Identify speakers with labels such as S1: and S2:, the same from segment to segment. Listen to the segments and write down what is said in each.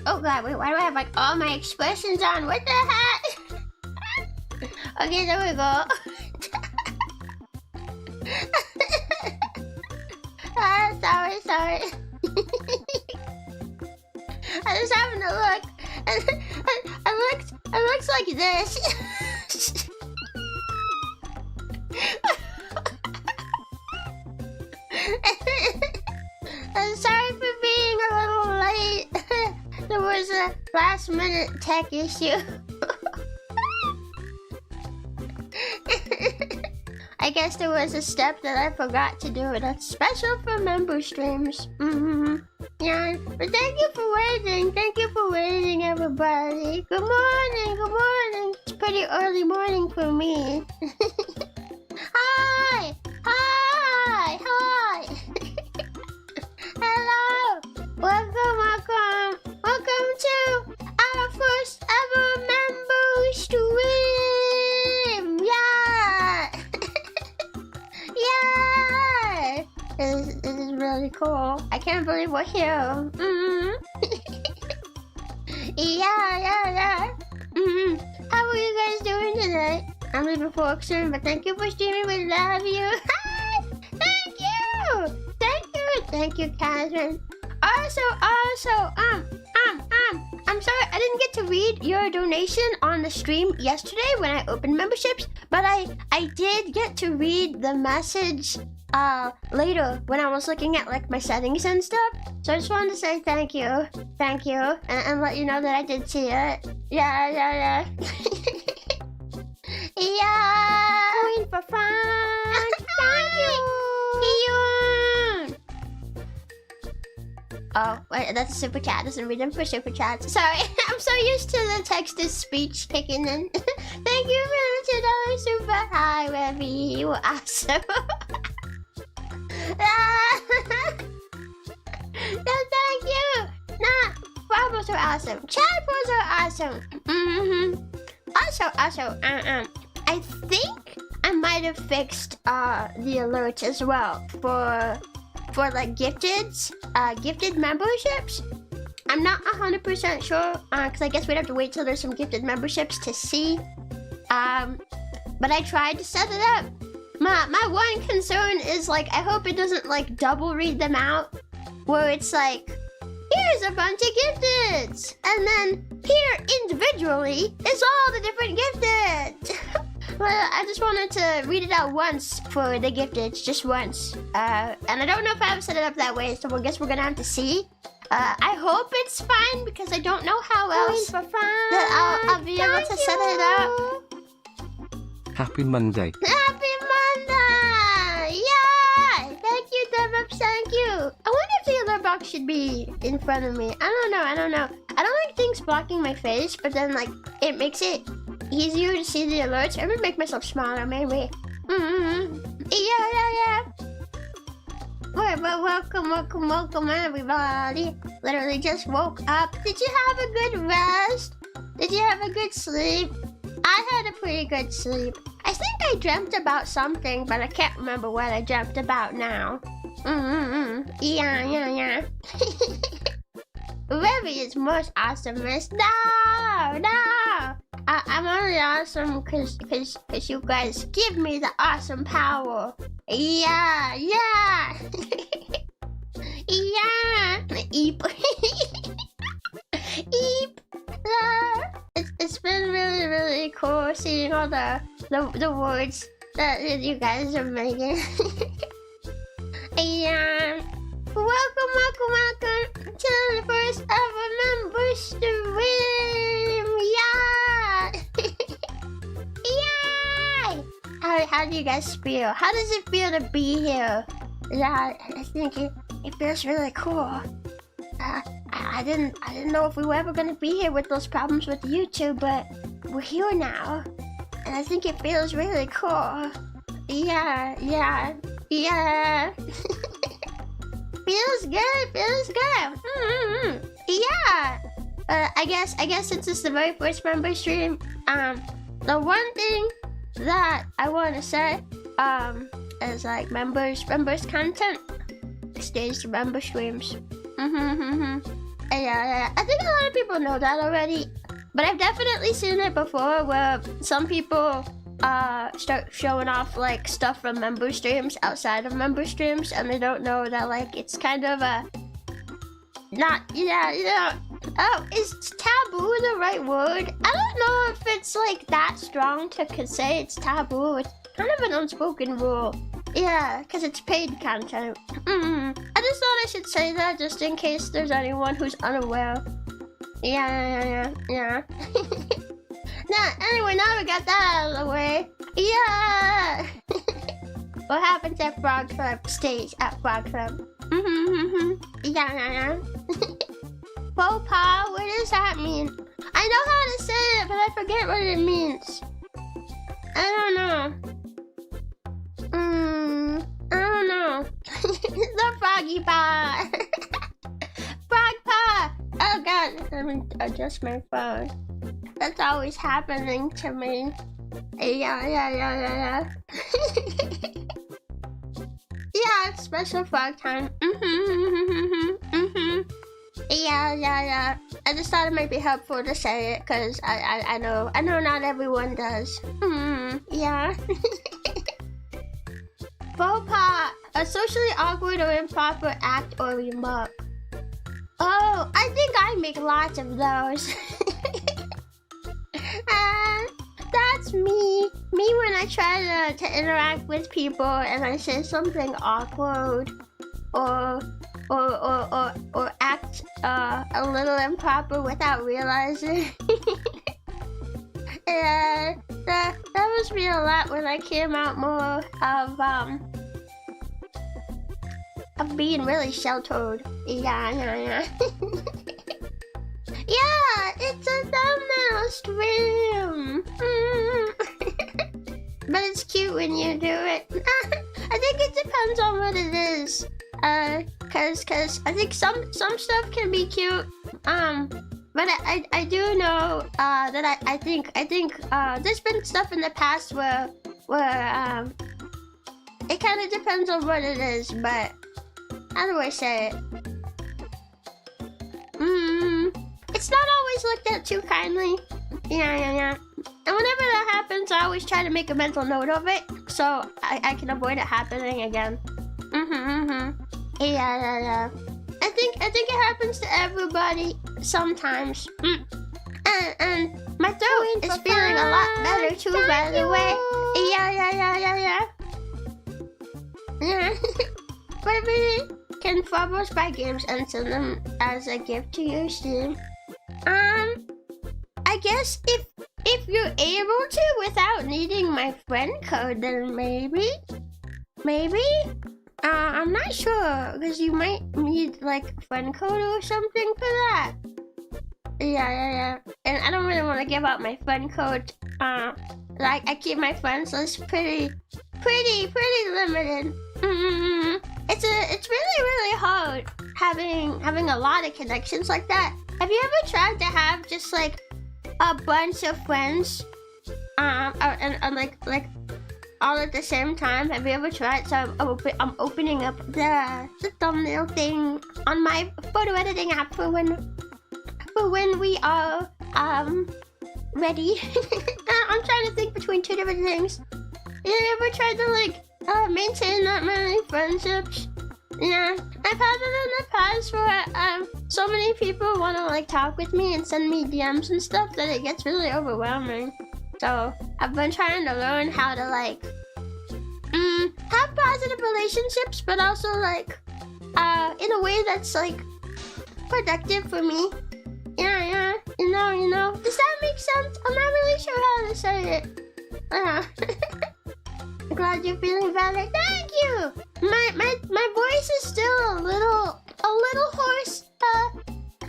S1: Oh god, wait, why do I have like all my expressions on? What the heck? Okay, there we go. Sorry. I was having a look. It looks like this. I'm sorry for being a little late. There was a last minute tech issue. I guess there was a step that I forgot to do. That's special for member streams. Yeah, but thank you for waiting. Thank you for waiting, everybody. Good morning. It's pretty early morning for me. Hi. Hello. Welcome to our first ever member stream. Yeah. Yeah. This is really cool. I can't believe we're here. Yeah. How are you guys doing today? I'm leaving for soon, but thank you for streaming. We love you. Thank you, Catherine. Also, I'm sorry I didn't get to read your donation on the stream yesterday when I opened memberships, but I did get to read the message later when I was looking at like my settings and stuff. So I just wanted to say thank you, and let you know that I did see it. Yeah. Yeah. Going for fun. Thank you. Oh, wait, that's a super chat. Doesn't read them for super chats. Sorry, I'm so used to the text-to-speech kicking in. Thank you for the $2 super. Hi, Rebbi. You were awesome. No, thank you. Nah, Bravo's are awesome. Chat pros are awesome. Also, I think I might have fixed the alerts as well for like gifted memberships. I'm not 100% sure because I guess we'd have to wait till there's some gifted memberships to see. But I tried to set it up. My one concern is like I hope it doesn't like double read them out, where it's like here's a bunch of gifteds, and then here individually is all the different gifteds. Well, I just wanted to read it out once for the gifteds, just once. And I don't know if I have set it up that way, so I guess we're gonna have to see. I hope it's fine because I don't know how else that I'll be able to set it up.
S2: Happy Monday.
S1: Happy Monday! Yeah! Thank you, Devups, thank you. I wonder if the alert box should be in front of me. I don't know. I don't like things blocking my face, but then like it makes it easier to see the alerts. I'm gonna make myself smaller, maybe. Yeah. Well, welcome, everybody. Literally just woke up. Did you have a good rest? Did you have a good sleep? I had a pretty good sleep. I think I dreamt about something, but I can't remember what I dreamt about now. Yeah. Rebbi is most awesomest. No. I'm only awesome because you guys give me the awesome power. Yeah. Yeah. Eep. Eep. It's been really cool seeing all the words that you guys are making. Yeah. Welcome to the first ever member stream. Yeah. Yay! How do you guys feel? How does it feel to be here? Yeah, I think it feels really cool. I didn't know if we were ever gonna be here with those problems with YouTube, but we're here now, and I think it feels really cool. Yeah. Feels good. Yeah. I guess since it's the very first member stream, the one thing that I want to say is like members content stays to member streams. Yeah. I think a lot of people know that already, but I've definitely seen it before where some people start showing off like stuff from member streams outside of member streams, and they don't know that like it's kind of a not oh, is taboo the right word? I don't know if it's like that strong to say it's taboo. It's kind of an unspoken rule. Yeah, because it's paid content. I just thought I should say that just in case there's anyone who's unaware. Yeah. Anyway, now we got that out of the way. Yeah! What happens at Frog Club stays at Frog Club. Yeah. Faux pas, what does that mean? I know how to say it, but I forget what it means. I don't know. The froggy paw. Frog paw. Oh god, let me adjust my phone. That's always happening to me. Yeah. Yeah, it's special frog time. Yeah. I just thought it might be helpful to say it because I know not everyone does. Yeah. Faux pas, a socially awkward or improper act or remark. Oh, I think I make lots of those. That's me. Me when I try to interact with people and I say something awkward or act a little improper without realizing. Yeah, that was me a lot when I came out more of being really sheltered. Yeah. Yeah, it's a thumbnail stream. But it's cute when you do it. I think it depends on what it is. Cause I think some stuff can be cute. But I do know that I think there's been stuff in the past where it kind of depends on what it is. But how do I say it? It's not always looked at too kindly. Yeah. And whenever that happens, I always try to make a mental note of it so I can avoid it happening again. Yeah. I think it happens to everybody sometimes. And my throat is feeling a lot better too, by the way. Yeah. Maybe can Phobos buy games and send them as a gift to your Steam? I guess if you're able to without needing my friend code, then maybe. I'm not sure because you might need like friend code or something for that. Yeah. And I don't really want to give out my friend code. Like I keep my friends list pretty limited. It's really hard having a lot of connections like that. Have you ever tried to have just like a bunch of friends, and like all at the same time? Have you ever tried? So I'm opening up the thumbnail thing on my photo editing app for when we are ready. I'm trying to think between two different things. You ever tried to like maintain that many friendships? Yeah, I've had it in the past where so many people want to like talk with me and send me DMs and stuff that it gets really overwhelming. So I've been trying to learn how to like have positive relationships, but also like in a way that's like productive for me. Yeah. You know. Does that make sense? I'm not really sure how to say it. I'm glad you're feeling better. Thank you. My voice is still a little hoarse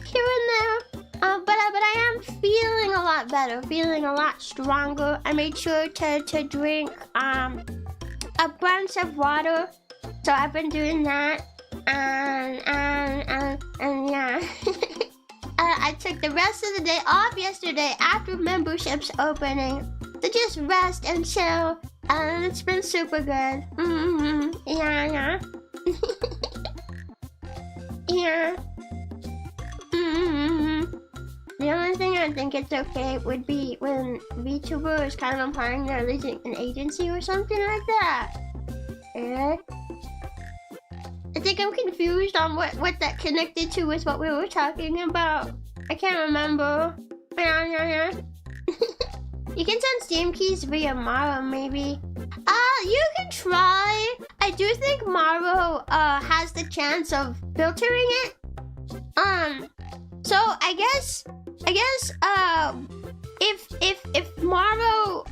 S1: here and there. But I am feeling a lot better, feeling a lot stronger. I made sure to drink a bunch of water, so I've been doing that. And yeah. I took the rest of the day off yesterday after memberships opening to just rest and chill, and it's been super good. Yeah. Yeah. I think it's okay would be when VTuber is kind of implying they're leading an agency or something like that. Eh? I think I'm confused on what that connected to with what we were talking about. I can't remember. Yeah. You can send Steam keys via Maro, maybe. You can try. I do think Maro has the chance of filtering it. So I guess if Maro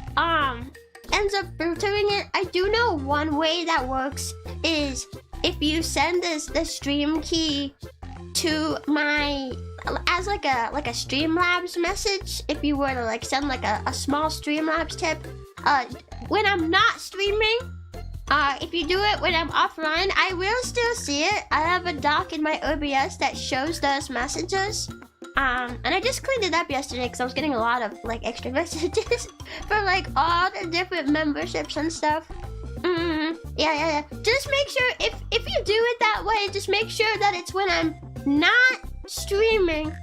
S1: ends up filtering it, I do know one way that works is if you send the stream key to my as like a Streamlabs message. If you were to like send like a small Streamlabs tip, when I'm not streaming, if you do it when I'm offline, I will still see it. I have a doc in my OBS that shows those messages. And I just cleaned it up yesterday because I was getting a lot of like extra messages for like all the different memberships and stuff. Yeah. Just make sure if you do it that way, just make sure that it's when I'm not streaming,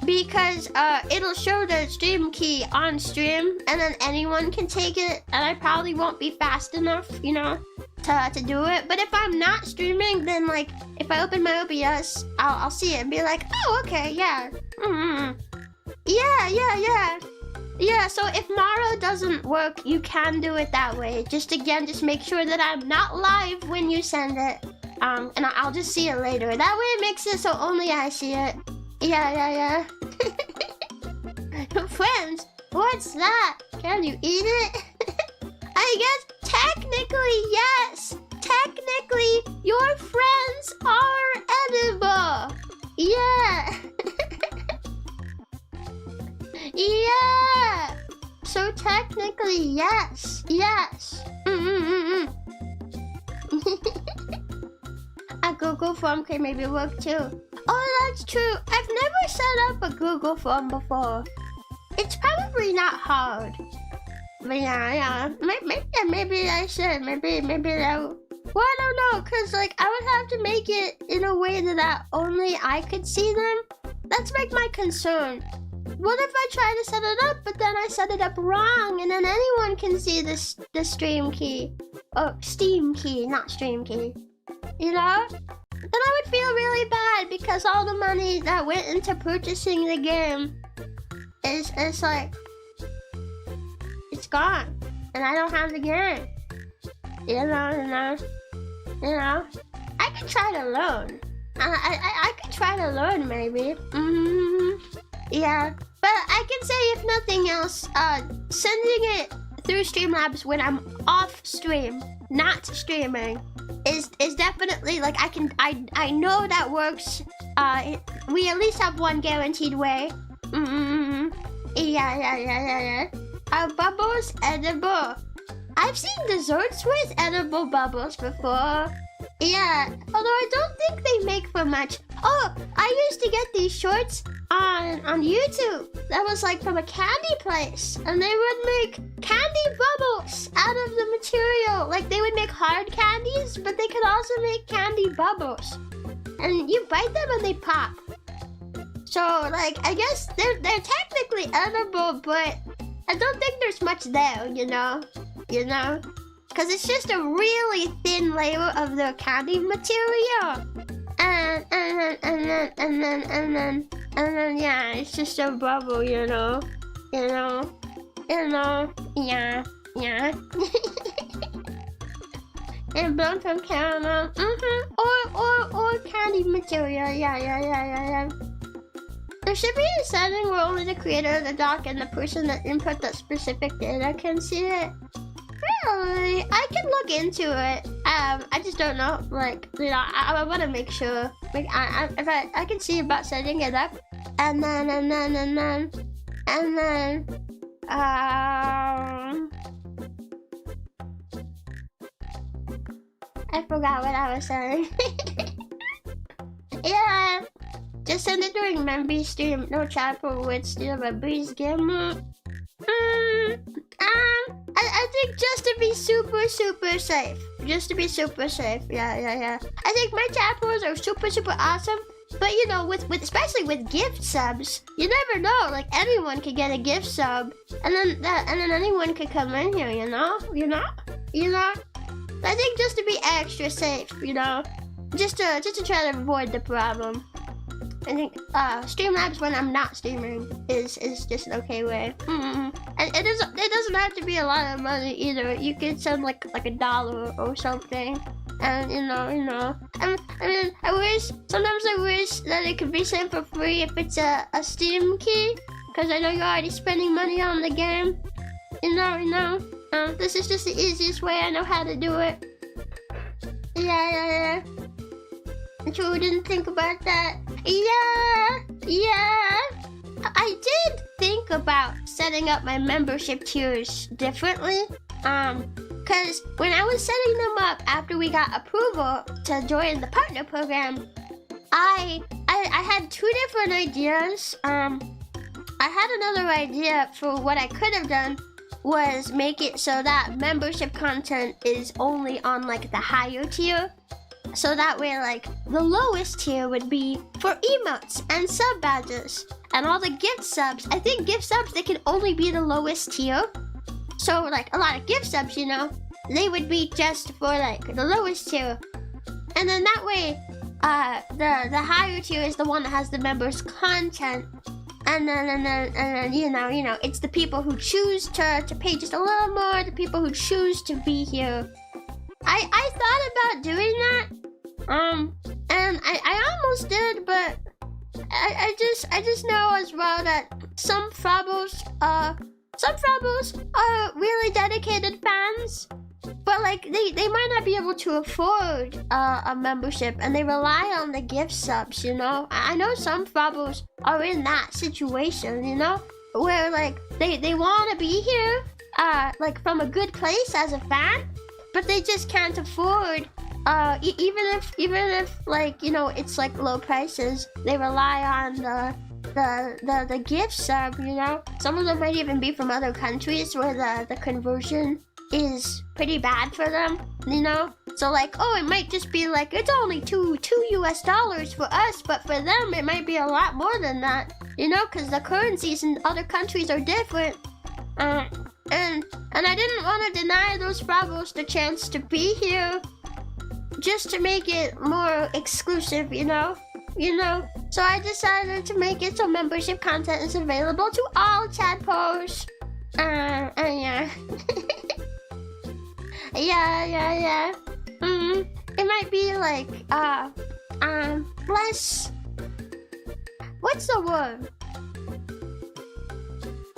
S1: because it'll show the stream key on stream and then anyone can take it, and I probably won't be fast enough, you know, to do it. But if I'm not streaming, then like if I open my OBS, I'll see it and be like, oh, okay, yeah. Yeah, so if Maro doesn't work, you can do it that way. Just make sure that I'm not live when you send it. And I'll just see it later. That way it makes it so only I see it. Yeah. Friends, what's that? Can you eat it? I guess technically yes. Technically, your friends are edible. Yeah. Yeah. So technically, yes. A Google form can maybe work too. Oh, that's true. I've never set up a Google form before. It's probably not hard. But yeah. Maybe I should. Maybe that. Well, I don't know, cause like I would have to make it in a way that only I could see them. That's like my concern. What if I try to set it up, but then I set it up wrong, and then anyone can see the stream key? Oh, Steam key, not stream key. You know? Then I would feel really bad because all the money that went into purchasing the game is like, it's gone, and I don't have the game. You know. I could try to learn. I could try to learn maybe. Yeah, but I can say if nothing else, sending it through Streamlabs when I'm off stream, not streaming, is definitely like I know that works. We at least have one guaranteed way. Yeah. Are bubbles edible? I've seen desserts with edible bubbles before. Yeah, although I don't think they make for much. Oh, I used to get these shorts on YouTube. That was like from a candy place, and they would make candy bubbles out of the material. Like they would make hard candies, but they could also make candy bubbles. And you bite them and they pop. So like I guess they're technically edible, but I don't think there's much there, you know? Because it's just a really thin layer of the candy material. And then yeah, it's just a bubble, you know, yeah. And blown from caramel, or candy material, yeah. There should be a setting where only the creator of the doc and the person that input that specific data can see it. Really? I can look into it. I just don't know. Like, you know, I want to make sure. Like, I can see about setting it up, and then I forgot what I was saying. Yeah. Just send it during Memby stream. No chat for would steal a breeze gamer. I think just to be super safe. Yeah. I think my chat pros are super awesome. But you know, with especially with gift subs, you never know. Like anyone could get a gift sub, and then anyone could come in here. You know. I think just to be extra safe, you know, just to try to avoid the problem. I think Streamlabs when I'm not streaming is just an okay way. And it doesn't have to be a lot of money either. You could send like $1 or something. And you know, I mean, sometimes I wish that it could be sent for free if it's a Steam key, because I know you're already spending money on the game. You know. This is just the easiest way I know how to do it. Yeah. True, didn't think about that. Yeah. I did think about setting up my membership tiers differently. Cause when I was setting them up after we got approval to join the partner program, I had two different ideas. I had another idea for what I could have done was make it so that membership content is only on like the higher tier. So that way like the lowest tier would be for emotes and sub badges. And all the gift subs, I think gift subs, they can only be the lowest tier. So like a lot of gift subs, you know, they would be just for like the lowest tier. And then that way, the higher tier is the one that has the members' content. And then you know, it's the people who choose to pay just a little more, the people who choose to be here. I thought about doing that, and I almost did, but I just know as well that some Frabbles are really dedicated fans, but like they might not be able to afford a membership, and they rely on the gift subs, you know. I know some Frabbles are in that situation, you know, where like they want to be here like from a good place as a fan, but they just can't afford even if like, you know, it's like low prices, they rely on the gift sub, you know. Some of them might even be from other countries where the conversion is pretty bad for them, you know. So like, oh, it might just be like it's only $2 US for us, but for them it might be a lot more than that, you know, because the currencies in other countries are different. And I didn't want to deny those Frabbles the chance to be here, just to make it more exclusive, you know. So I decided to make it so membership content is available to all tadpoles. Yeah. Yeah. It might be like, less... What's the word?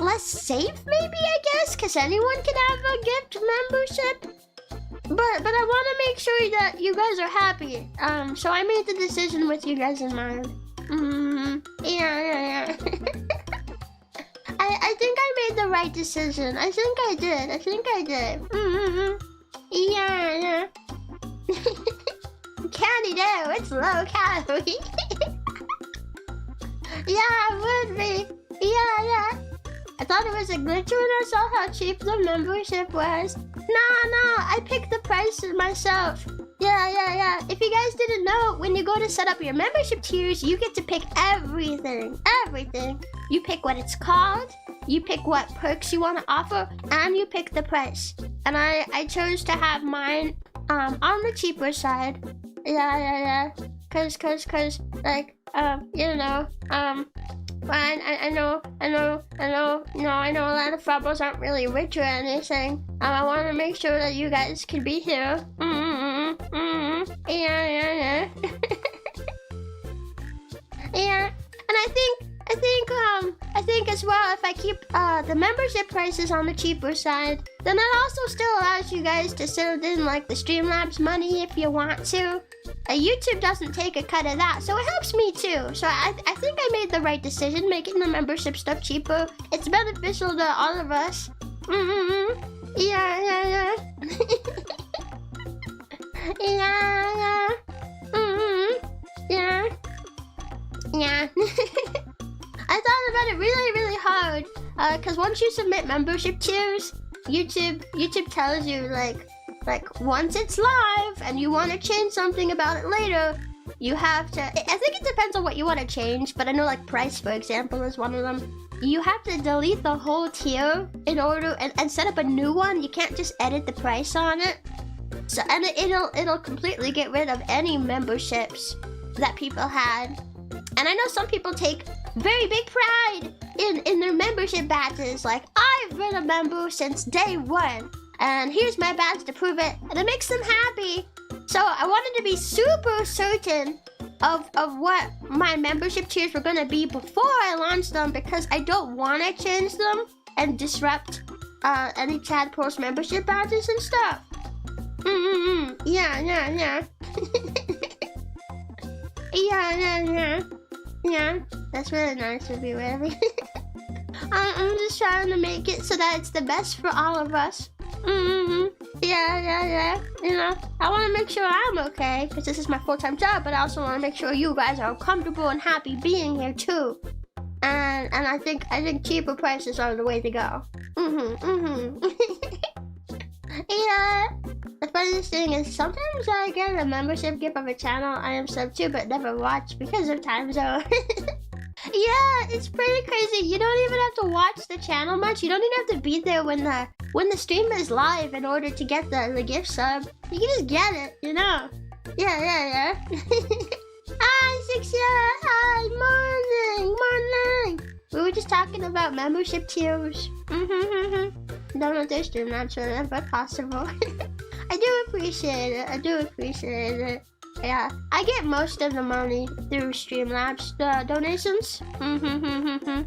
S1: Less safe, maybe, I guess? Because anyone can have a gift membership. But I want to make sure that you guys are happy. So I made the decision with you guys in mind. Yeah. I think I made the right decision. I think I did. Yeah. Candy dough, it's low calorie. Yeah, it would be. Yeah. I thought it was a glitch when I saw how cheap the membership was. No, I picked the prices myself. Yeah. If you guys didn't know, when you go to set up your membership tiers, you get to pick everything. You pick what it's called, you pick what perks you want to offer, and you pick the price. And I chose to have mine on the cheaper side. Yeah. Cause like, you know, fine, I know a lot of Frabbles aren't really rich or anything. I want to make sure that you guys can be here. Yeah. Yeah, and I think as well, if I keep the membership prices on the cheaper side, then that also still allows you guys to send in like the Streamlabs money if you want to. YouTube doesn't take a cut of that, so it helps me too. So I think I made the right decision making the membership stuff cheaper. It's beneficial to all of us. Yeah. Yeah. I thought about it really hard, because once you submit membership tiers, YouTube tells you like once it's live and you want to change something about it later, you have to, I think it depends on what you want to change, but I know like price, for example, is one of them. You have to delete the whole tier in order and set up a new one. You can't just edit the price on it. So and it'll completely get rid of any memberships that people had. And I know some people take very big pride in their membership badges. Like, I've been a member since day one, and here's my badge to prove it, and it makes them happy. So I wanted to be super certain of what my membership tiers were gonna be before I launched them, because I don't want to change them and disrupt any Chad Pros membership badges and stuff. Yeah. Yeah, that's really nice of you, Rebbi. I'm just trying to make it so that it's the best for all of us. Yeah. You know, I want to make sure I'm okay, because this is my full-time job, but I also want to make sure you guys are comfortable and happy being here too. And I think cheaper prices are the way to go. Yeah. The funniest thing is sometimes I get a membership gift of a channel I am sub to but never watch because of time zone. Yeah, it's pretty crazy. You don't even have to watch the channel much. You don't even have to be there when the stream is live in order to get the gift sub. You can just get it, you know. Yeah. Hi, Sixia. Hi, morning. We were just talking about membership tiers. Don't know if there's Streamlabs, but possible. I do appreciate it. Yeah, I get most of the money through Streamlabs donations.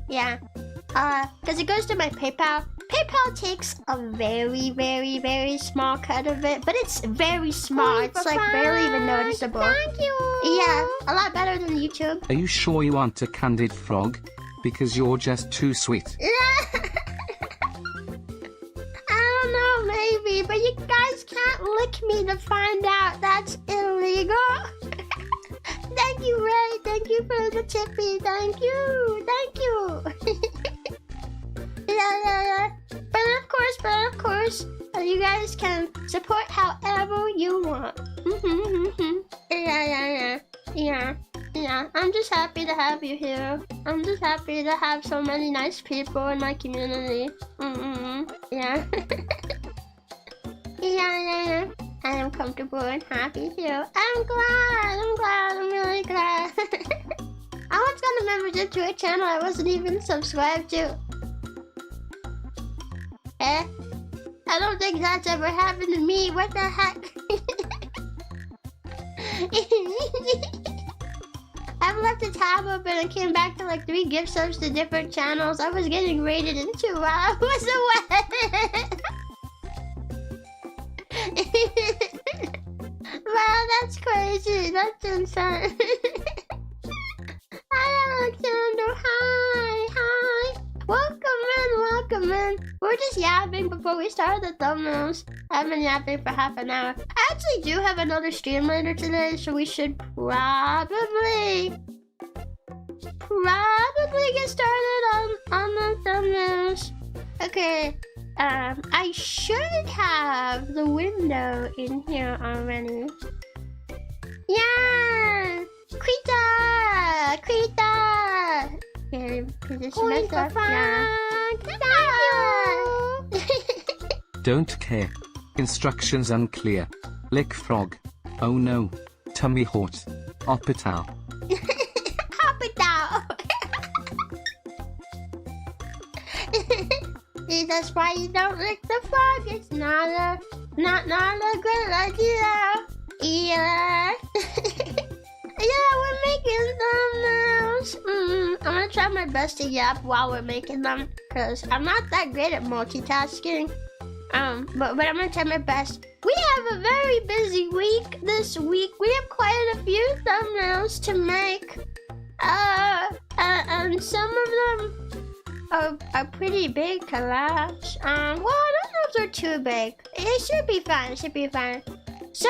S1: Yeah, because it goes to my PayPal. PayPal takes a very small cut of it, but it's very small. It's like barely even noticeable. Thank you. Yeah, a lot better than YouTube.
S2: Are you sure you aren't a candid frog? Because you're just too sweet.
S1: Maybe, but you guys can't lick me to find out. That's illegal. Thank you, Ray. Thank you for the tippy. Thank you. Yeah. But of course, you guys can support however you want. Yeah. I'm just happy to have you here. I'm just happy to have so many nice people in my community. Yeah. Yeah. I am comfortable and happy here. I'm really glad. I once got a membership to a channel I wasn't even subscribed to. I don't think that's ever happened to me. What the heck? I've left the tab open and came back to like 3 gift subs to different channels. I was getting rated into while I was away. Wow, that's crazy. That's insane. Hi, Alexander. Hi. Welcome in. We're just yapping before we start the thumbnails. I've been yapping for half an hour. I actually do have another stream later today, so we should probably get started on the thumbnails. Okay. I should have the window in here already. Yeah! Krita! Okay, position myself. Yeah.
S2: Don't care. Instructions unclear. Lick frog. Oh no. Tummy hot. Hospital.
S1: That's why you don't lick the frog. It's not a good idea. Yeah. Yeah, we're making thumbnails. I'm gonna try my best to yap while we're making them, because I'm not that great at multitasking. But I'm gonna try my best. We have a very busy week this week. We have quite a few thumbnails to make. And some of them are pretty big collabs. Well, I don't know if they're too big. It should be fine. So,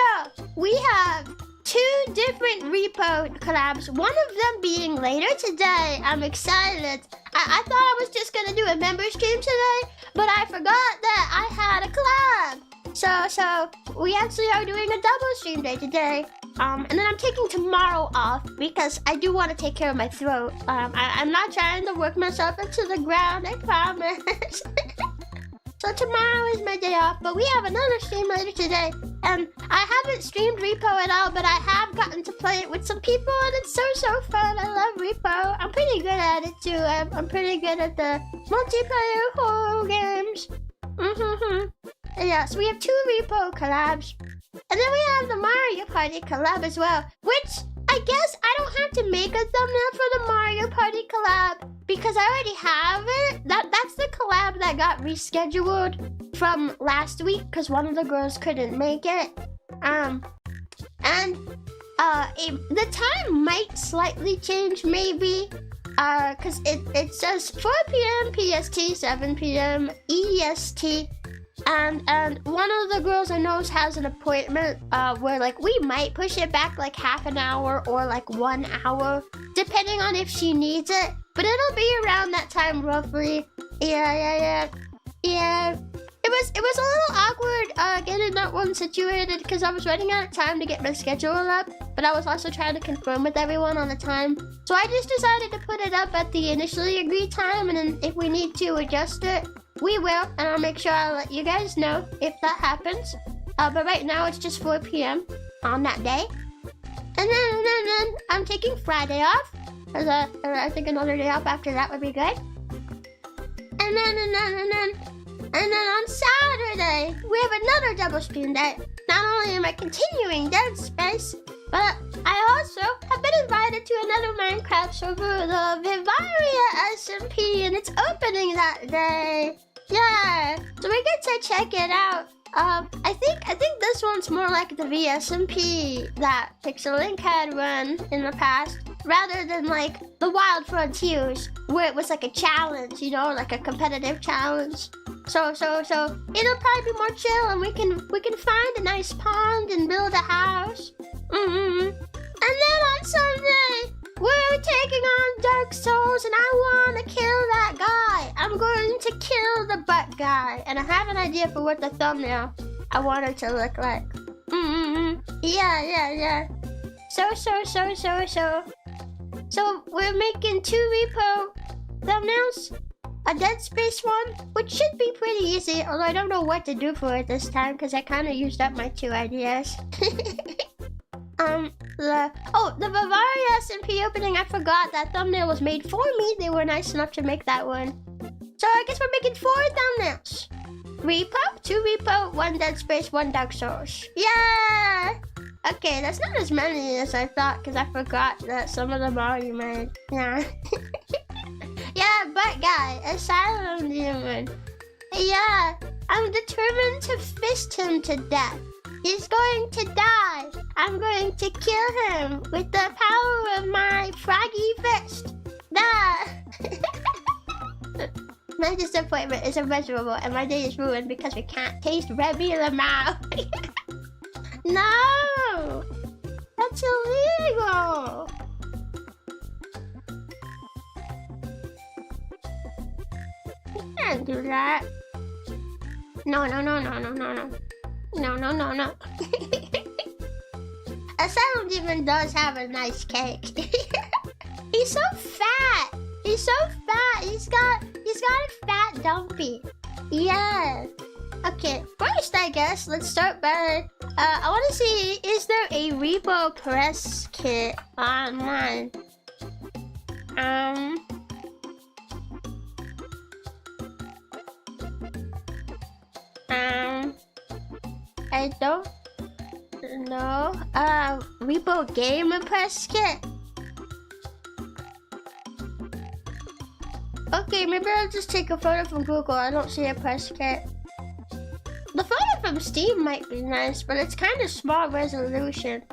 S1: we have 2 different Repo collabs, one of them being later today. I'm excited. I thought I was just gonna do a member stream today, but I forgot that I had a collab. So we actually are doing a double stream day today. And then I'm taking tomorrow off because I do want to take care of my throat. I'm not trying to work myself into the ground, I promise. So tomorrow is my day off, but we have another stream later today. And I haven't streamed Repo at all, but I have gotten to play it with some people, and it's so fun. I love Repo. I'm pretty good at it too. I'm pretty good at the multiplayer horror games. Yeah, so we have 2 Repo collabs. And then we have the Mario Party collab as well, which I guess I don't have to make a thumbnail for the Mario Party collab because I already have it. That's the collab that got rescheduled from last week because one of the girls couldn't make it. The time might slightly change maybe because it says 4 p.m. PST, 7 p.m. EST. And one of the girls I know has an appointment where like we might push it back like half an hour or like 1 hour, depending on if she needs it. But it'll be around that time roughly. Yeah. It was a little awkward getting that one situated because I was running out of time to get my schedule up, but I was also trying to confirm with everyone on the time. So I just decided to put it up at the initially agreed time, and then if we need to adjust it, we will, and I'll make sure I'll let you guys know if that happens. But right now it's just 4 p.m. on that day. And then I'm taking Friday off. I think another day off after that would be good. And then on Saturday, we have another double stream day. Not only am I continuing Dead Space, but I also have been invited to another Minecraft server, the Vivaria SMP, and it's opening that day. Yeah, so we get to check it out. I think this one's more like the VSMP that Pixelink had run in the past, rather than like the Wild Frontiers, where it was like a challenge, you know, like a competitive challenge. So it'll probably be more chill, and we can find a nice pond and build a house. And then on Sunday, we're taking on Dark Souls, and I want to kill that guy. I'm going to kill the butt guy, and I have an idea for what the thumbnail I want it to look like. Yeah. So we're making 2 Repo thumbnails, a Dead Space one, which should be pretty easy, although I don't know what to do for it this time because I kind of used up my 2 ideas. The Bavaria SMP opening, I forgot that thumbnail was made for me. They were nice enough to make that one. So I guess we're making 4 thumbnails. Repo, 2 Repo, 1 Dead Space, 1 Dark Souls. Yeah! Okay, that's not as many as I thought because I forgot that some of them are already made. Yeah. Yeah, butt guy, Asylum Demon. Yeah, I'm determined to fist him to death. He's going to die. I'm going to kill him with the power of my froggy fist. My disappointment is immeasurable, and my day is ruined because we can't taste Rebbi in the mouth. No! That's illegal! You can't do that. No. No. Asylum Demon does have a nice cake. He's so fat. He's got a fat dumpy. Yeah. Okay, first I guess let's start by I want to see, is there a Repo press kit online? I don't know. Repo game press kit. Okay, maybe I'll just take a photo from Google. I don't see a press kit. The photo from Steam might be nice, but it's kind of small resolution.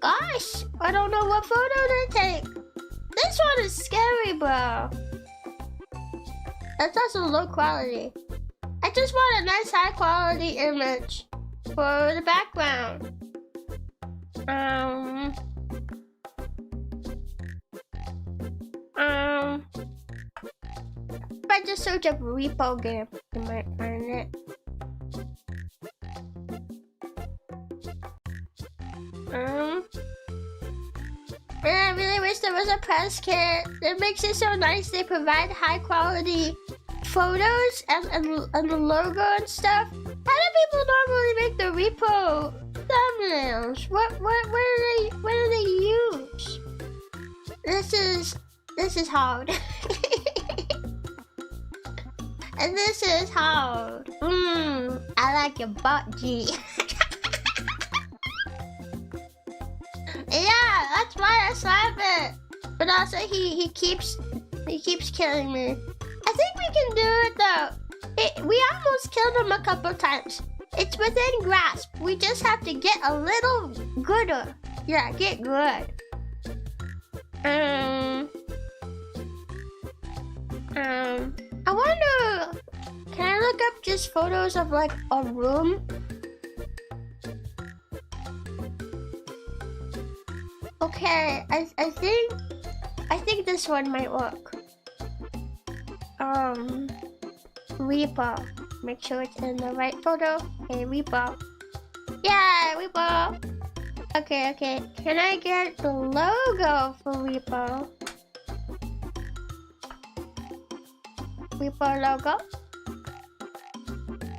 S1: Gosh, I don't know what photo to take. This one is scary, bro. That's also low quality. I just want a nice high quality image for the background. If I just search up Repo game, you might find it. I really wish there was a press kit. It makes it so nice. They provide high quality photos and the logo and stuff. How do people normally make the Repo thumbnails? What do they use? This is hard. And this is hard. I like your butt, G. Yeah, that's why I slap it. But also he keeps killing me. I think we can do it though. We almost killed him a couple times. It's within grasp. We just have to get a little gooder. Yeah, get good. I wonder, can I look up just photos of like a room? Okay, I think this one might work. Repo. Make sure it's in the right photo. Okay, Repo. Yeah, Repo. Okay. Can I get the logo for Repo? Repo logo.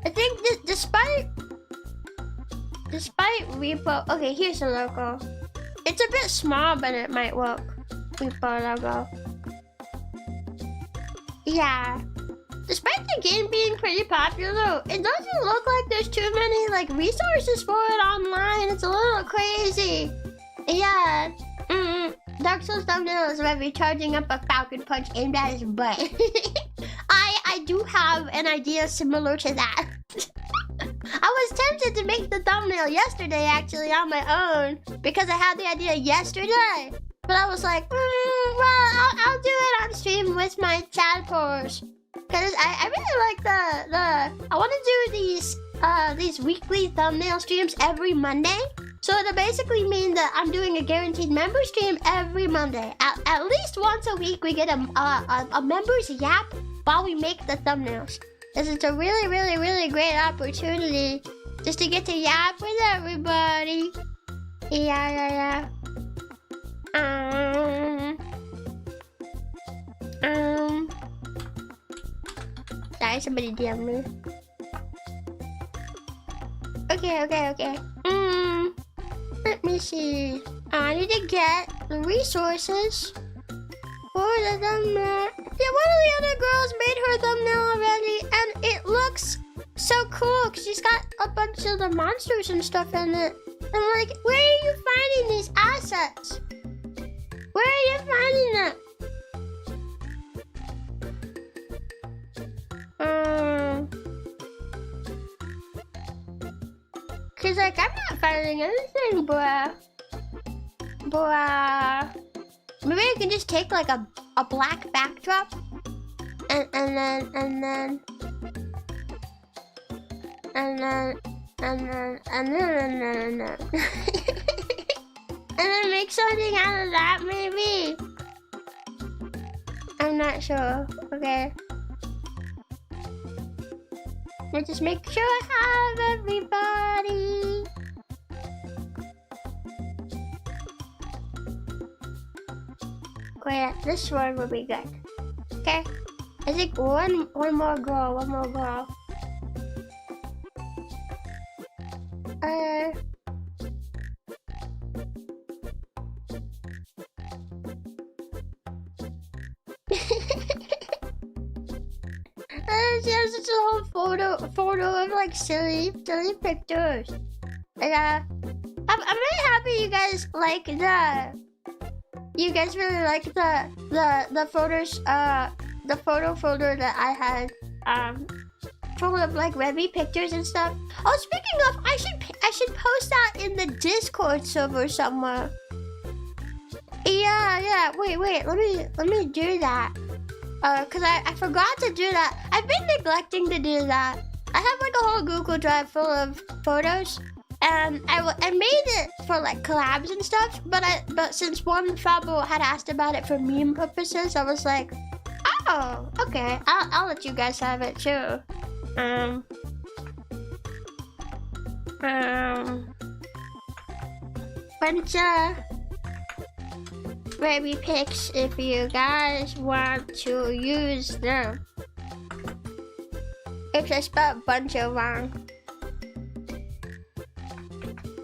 S1: I think despite Repo. Okay, here's the logo. It's a bit small, but it might work. Repo logo. Yeah. Despite the game being pretty popular, it doesn't look like there's too many like resources for it online. It's a little crazy. Yeah. Dark Souls thumbnail is Rebbi charging up a falcon punch aimed at his butt. I do have an idea similar to that. I was tempted to make the thumbnail yesterday actually on my own because I had the idea yesterday. But I was like, well, I'll do it on stream with my tadpoles. Because I really like I want to do these weekly thumbnail streams every Monday. So it'll basically mean that I'm doing a guaranteed member stream every Monday. At least once a week we get a member's yap while we make the thumbnails. This is a really great opportunity just to get to yap with everybody. Yeah. Sorry, somebody DM me. Okay. Let me see. I need to get the resources for the thumbnail. Yeah, one of the other girls made her thumbnail already, and it looks so cool because she's got a bunch of the monsters and stuff in it. I'm like, where are you finding these assets? Where are you finding them? Cause like I'm not finding anything, bruh. Maybe I can just take like a black backdrop and then make something out of that maybe. I'm not sure. Okay. Let's just make sure I have everybody. Oh yeah, this one will be good. Okay. I think one more girl. She has such a whole photo of like silly pictures. And I'm really happy you guys like you guys really like the photos, the photo folder that I had full of like Rebbi pictures and stuff. Oh, speaking of, I should post that in the Discord server somewhere. Yeah. Wait. Let me do that. Cause I forgot to do that. I've been neglecting to do that. I have like a whole Google Drive full of photos, and I made it for like collabs and stuff. But since one Fabo had asked about it for meme purposes, I was like, oh, okay, I'll let you guys have it too. Bunch of Rebbi pics if you guys want to use them. If I spelled buncha wrong.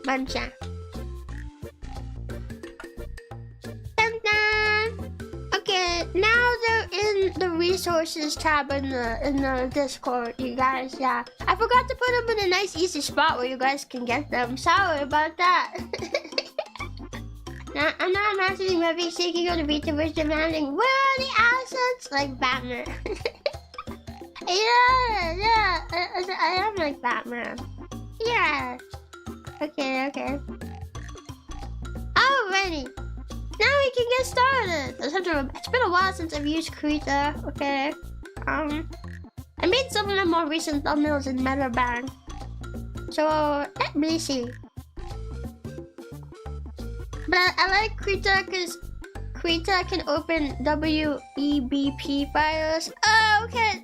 S1: Buncha. Okay, now they're in the resources tab in the Discord, you guys. Yeah, I forgot to put them in a nice easy spot where you guys can get them. Sorry about that. Now, I'm not imagining Rebbi seeking on the VTubers demanding, where are the assets? Like Batman. yeah, I am like Batman. Yeah. Okay. Alrighty. Now we can get started. It's been a while since I've used Krita. Okay. I made some of the more recent thumbnails in Metabang. So let me see. But I like Krita because Krita can open WEBP files. Oh, okay.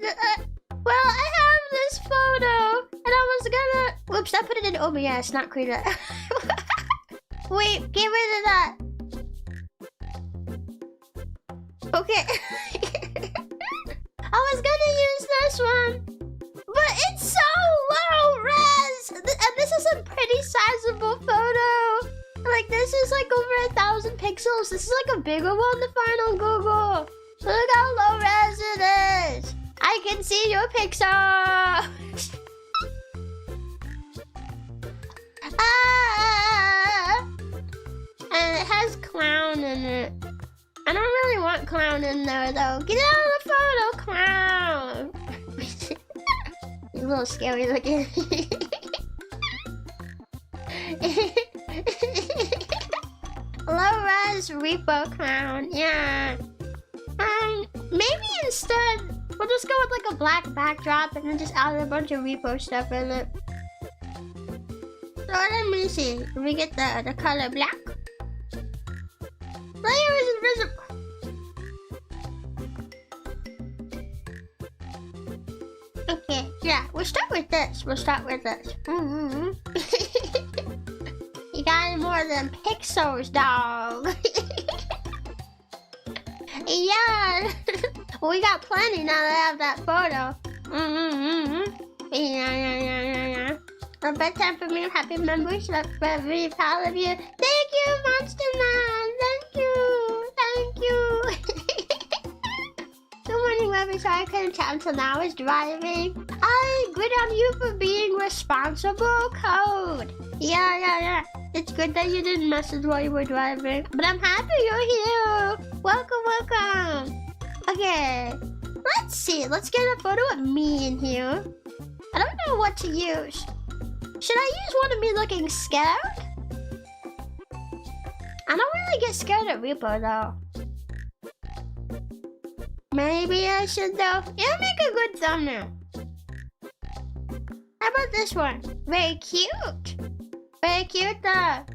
S1: Well, I have this photo, and I was gonna. Whoops! I put it in OBS, not Krita. Wait, get rid of that. Okay. I was gonna use this one, but it's so low res, and this is a pretty sizable photo. Like, this is like over 1,000 pixels. This is like a bigger one to find on Google. Look how low res it is. I can see your pixels. And it has clown in it. I don't really want clown in there though. Get out of the photo, clown. You're a little scary looking. Low res Repo clown, yeah. Maybe instead we'll just go with like a black backdrop and then just add a bunch of Repo stuff in it. So let me see. Let me get the color black. Layer is invisible. Okay, yeah, we'll start with this. You got more than pixels, dog. Yeah. We got plenty now that I have that photo. Yeah. A bedtime for me. Happy membership. I'm very proud of you. Thank you, Monster Man. Thank you. Good morning, Rebbi. Sorry I couldn't chat until now. I was driving. Good on you for being responsible. Code. Yeah. It's good that you didn't message while you were driving. But I'm happy you're here. Welcome. Okay. Let's see. Let's get a photo of me in here. I don't know what to use. Should I use one of me looking scared? I don't really get scared at Repo though. Maybe I should though. It'll make a good thumbnail. How about this one? Very cute. Very cute though.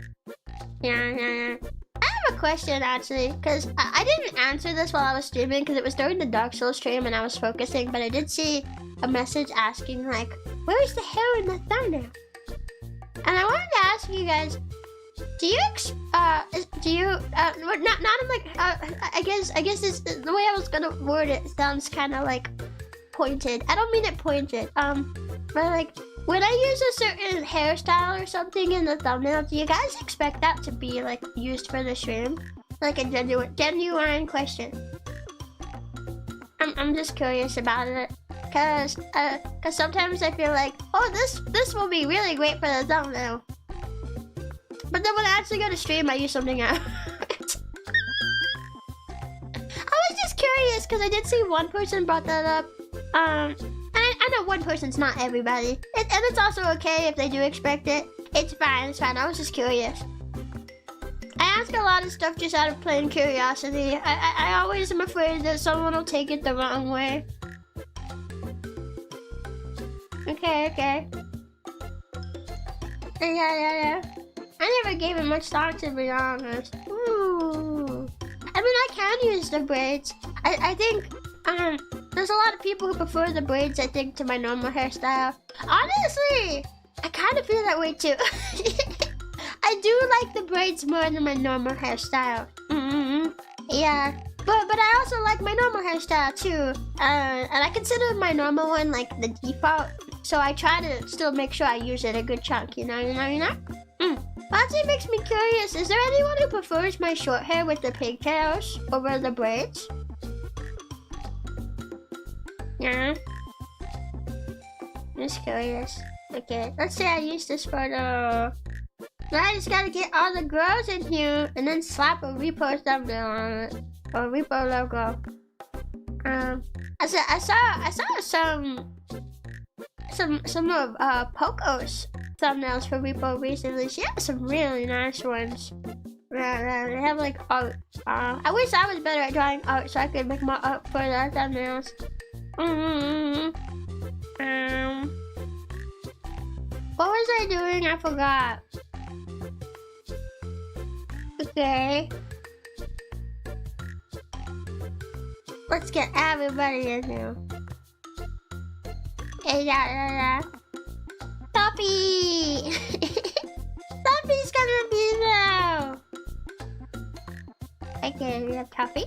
S1: Yeah. I have a question actually, because I didn't answer this while I was streaming because it was during the Dark Souls stream and I was focusing, but I did see a message asking like, where's the hair in the thumbnail? And I wanted to ask you guys, I guess this, the way I was gonna word it sounds kind of like pointed. I don't mean it pointed. But like, when I use a certain hairstyle or something in the thumbnail, do you guys expect that to be like used for the stream? Like a genuine question. I'm just curious about it. Cause sometimes I feel like, oh, this will be really great for the thumbnail. But then when I actually go to stream, I use something else. I was just curious because I did see one person brought that up. And I know one person's not everybody, and it's also okay if they do expect it. It's fine. I was just curious. I ask a lot of stuff just out of plain curiosity. I always am afraid that someone will take it the wrong way. Okay. Yeah. I never gave it much thought, to be honest. Ooh. I mean, I can use the braids. I think, there's a lot of people who prefer the braids, I think, to my normal hairstyle. Honestly, I kind of feel that way too. I do like the braids more than my normal hairstyle. Yeah, but I also like my normal hairstyle too. And I consider my normal one like the default. So I try to still make sure I use it a good chunk, you know? Well, it makes me curious. Is there anyone who prefers my short hair with the pigtails over the braids? Yeah. I'm just curious. Okay, let's say I use this photo. Now I just gotta get all the girls in here and then slap a Repo thumbnail on it. Or Repo logo. I saw some of Poco's thumbnails for Repo recently. She has some really nice ones. They have like art. I wish I was better at drawing art so I could make more art for the thumbnails. What was I doing? I forgot. Okay. Let's get everybody in here. Yeah. Toppy! Toppy's gonna be there! Okay, we have Toppy.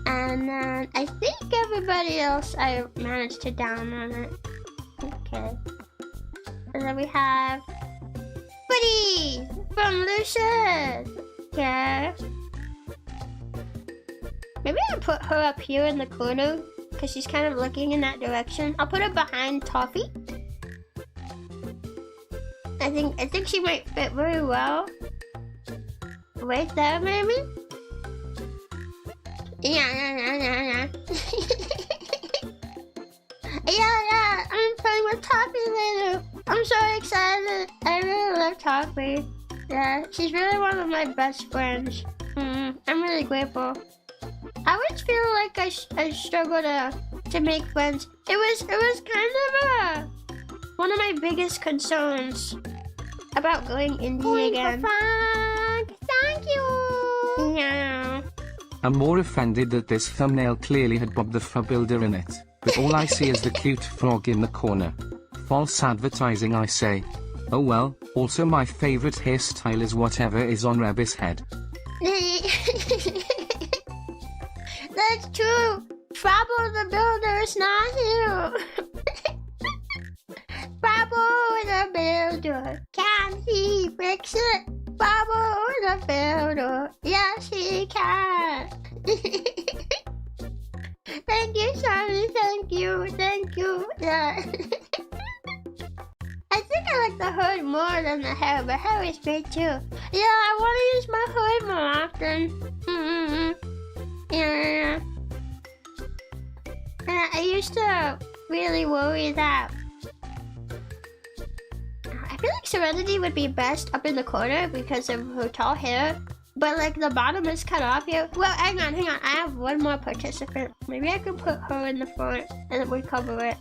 S1: And then I think everybody else I managed to down on it. Okay. And then we have Buddy from Lucius. Okay. Maybe I'll put her up here in the corner because she's kind of looking in that direction. I'll put her behind Toffee. I think she might fit very well. Right there, maybe? Yeah. Yeah, I'm playing with Toffee later. I'm so excited. I really love Toffee. Yeah, she's really one of my best friends. I'm really grateful. I always feel like I struggle to make friends. It was kind of one of my biggest concerns about going indie again. Thank you. Yeah.
S2: I'm more offended that this thumbnail clearly had Bob the Frog Builder in it, but all I see is the cute frog in the corner. False advertising, I say. Oh well, also my favorite hairstyle is whatever is on Rebbi's head.
S1: That's true. Frabo the Builder is not here. Frabo the Builder, can he fix it? Frabo the Builder, yes he can. Thank you, Sonny. Thank you. Yeah. I think I like the hood more than the hair, but hair is great too. Yeah, I want to use my hood more often. Yeah. And I used to really worry that I feel like Serenity would be best up in the corner because of her tall hair, but like the bottom is cut off here. Well, hang on. I have one more participant. Maybe I could put her in the front and it would cover it.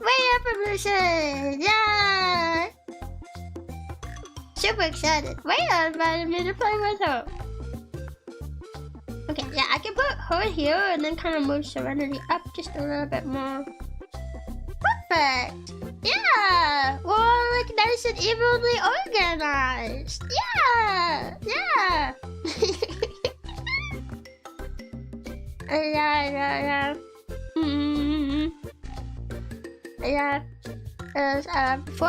S1: Way up evolution! Yeah! Super excited. Rhea invited me to play with her. Okay, yeah, I can put her here and then kind of move Serenity up just a little bit more. Perfect! Yeah! We're like nice and evenly organized. Yeah! Yeah! Yeah. Yeah. Before,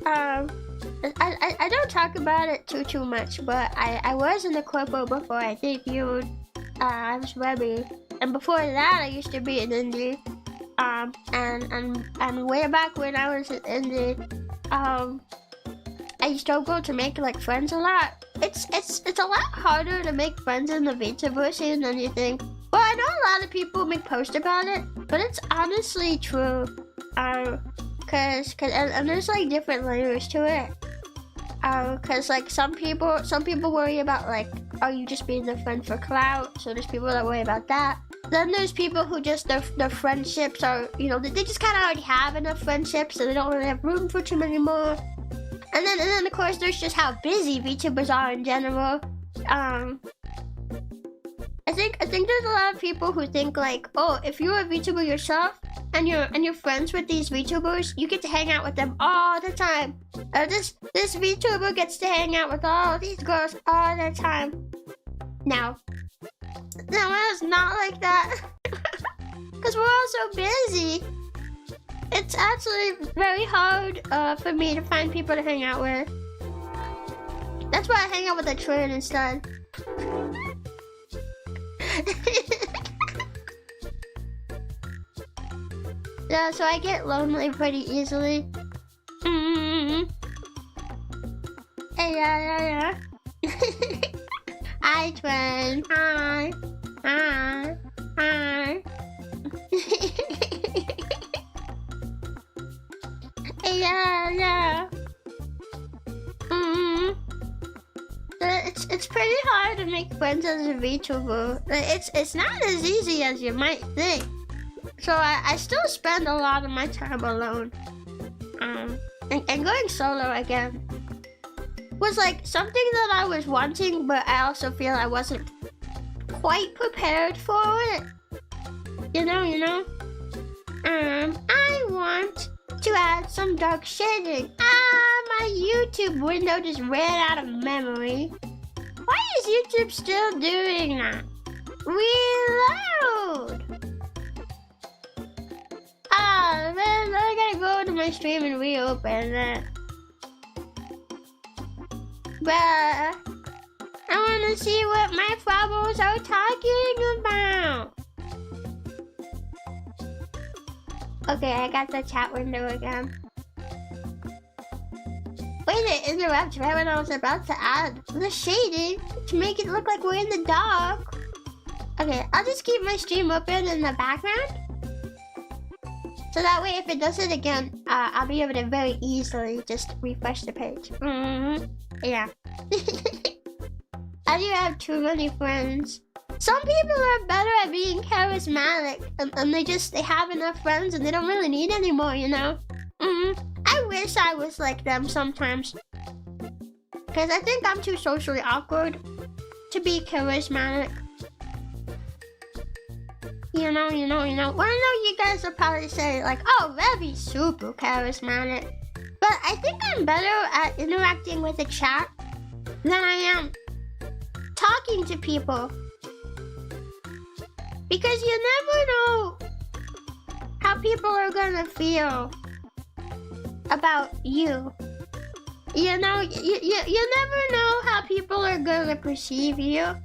S1: I don't talk about it too much, but I was in the corpo before I debuted. I was Rebbi, and before that I used to be an indie. And way back when I was an indie, I struggled to make like friends a lot. It's a lot harder to make friends in the VTubers scene than you think. Well, I know a lot of people make posts about it, but it's honestly true. Cause there's like different layers to it. Cause like some people worry about like, are you just being their friend for clout? So there's people that worry about that. Then there's people who just their friendships are, you know, they just kind of already have enough friendships, so they don't really have room for too many more. And then of course there's just how busy VTubers are in general. I think there's a lot of people who think like, oh, if you're a VTuber yourself and you're friends with these VTubers, you get to hang out with them all the time. This VTuber gets to hang out with all these girls all the time. No, it's not like that. Because we're all so busy. It's actually very hard for me to find people to hang out with. That's why I hang out with a twin instead. Yeah, so I get lonely pretty easily. Yeah. Hi, twin. Hi. Yeah. It's pretty hard to make friends as a VTuber. It's not as easy as you might think. So I still spend a lot of my time alone. And going solo again was like something that I was wanting, but I also feel I wasn't quite prepared for it. You know? I want to add some dark shading. My YouTube window just ran out of memory. Why is YouTube still doing that? Reload! Man, I gotta go to my stream and reopen it. But I wanna see what my followers are talking about. Okay, I got the chat window again. Wait, it interrupts right when I was about to add the shading to make it look like we're in the dark. Okay, I'll just keep my stream open in the background. So that way, if it does it again, I'll be able to very easily just refresh the page. Yeah. I do have too many friends. Some people are better at being charismatic, and they have enough friends and they don't really need any more, you know? I wish I was like them sometimes. Because I think I'm too socially awkward to be charismatic. You know. Well, I know you guys will probably say, like, oh, Rebbi's super charismatic. But I think I'm better at interacting with the chat than I am talking to people. Because you never know how people are gonna feel about you. You know, you never know how people are gonna perceive you.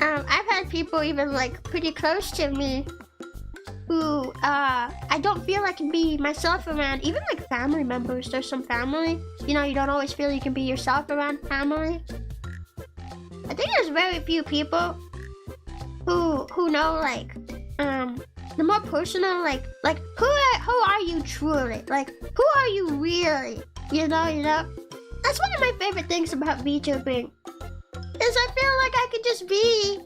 S1: I've had people even like pretty close to me who I don't feel I can be myself around. Even like family members. There's some family, you know, you don't always feel you can be yourself around family. I think there's very few people who know like the more personal, like who are you truly? Like who are you really? You know? That's one of my favorite things about VTubing. Is I feel like I could just be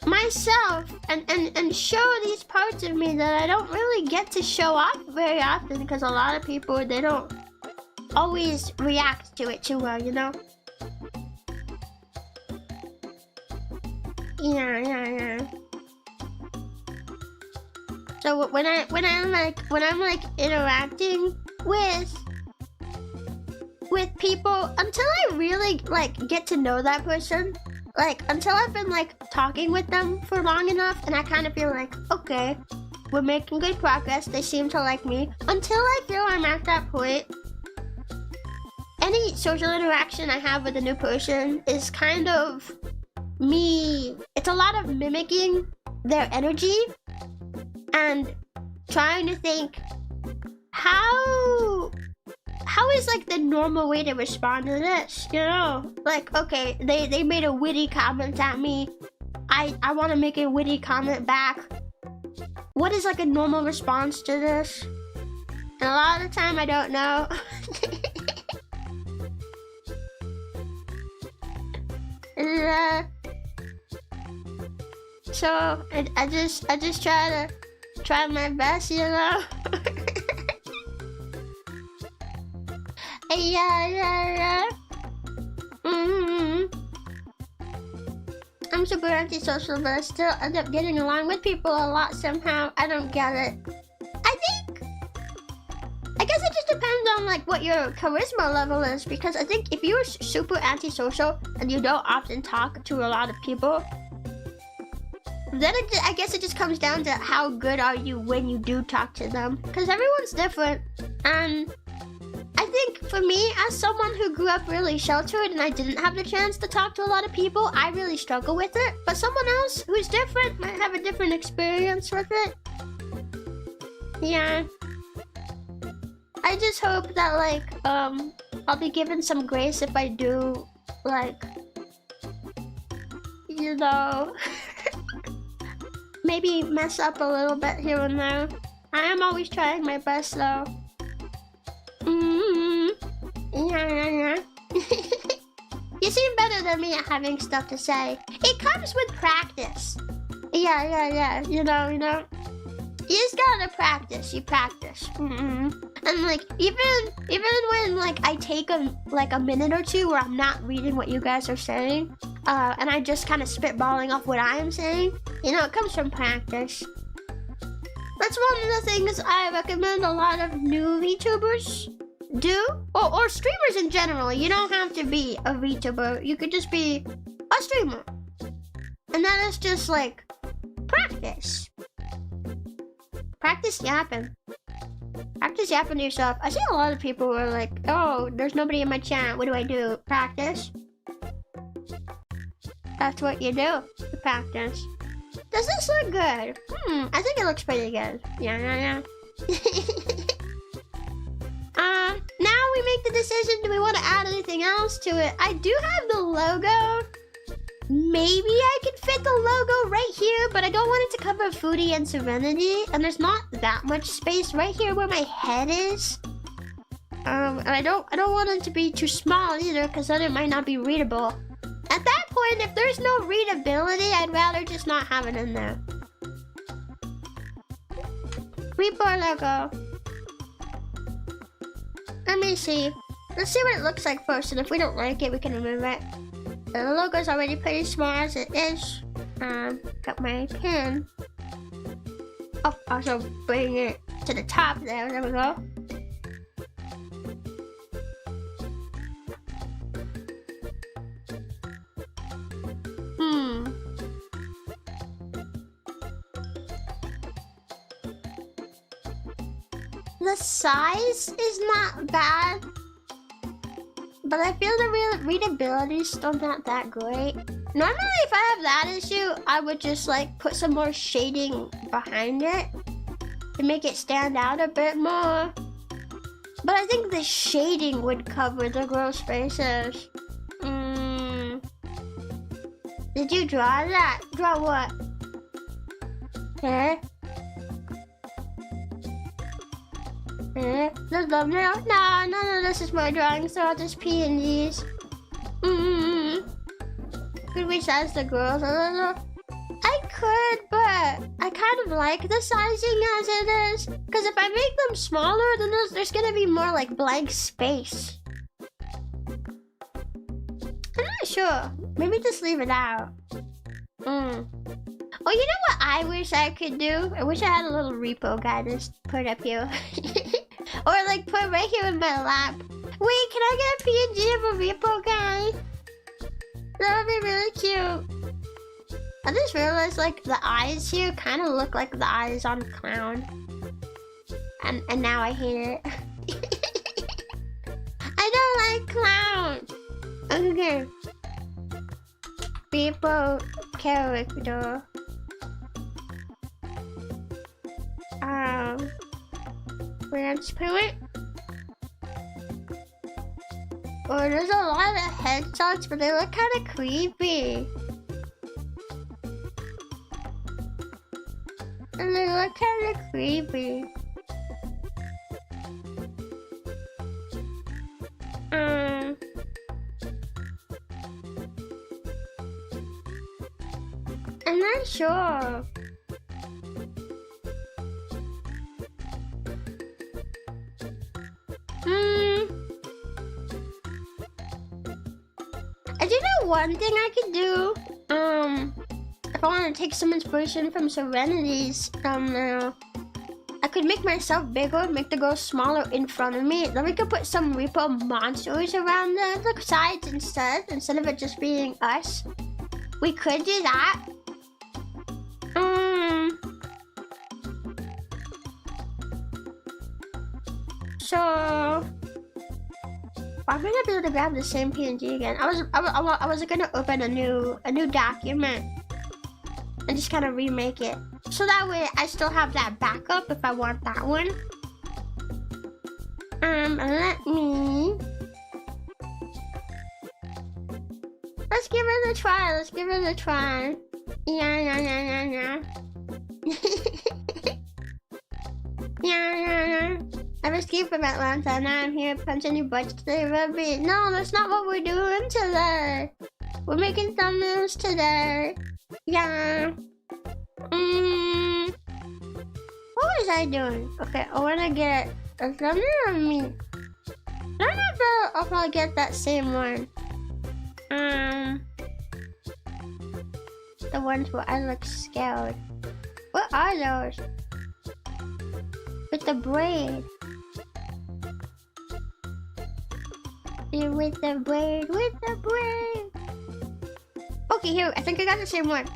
S1: myself and show these parts of me that I don't really get to show off very often, because a lot of people, they don't always react to it too well, you know? Yeah. So when I'm like interacting with people, until I really like get to know that person, like until I've been like talking with them for long enough and I kind of feel like, okay, we're making good progress, they seem to like me, until I feel I'm at that point, any social interaction I have with a new person is kind of me. It's a lot of mimicking their energy and trying to think how is like the normal way to respond to this, you know? Like, okay, they made a witty comment at me. I want to make a witty comment back. What is like a normal response to this? And a lot of the time I don't know. So I just try my best, you know. Yeah. I'm super antisocial, but I still end up getting along with people a lot somehow. I don't get it. I guess it just depends on like what your charisma level is, because I think if you're super antisocial and you don't often talk to a lot of people, then I guess it just comes down to how good are you when you do talk to them, because everyone's different. And I think for me, as someone who grew up really sheltered and I didn't have the chance to talk to a lot of people, I really struggle with it. But someone else who's different might have a different experience with it. Yeah. I just hope that, like, I'll be given some grace if I do, like, you know, maybe mess up a little bit here and there. I am always trying my best, though. Yeah. You seem better than me at having stuff to say. It comes with practice. Yeah. You know. You just gotta practice. You practice. And like even when like I take a minute or two where I'm not reading what you guys are saying, and I just kind of spitballing off what I am saying, you know, it comes from practice. That's one of the things I recommend a lot of new VTubers do, or streamers in general. You don't have to be a VTuber. You could just be a streamer, and that is just like practice. Practice yapping. Practice yapping to yourself. I see a lot of people who are like, oh, there's nobody in my chat. What do I do? Practice. That's what you do. You practice. Does this look good? I think it looks pretty good. Yeah. Now we make the decision, do we want to add anything else to it? I do have the logo. Maybe I could fit the logo right here, but I don't want it to cover Foodie and Serenity, and there's not that much space right here where my head is. And I don't want it to be too small either, because then it might not be readable. At that point, if there's no readability, I'd rather just not have it in there. Repo logo. Let me see. Let's see what it looks like first, and if we don't like it, we can remove it. The logo's already pretty small as it is. Got my pen. Oh, also bring it to the top there. There we go. The size is not bad, but I feel the readability is still not that great. Normally, if I have that issue, I would just like put some more shading behind it to make it stand out a bit more. But I think the shading would cover the girls' faces. Did you draw that? Draw what? Huh? The thumbnail? No, none of this is my drawing, so I'll just PNGs. Could we size the girls a little? I could, but I kind of like the sizing as it is. Because if I make them smaller, then there's gonna be more like blank space. I'm not sure. Maybe just leave it out. Oh, you know what I wish I could do? I wish I had a little repo guy just put up here. Or like put right here in my lap. Wait, can I get a PNG of a repo guy? That would be really cute. I just realized like the eyes here kind of look like the eyes on Clown. And now I hate it. I don't like Clown. Okay. Repo character. Transparent. Oh, there's a lot of headshots, but they look kind of creepy. And they look kind of creepy. I'm not sure. I do know one thing I could do. If I want to take some inspiration from Serenity's thumbnail, I I could make myself bigger, make the girls smaller in front of me. Then we could put some Repo monsters around the sides instead of it just being us. We could do that. So I may not be able to grab the same PNG again. I was gonna open a new document and just kind of remake it. So that way I still have that backup if I want that one. Let's give it a try. Yeah. Yeah. I've escaped from Atlanta. Now I'm here punching your butt today, Rebbi. No, that's not what we're doing today. We're making thumbnails today. Yeah. What was I doing? Okay, I wanna get a thumbnail of me. I don't know if I'll get that same one. The ones where I look scared. What are those? With the braid. Yeah, with the braid. Okay, here, I think I got the same one.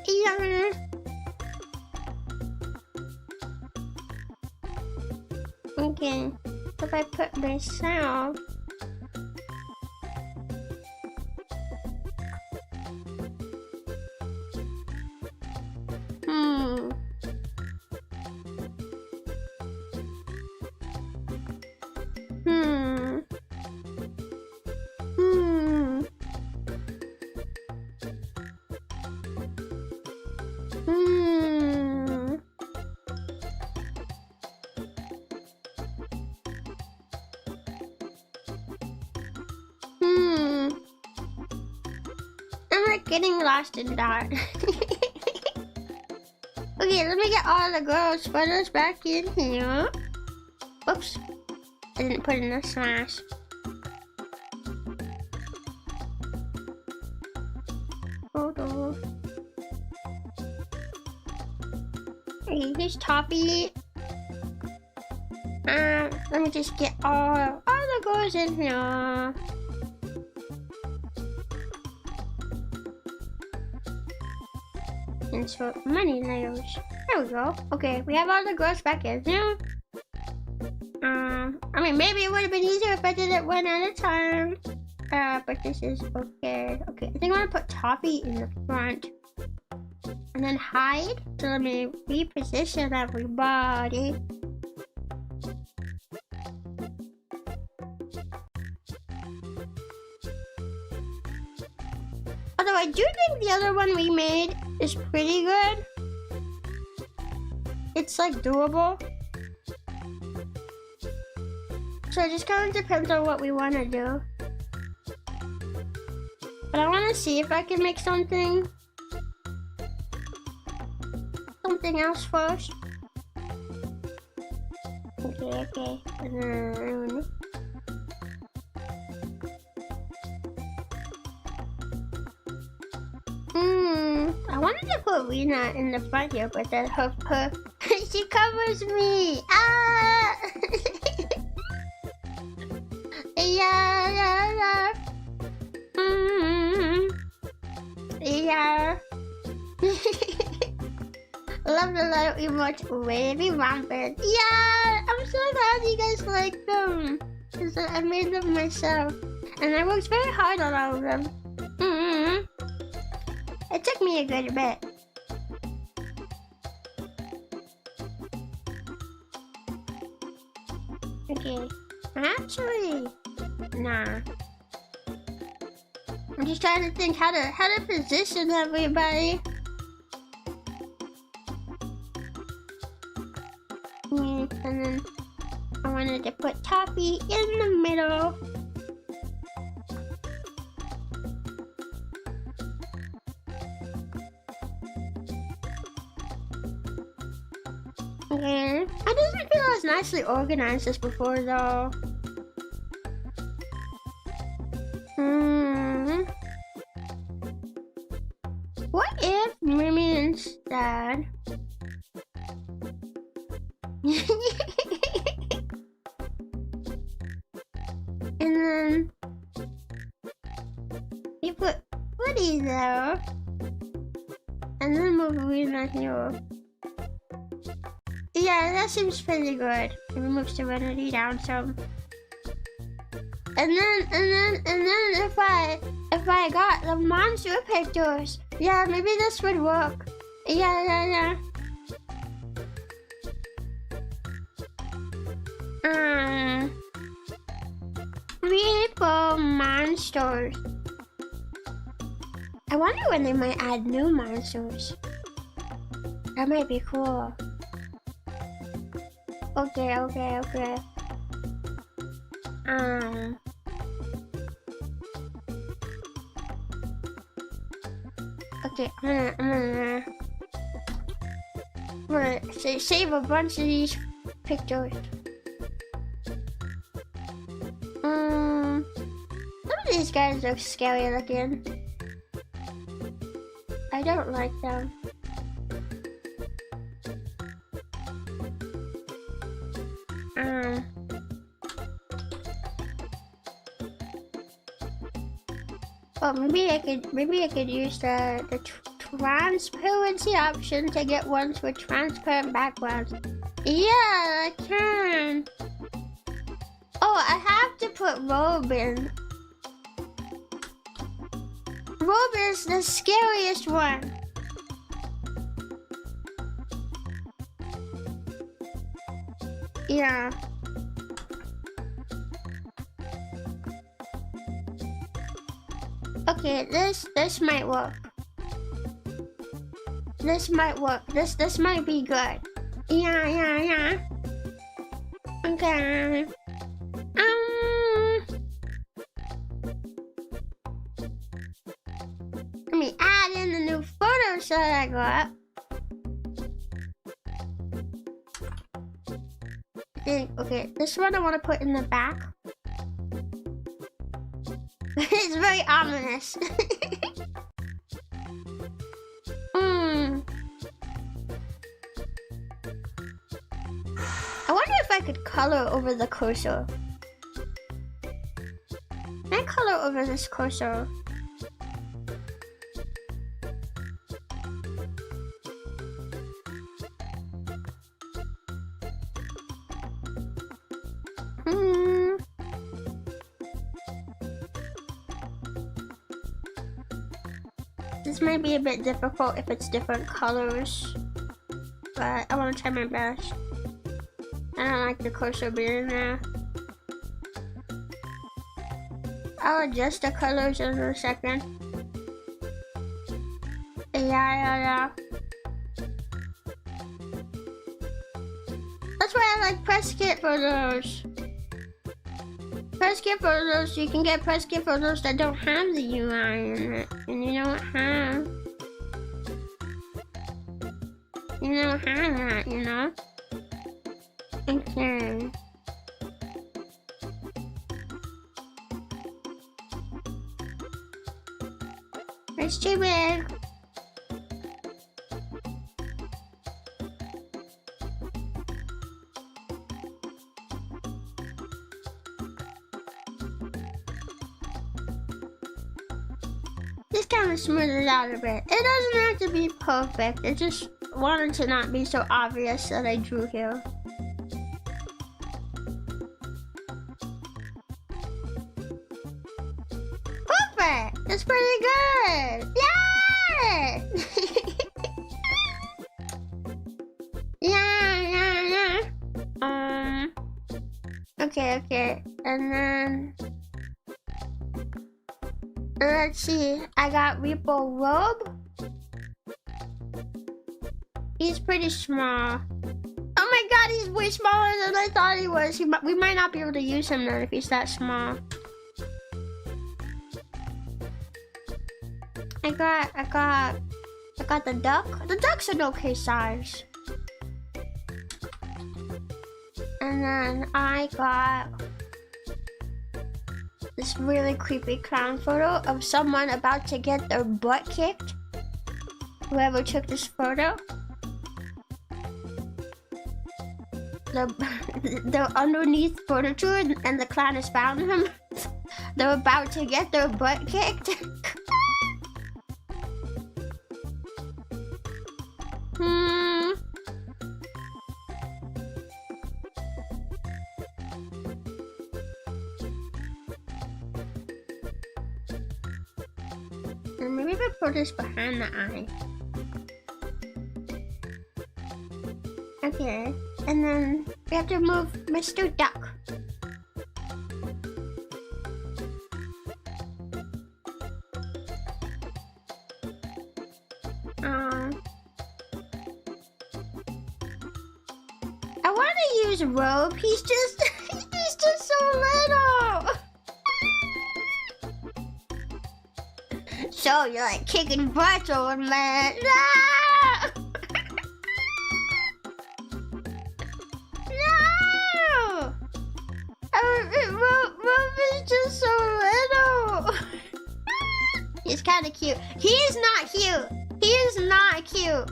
S1: Yeah. Okay, if I put myself. I'm like getting lost in that. Okay, let me get all the girls' photos back in here. Oops. I didn't put in a slash. Photo. Okay, here's Toppy. Let me just get all the girls in here. Insert money layers. There we go. Okay, we have all the girls back in here. I mean, maybe it would have been easier if I did it one at a time. But this is okay. Okay, I think I'm gonna put Toppy in the front. And then hide. So let me reposition everybody. Although I do think the other one we made is pretty good. It's like doable. So it just kind of depends on what we want to do. But I want to see if I can make something else first. Okay. I wanted to put Rena in the front here, but then her she covers me. Ah! Yeah. Yeah. Love the little emoji. Rebbi Rompin. Yeah! I'm so glad you guys like them. Because I made them myself. And I worked very hard on all of them. It took me a good bit. Okay. Actually, nah. I'm just trying to think how to position everybody. And then I wanted to put Toppy in the middle. Okay. I didn't feel as nicely organized as before though. What if Mimi instead then you put Woody there. And then move Lena here. Yeah, that seems pretty good. It moves Serenity down some. And then if I got the monster pictures, yeah, maybe this would work. Yeah. Repo monsters. I wonder when they might add new monsters. That might be cool. Okay. Okay, I'm gonna save a bunch of these pictures. Some of these guys look scary looking. I don't like them. Oh, maybe I could use the transparency option to get ones with transparent backgrounds. Yeah, I can. Oh, I have to put Rompin. Rompin is the scariest one. Yeah. Okay, this might work. This might work. This might be good. Yeah. Okay. Let me add in the new photos that I got. Okay, this one I want to put in the back. It's very ominous. I wonder if I could color over the cursor. Can I color over this cursor? This might be a bit difficult if it's different colors, but I want to try my best. I don't like the cursor being there. I'll adjust the colors in a second. Yeah. That's why I like press kit photos. Press kit photos, you can get press kit photos that don't have the UI in it, and you don't have that, you know? Okay. It's too big. Just kind of smooth it out a bit. It doesn't have to be perfect. I just wanted to not be so obvious that I drew here. Perfect! That's pretty good! Yay! Yeah. Okay. And then let's see. I got Repo robe. He's pretty small. Oh my god, he's way smaller than I thought he was. We might not be able to use him then if he's that small. I got the duck. The duck's an okay size. And then I got this really creepy clown photo of someone about to get their butt kicked. Whoever took this photo. they're underneath furniture and the clown has found him. They're about to get their butt kicked. And maybe if I put this behind the eye. Okay, and then we have to move Mr. Duck. I want to use Rope. He's just so little. So you're like kicking butt, old man. No! No! Rope is just so little. He's kind of cute. He is not cute. He is not cute.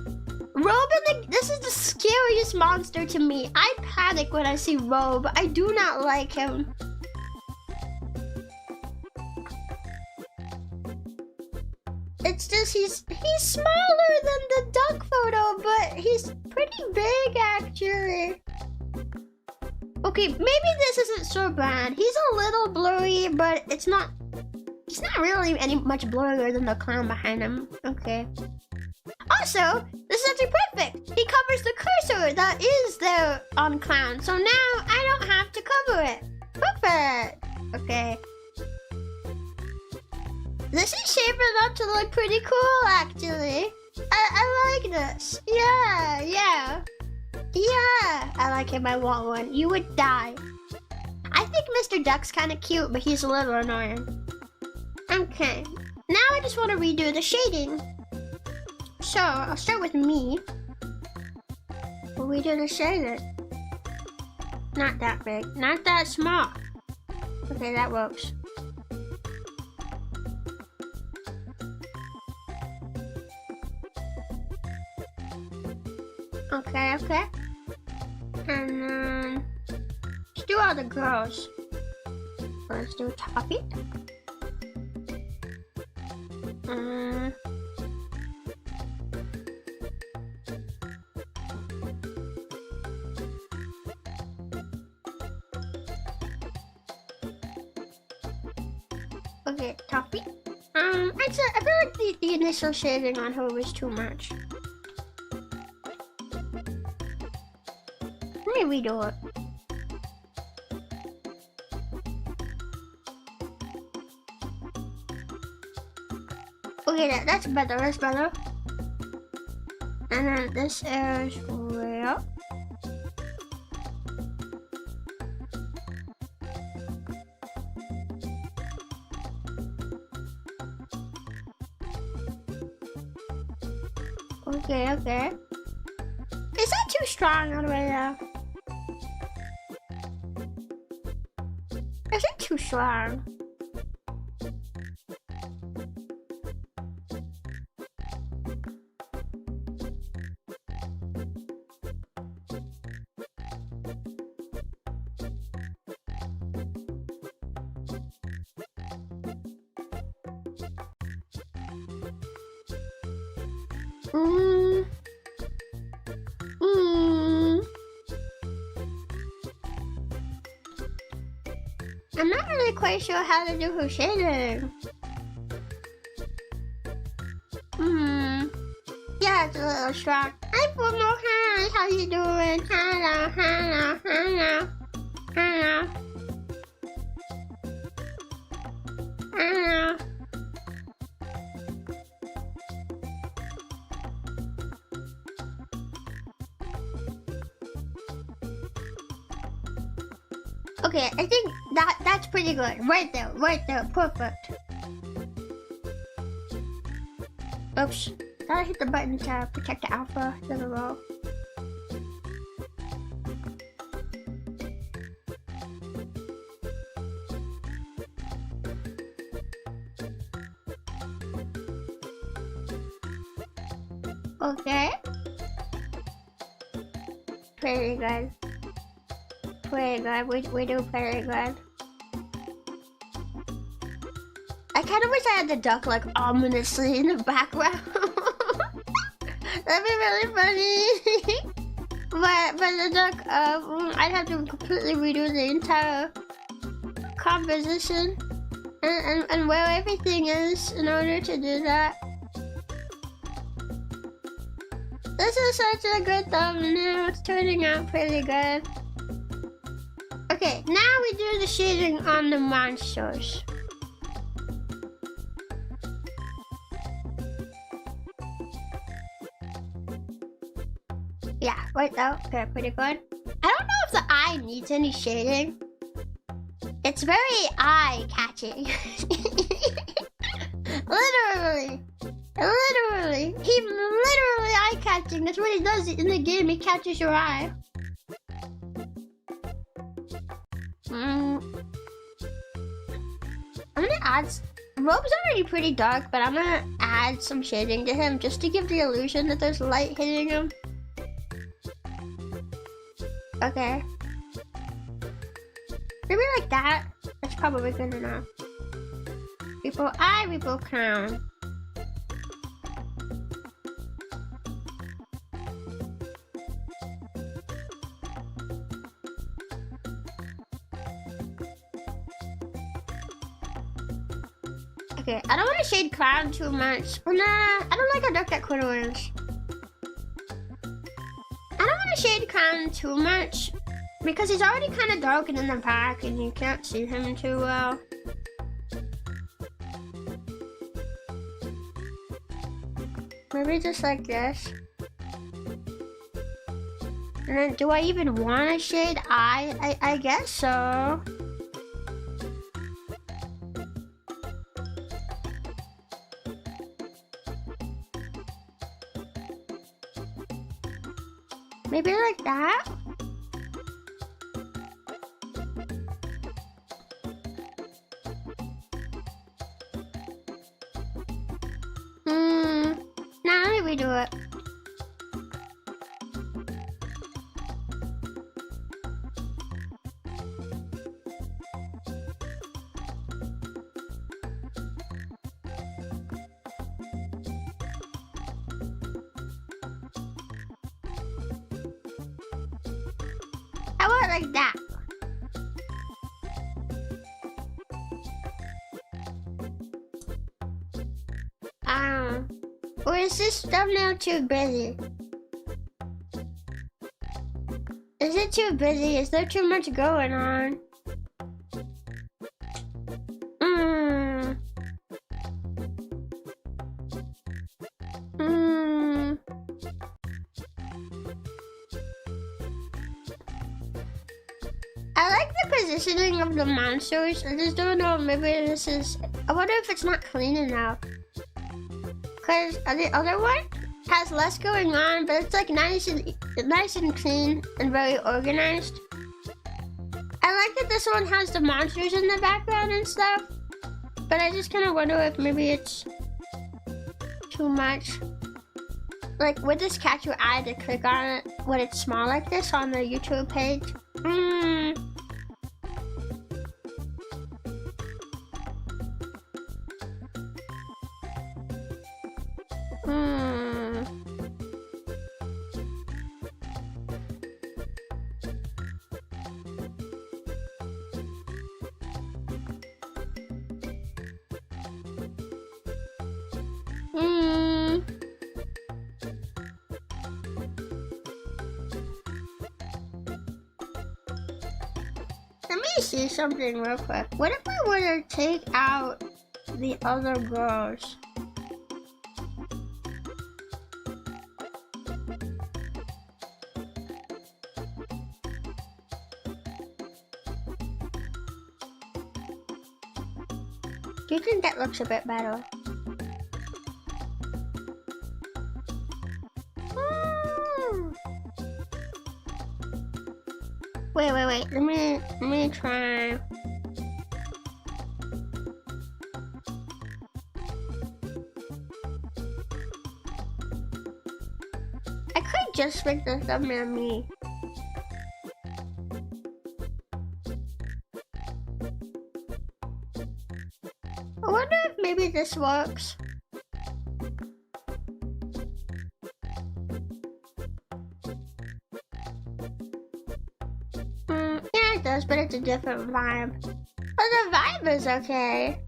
S1: Robe this is the scariest monster to me. I panic when I see Robe. I do not like him. It's just he's smaller than the duck photo, but he's pretty big actually. Okay, maybe this isn't so bad. He's a little blurry, but he's not really any much blurrier than the clown behind him. Okay. Also, this is actually perfect. He covers the cursor that is there on clown, so now I don't have to cover it. Perfect. Okay. This is shaping up to look pretty cool, actually. I like this. Yeah. I like him. I want one. You would die. I think Mr. Duck's kind of cute, but he's a little annoying. Okay. Now I just want to redo the shading. So, I'll start with me. We'll redo the shading. Not that big. Not that small. Okay, that works. Okay. And then let's do all the girls. Let's do Toppy. Okay, Toppy. I feel like the initial shading on her was too much. Let me redo it. Okay, that's better. And then this is real. Okay. Is that too strong all the way there? Is it too strong? I'm not really quite sure how to do her shading. Yeah, it's a little strong. Hi, Bruno. Hi, how you doing? Hello. Okay, I think that's pretty good. Right there, perfect. Oops, gotta hit the button to protect the alpha little row. Okay. Pretty good. pretty good. We do pretty good. I kind of wish I had the duck like ominously in the background. That'd be really funny. but the duck, I'd have to completely redo the entire composition and where everything is in order to do that. This is such a good thumbnail. It's turning out pretty good. Okay, now we do the shading on the monsters. Yeah, right though. Okay, pretty good. I don't know if the eye needs any shading. It's very eye-catching. Literally. He's literally eye-catching. That's what he does in the game. He catches your eye. I'm gonna add... Robe's already pretty dark, but I'm gonna add some shading to him just to give the illusion that there's light hitting him. Okay. Maybe like that. That's probably good enough. Repo eye, Repo crown. Okay, I don't want to shade clown too much. Well, nah, I don't like a duck that quiddles. I don't want to shade clown too much because he's already kind of darkened in the back and you can't see him too well. Maybe just like this. And then, do I even want to shade eye? I guess so. Maybe like that? Now let me redo it. I want it like that. Or is this thumbnail too busy? Is it too busy? Is there too much going on? I like the positioning of the monsters. I just don't know, maybe this is... I wonder if it's not clean enough. Because the other one has less going on, but it's like nice and clean and very organized. I like that this one has the monsters in the background and stuff, but I just kind of wonder if maybe it's too much. Like, would this catch your eye to click on it when it's small like this on the YouTube page? Let me see something real quick. What if I were to take out the other girls? Do you think that looks a bit better? Wait. Let me try. I could just make the thumbnail me. this works. Yeah, it does, but it's a different vibe. But the vibe is okay.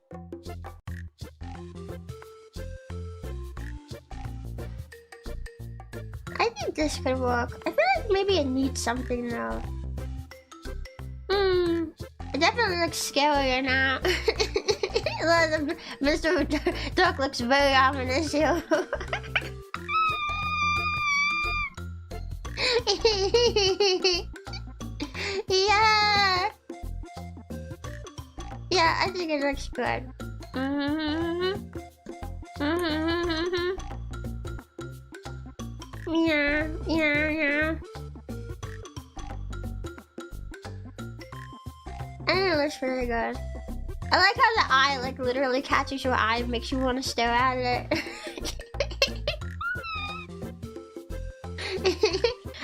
S1: I think this could work. I feel like maybe it needs something though. It definitely looks scarier now. Mr. Duck looks very ominous here. Yeah. Yeah, I think it looks good. Yeah. I think it looks really good. I like how the eye like literally catches your eye and makes you want to stare at it.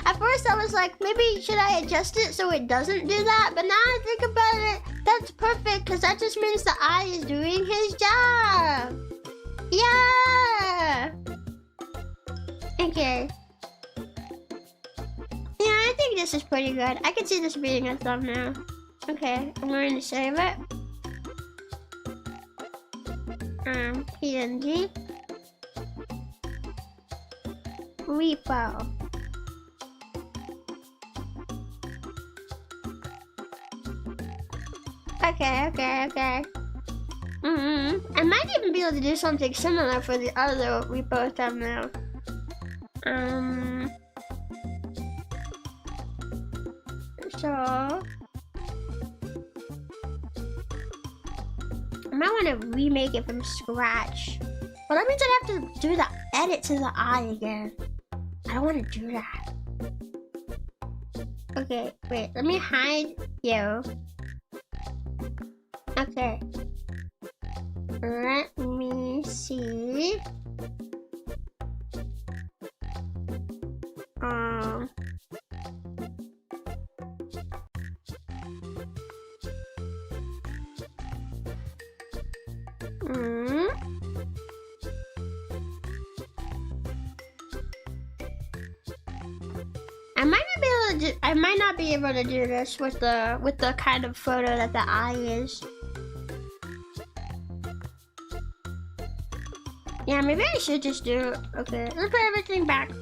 S1: At first I was like, maybe should I adjust it so it doesn't do that? But now I think about it, that's perfect because that just means the eye is doing his job. Yeah. Okay. Yeah, I think this is pretty good. I can see this being a thumbnail. Okay, I'm going to save it. PNG. Repo. Okay. I might even be able to do something similar for the other Repo thumbnail. So I might want to remake it from scratch. Well, that means I'd have to do the edit to the eye again. I don't want to do that. Okay, wait, let me hide you. Okay. Let me see. I might not be able to do this with the kind of photo that the eye is. Yeah, maybe I should just do it. Okay, let's put everything back.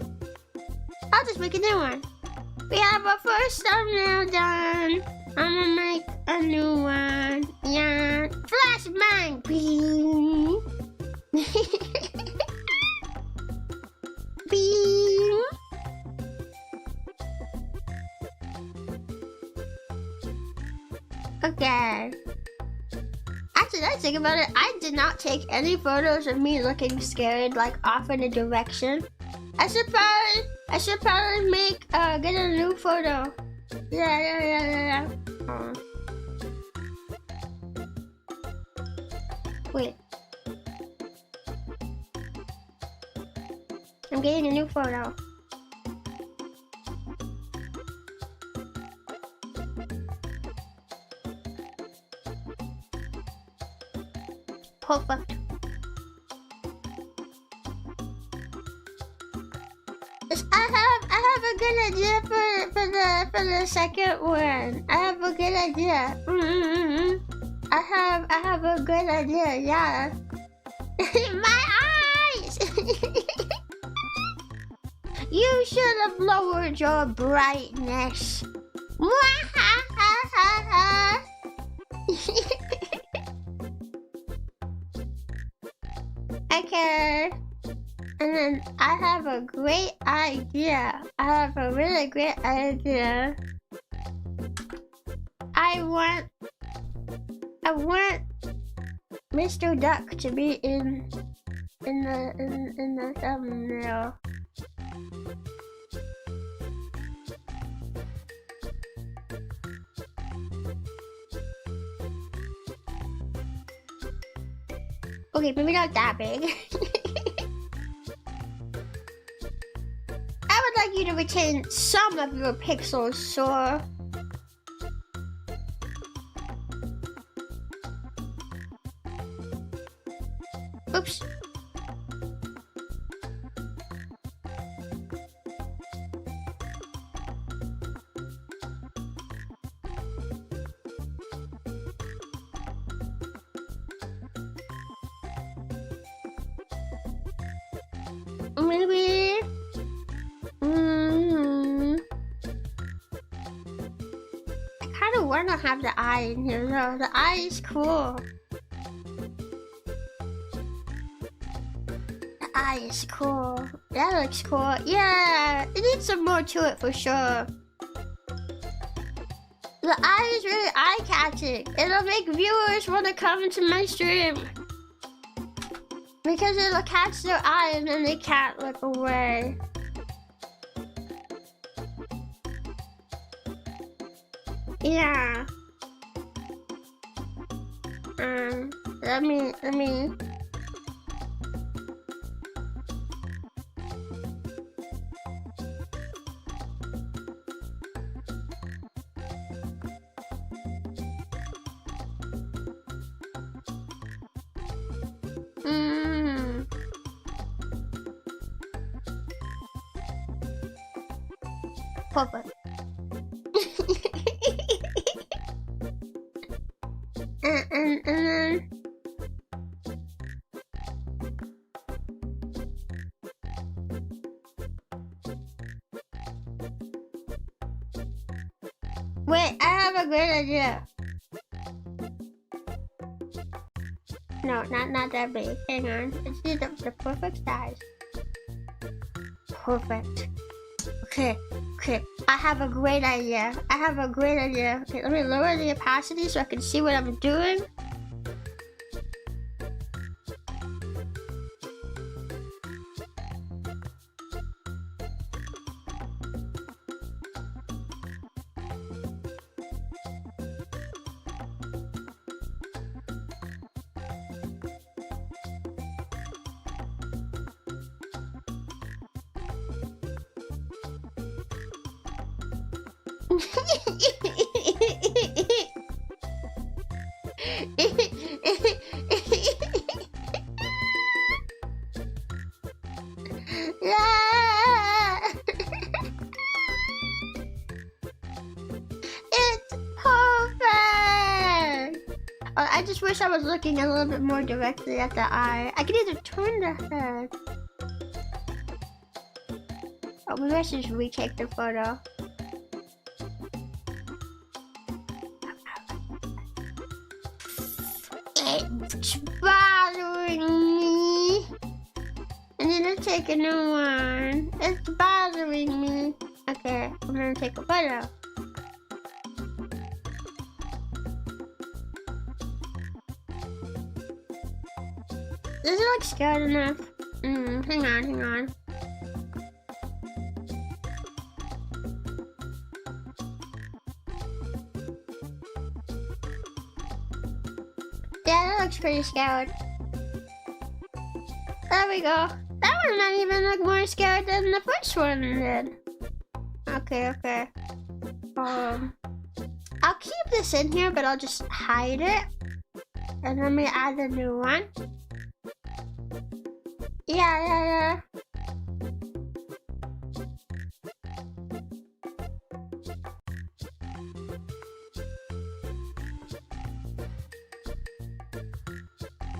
S1: I'll just make a new one. We have our first thumbnail done. I'm gonna make a new one. Yeah, flashbang. Bing. Bing. Okay. Actually, I think about it. I did not take any photos of me looking scared, like off in a direction. I should probably get a new photo. Yeah. Wait. I'm getting a new photo. Perfect. I have a good idea for the second one. I have a good idea. I have a good idea. Yeah. My eyes. You should have lowered your brightness. Okay. And then I have a great idea. I have a really great idea. I want Mr. Duck to be in the thumbnail. Okay, maybe not that big. I would like you to retain some of your pixels, sir. Oops. Maybe. I kind of want to have the eye in here though. The eye is cool. The eye is cool. That looks cool. Yeah, it needs some more to it for sure. The eye is really eye-catching. It'll make viewers want to come into my stream. Because it'll catch their eye and then they can't look away. Yeah. Let me. Perfect. and then wait, I have a great idea. No, not that big. Hang on. Let's do the perfect size. Perfect. Okay. I have a great idea. Okay, let me lower the opacity so I can see what I'm doing. Yeah. It's perfect. I just wish I was looking a little bit more directly at the eye. I can either turn the head. Oh, maybe I should just retake the photo. It's bothering me. I need to take a new one. It's bothering me. Okay, I'm gonna take a photo. Does it look scared enough? Hang on. Yeah, that looks pretty scared. There we go. That one not even look more scared than the first one did. Okay. I'll keep this in here, but I'll just hide it. And let me add a new one. Yeah.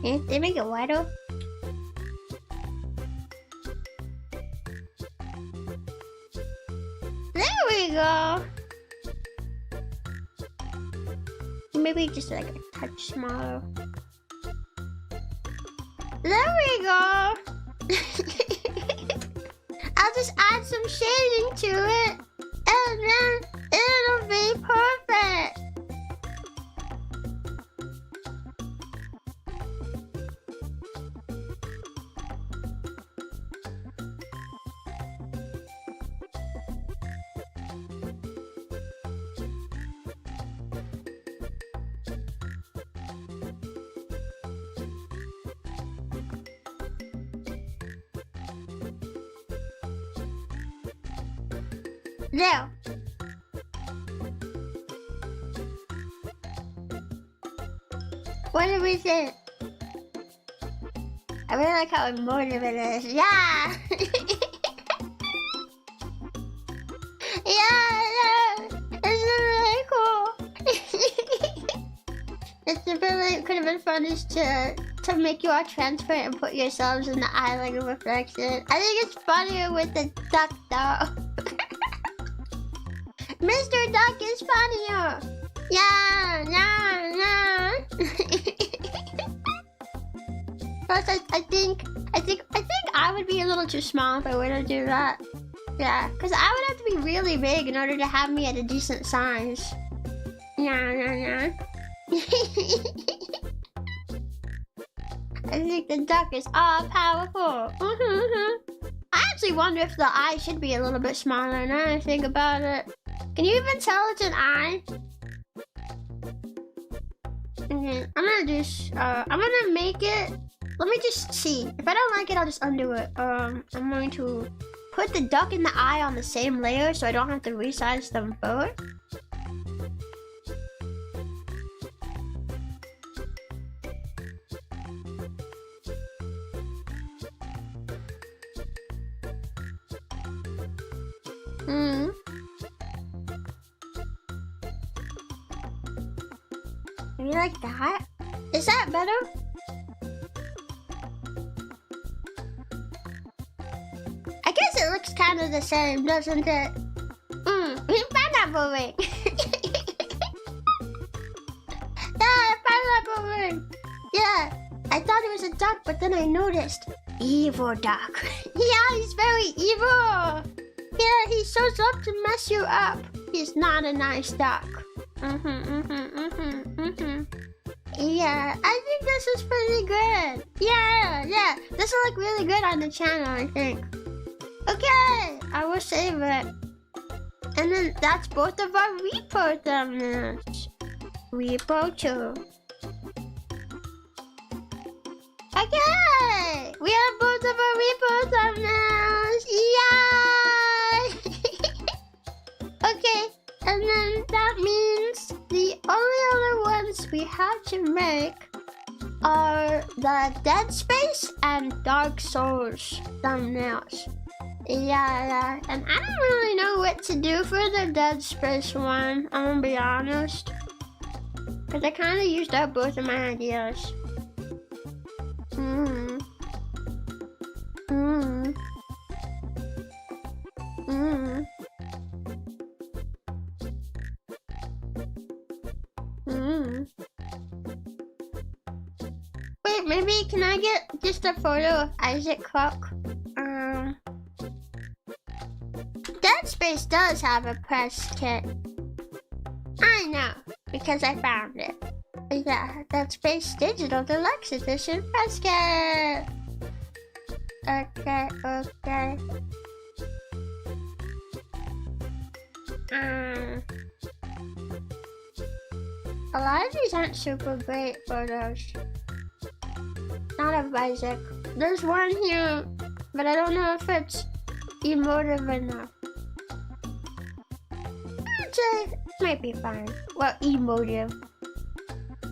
S1: Did they make it wider? There we go. Maybe just like a touch smaller. There we go. I'll just add some shading to it, and then it'll be perfect. There. What do we think? I really like how emotive it is. Yeah! Yeah! It's really cool. It's really could have been fun is to make you all transparent and put yourselves in the eye like a reflection. I think it's funnier with the duck though. Mr. Duck is funnier. Yeah. Plus, I think I would be a little too small if I were to do that. Yeah, because I would have to be really big in order to have me at a decent size. Yeah. I think the duck is all powerful. I actually wonder if the eye should be a little bit smaller now I think about it. Can you even tell it's an eye? Okay, I'm gonna make it. Let me just see. If I don't like it, I'll just undo it. I'm going to put the duck and the eye on the same layer so I don't have to resize them both. You like that? Is that better? I guess it looks kind of the same, doesn't it? Pineapple ring. Yeah, pineapple ring. Yeah, I thought it was a duck, but then I noticed. Evil duck. Yeah, he's very evil. Yeah, he shows up to mess you up. He's not a nice duck. Yeah, I think this is pretty good. Yeah. This will look really good on the channel, I think. Okay, I will save it. And then that's both of our Repo thumbnails. Repo 2. Okay, we have both of our Repo thumbnails. Yay! Okay, and then that means the only other ones we have to make are the Dead Space and Dark Souls thumbnails. Yeah, and I don't really know what to do for the Dead Space one, I'm gonna be honest. Because I kind of used up both of my ideas. Wait, maybe can I get just a photo of Isaac Clarke? Dead Space does have a press kit. I know, because I found it. Yeah, Dead Space Digital Deluxe Edition press kit. Okay. A lot of these aren't super great photos. Not of Isaac. There's one here, but I don't know if it's emotive enough. Actually, might be fine. Well, emotive.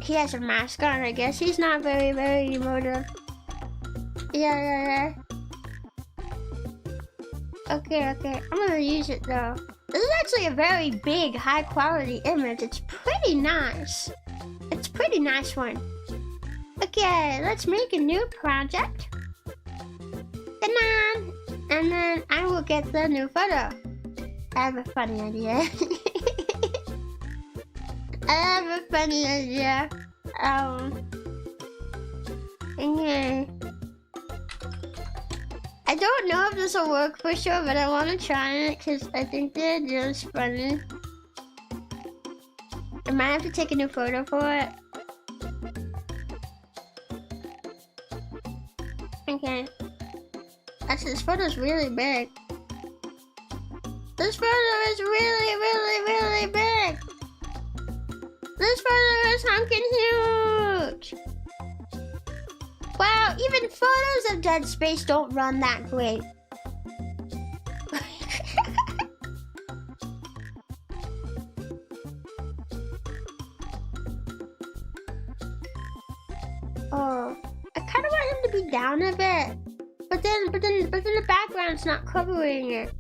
S1: He has a mask on, I guess. He's not very, very emotive. Yeah. Okay. I'm gonna use it though. This is actually a very big, high quality image. It's pretty nice. It's a pretty nice one. Okay, let's make a new project. And then I will get the new photo. I have a funny idea. Okay. I don't know if this will work for sure, but I want to try it because I think the idea is funny. I might have to take a new photo for it. Okay. Actually, this photo is really big. This photo is really big. This photo is hunkin' huge. Wow, even photos of Dead Space don't run that great. Oh, I kind of want him to be down a bit. But then the background's not covering it.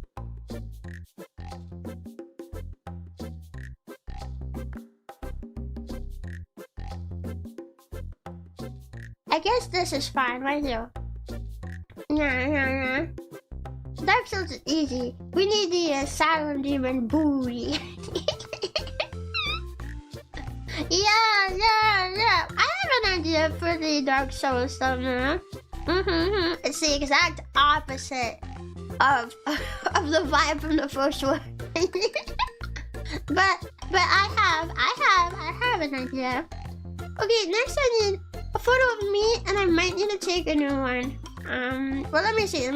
S1: I guess this is fine right here. Yeah. Dark Souls is easy. We need the Asylum Demon booty. Yeah. I have an idea for the Dark Souls thumbnail. It's the exact opposite of the vibe from the first one. but I have an idea. Okay, next I need a photo of me, and I might need to take a new one. Well, let me see.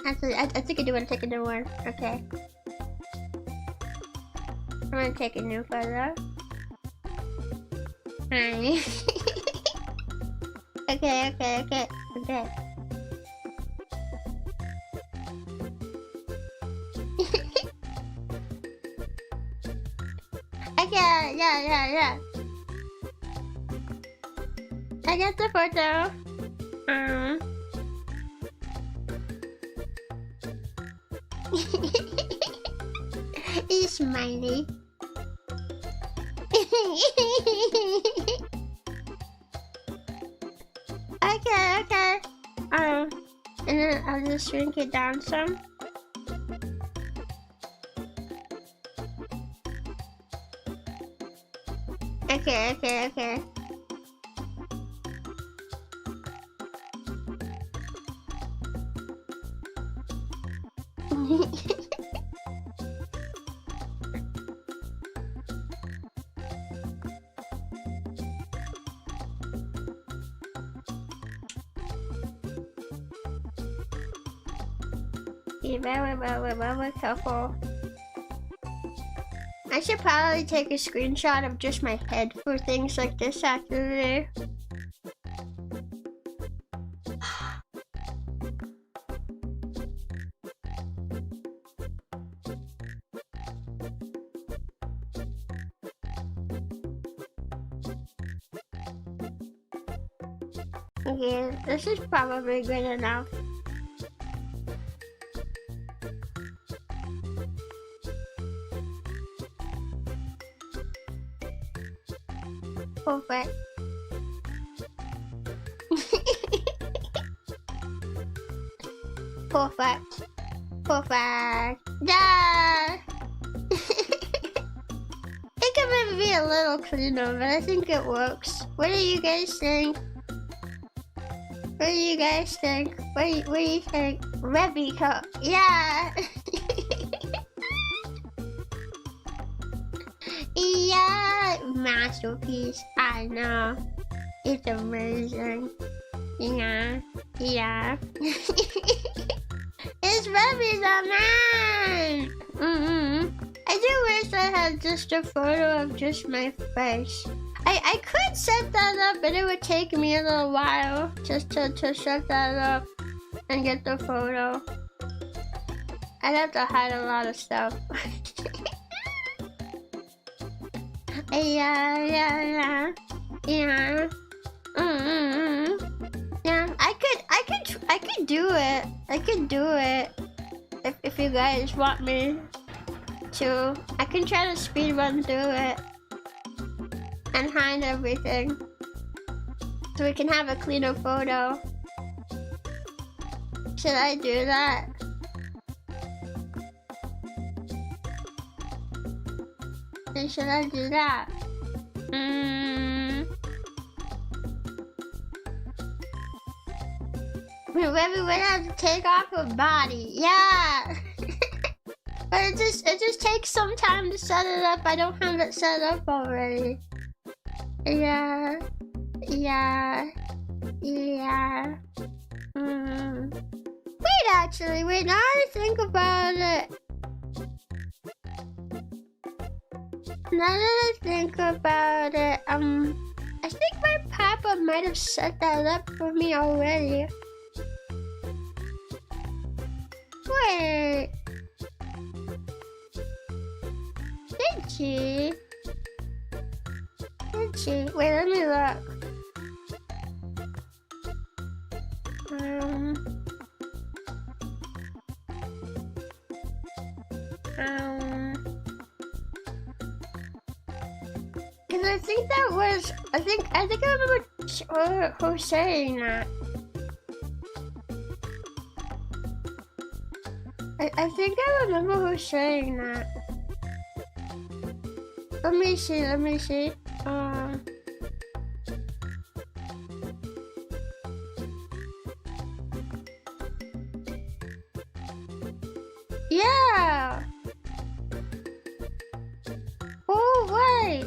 S1: Actually, I think I do want to take a new one. Okay. I'm gonna take a new photo. Hi. Okay. Okay, yeah. I got the photo. He's smiley. Okay. And then I'll just shrink it down some. Okay. Be very careful. I should probably take a screenshot of just my head for things like this actually. Okay, this is probably good enough. Perfect. Perfect. Yeah. It could maybe be a little cleaner, but I think it works. What do you guys think? What do you think? Rebbi, yeah. Yeah, masterpiece. I know. It's amazing. Yeah. It's Rebbi the man. I do wish I had just a photo of just my face. I could set that up, but it would take me a little while just to set that up and get the photo. I'd have to hide a lot of stuff. Yeah. Yeah, I could do it. If you guys want me to. I can try to speed run through it and hide everything so we can have a cleaner photo. Should I do that? Should I do that? Rebbi would have to take off her body. Yeah. But it just takes some time to set it up. I don't have it set up already. Yeah. Now I think about it. I think my papa might have set that up for me already. Wait. Did she? Wait, let me look. Cause I think that was, I think I remember who saying that. I think I remember who saying that. Let me see. Yeah. Oh wait.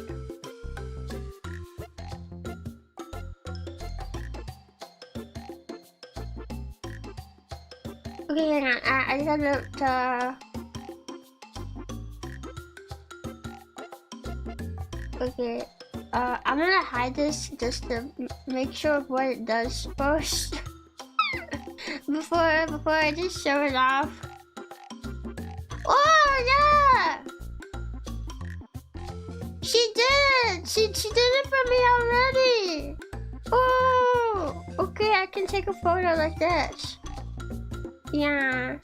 S1: Okay, hang on. I gotta look to. Okay. I'm gonna hide this just to make sure of what it does first. before I just show it off. Oh yeah! She did! She did it for me already! Oh! Okay, I can take a photo like this. Yeah.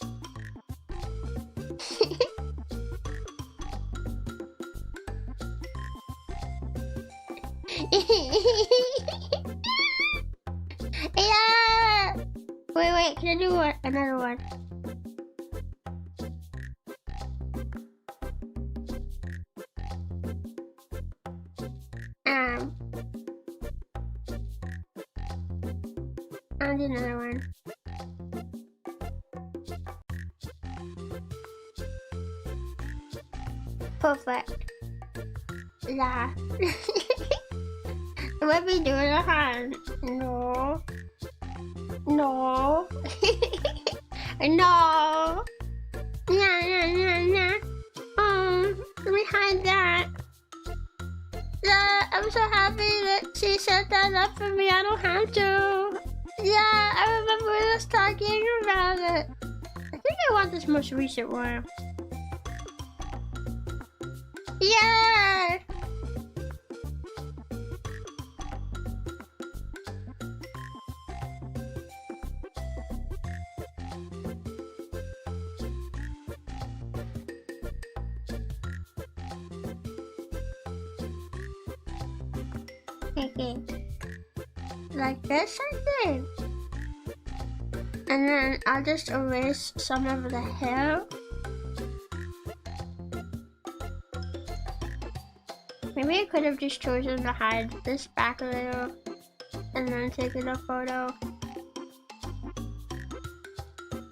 S1: Yeah! Wait, can I do another one? I'll do another one. Perfect. Yeah. Rebbi, do it again. No. No. No. Nah. Let me hide that. Yeah, I'm so happy that she set that up for me. I don't have to. Yeah, I remember us talking about it. I think I want this most recent one. Yeah! Okay. Like this, I think. And then I'll just erase some of the hair. Maybe I could have just chosen to hide this back a little and then taken a photo.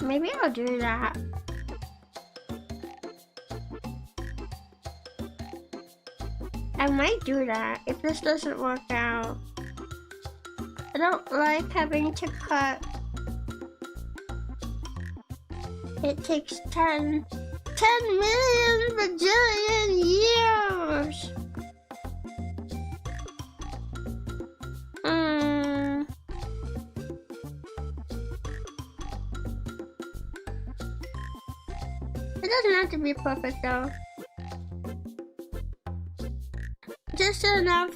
S1: Maybe I'll do that. I might do that if this doesn't work out. I don't like having to cut. It takes 10 million bajillion years. It doesn't have to be perfect though. Just enough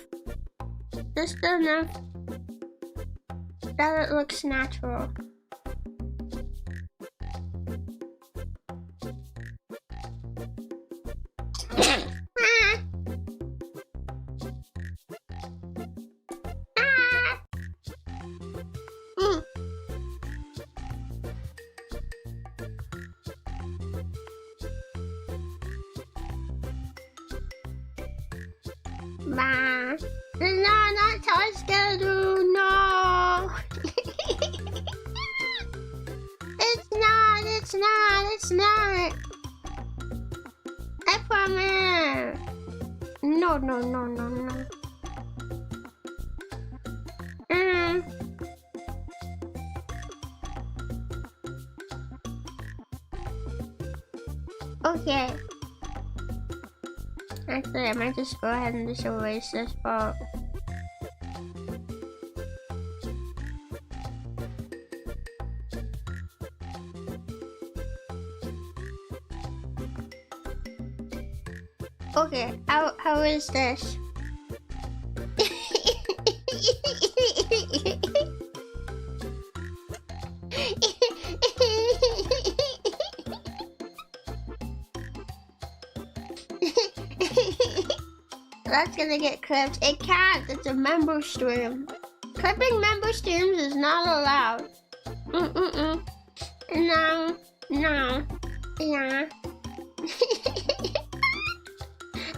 S1: that it looks natural. No, not Toy Schedule, no! It's not! I promise! No. Okay. Actually, I might just go ahead and just erase this part. Okay, how is this? That's gonna get clipped. It can't. It's a member stream. Clipping member streams is not allowed. No. Yeah.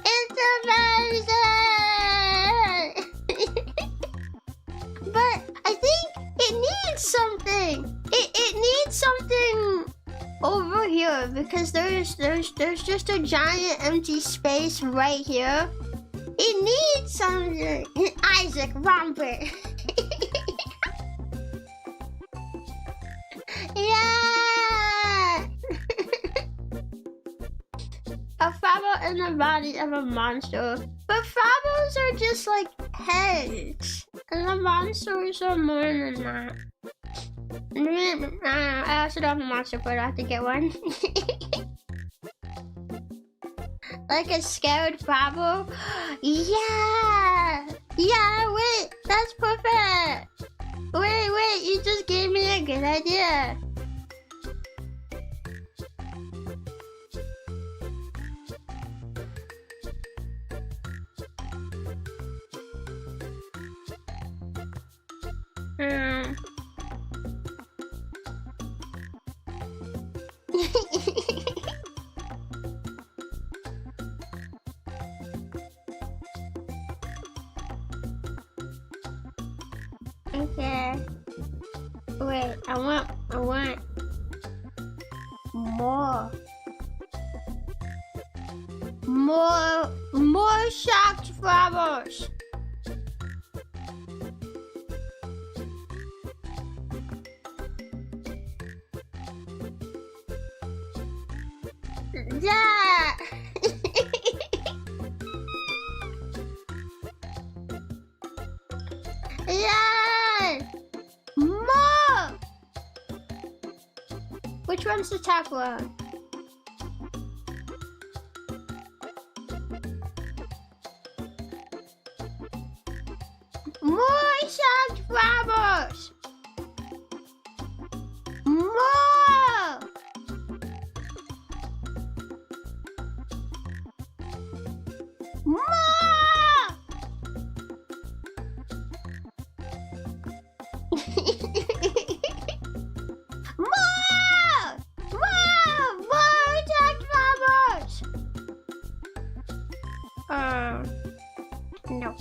S1: It's amazing! But I think it needs something. It needs something over here because there's just a giant empty space right here. It needs something. Isaac Rompin. Yeah. A frabble in the body of a monster. But frabbles are just like heads. And the monsters are more than that. I also don't have a monster, but I have to get one. Like a scared frabble. Yeah. Yeah, wait. That's perfect. Wait. You just gave me a good idea. Okay. Wait, I want more shocked flowers. Yeah. Yeah. More. Which one's the top one? More shocked flowers. More. More. More shocked flowers. No.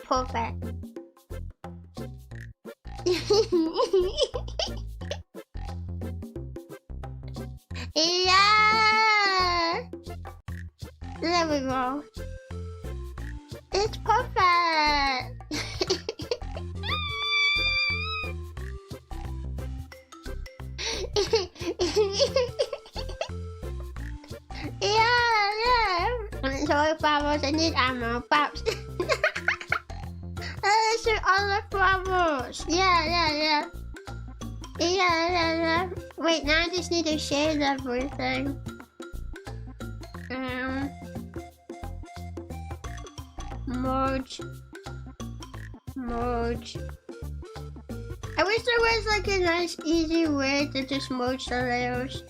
S1: Perfect. Yeah. There we go. It's perfect. Yeah. Sorry, flowers. I need ammo. Pops. Let's shoot all the flowers. Yeah. Wait, now I just need to shade everything. Merge. I wish there was like a nice easy way to just merge the layers.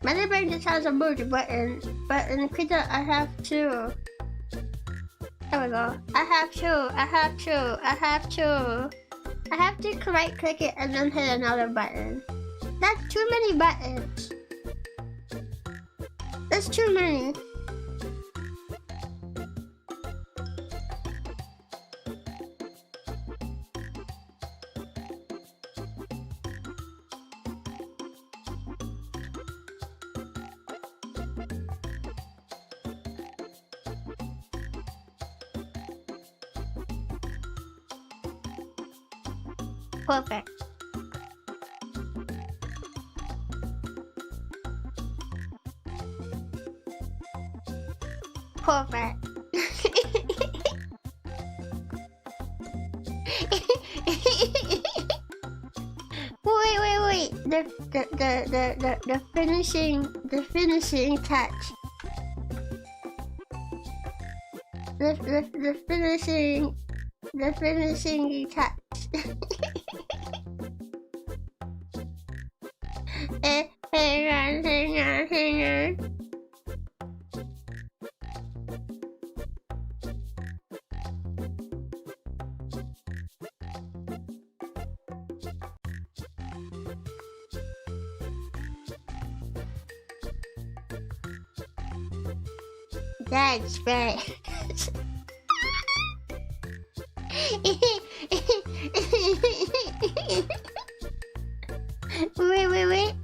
S1: My brain just has a merge button, but in Krita I have two. There we go. I have to right click it and then hit another button. That's too many buttons. That's too many. Perfect. Perfect. Wait. The finishing touch. The finishing The finishing touch. Hang on. That's right. Wait.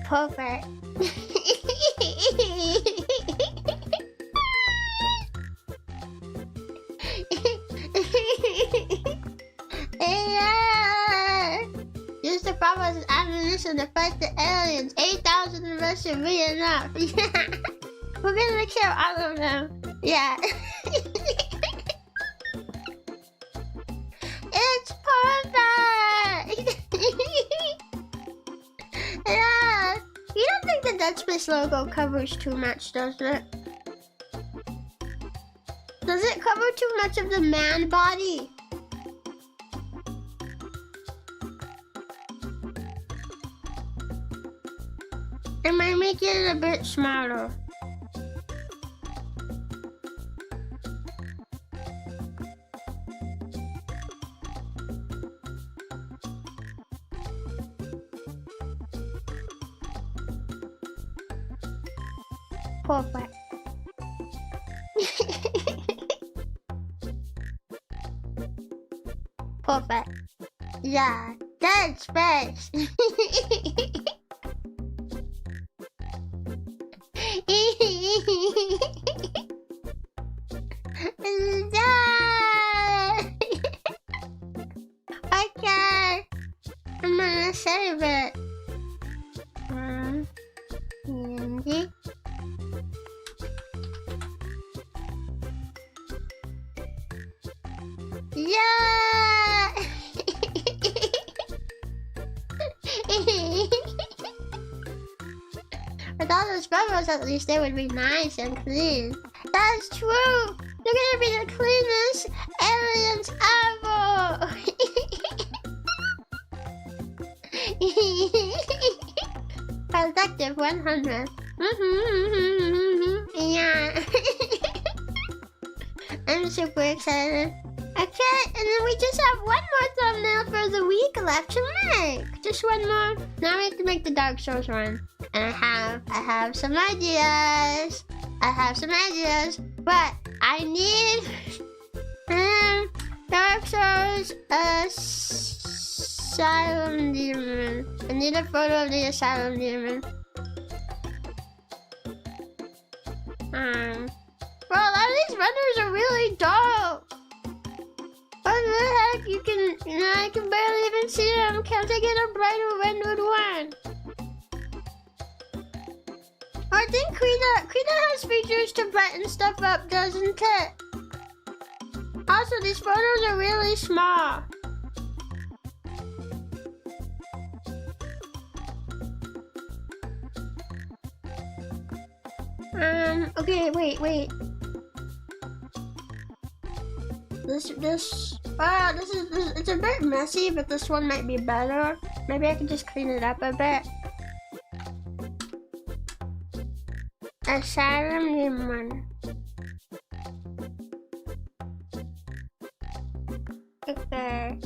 S1: Perfect. Use the bombs as ammunition to fight the aliens. 8,000 of us should be enough. We're gonna kill all of them. Yeah. It's perfect. Yeah. You don't think the Dead Space logo covers too much, does it? Does it cover too much of the man body? Am I making it a bit smaller? Perfect. Perfect. Yeah, Dead Space. Okay, I'm gonna save it. Andy. Yeah! With all those bubbles, at least they would be nice and clean. That's true! They're gonna be the cleanest aliens ever! Protective 100. Yeah. I'm super excited. Okay, and then we just have one more thumbnail for the week left to make. Just one more. Now we have to make the Dark Souls one. And I have some ideas. But I need Dark Souls Asylum Demon. I need a photo of the Asylum Demon. Well, all these renders are really dope. What the heck? I can barely even see them. Can't I get a brighter rendered one? I think Krita has features to brighten stuff up, doesn't it? Also, these photos are really small. Okay, wait. It's a bit messy, but this one might be better. Maybe I can just clean it up a bit. Asylum Demon. Okay.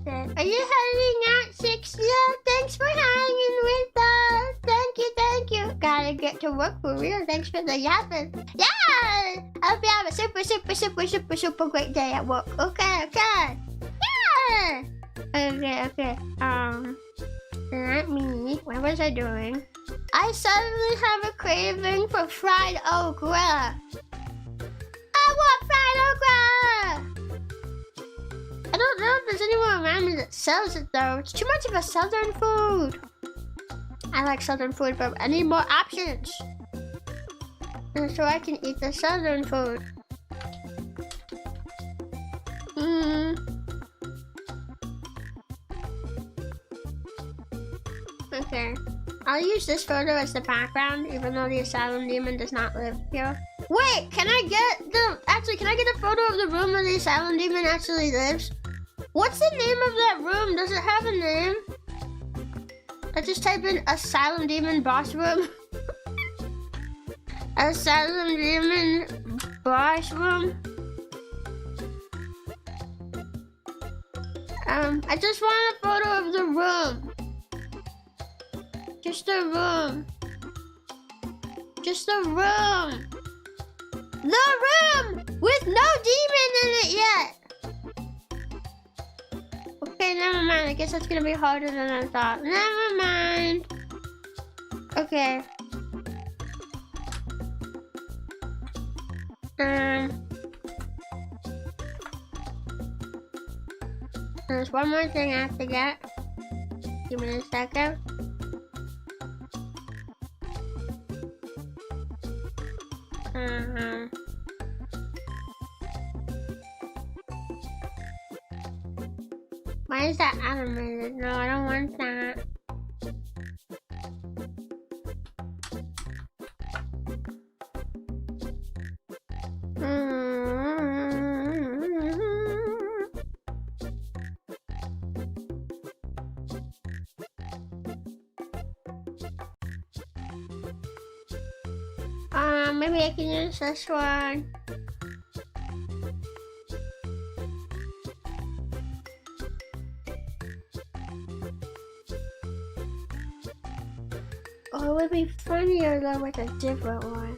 S1: Are you heading out, 6? Yeah, thanks for hanging with us. Thank you. Gotta get to work for real. Thanks for the yapping. Yeah! I hope you have a super great day at work. Okay. Yeah! Okay. Not me. What was I doing? I suddenly have a craving for fried okra. I want fried okra! I don't don't know if there's anyone around me that sells it though. It's too much of a southern food. I like southern food, but I need more options. And so I can eat the southern food. Okay. I'll use this photo as the background, even though the asylum demon does not live here. Wait, can I get a photo of the room where the asylum demon actually lives? What's the name of that room? Does it have a name? I just type in asylum demon boss room. Asylum demon boss room. I just want a photo of the room. Just the room. Just the room. The room! With no demon in it yet! Okay, never mind. I guess that's gonna be harder than I thought. Never mind. Okay. There's one more thing I have to get. Give me a second. Why is that animated? No, I don't want that. Maybe I can use this one. Oh, it would be funnier though with a different one.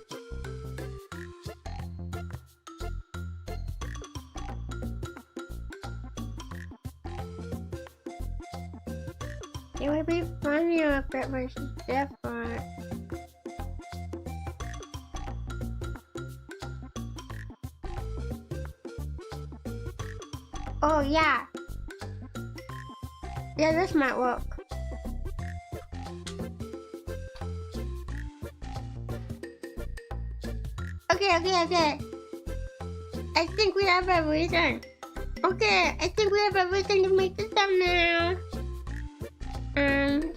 S1: It would be funnier if it was different. Oh yeah. Yeah, this might work. Okay. I think we have everything. Okay, I think we have everything to make the thumbnail.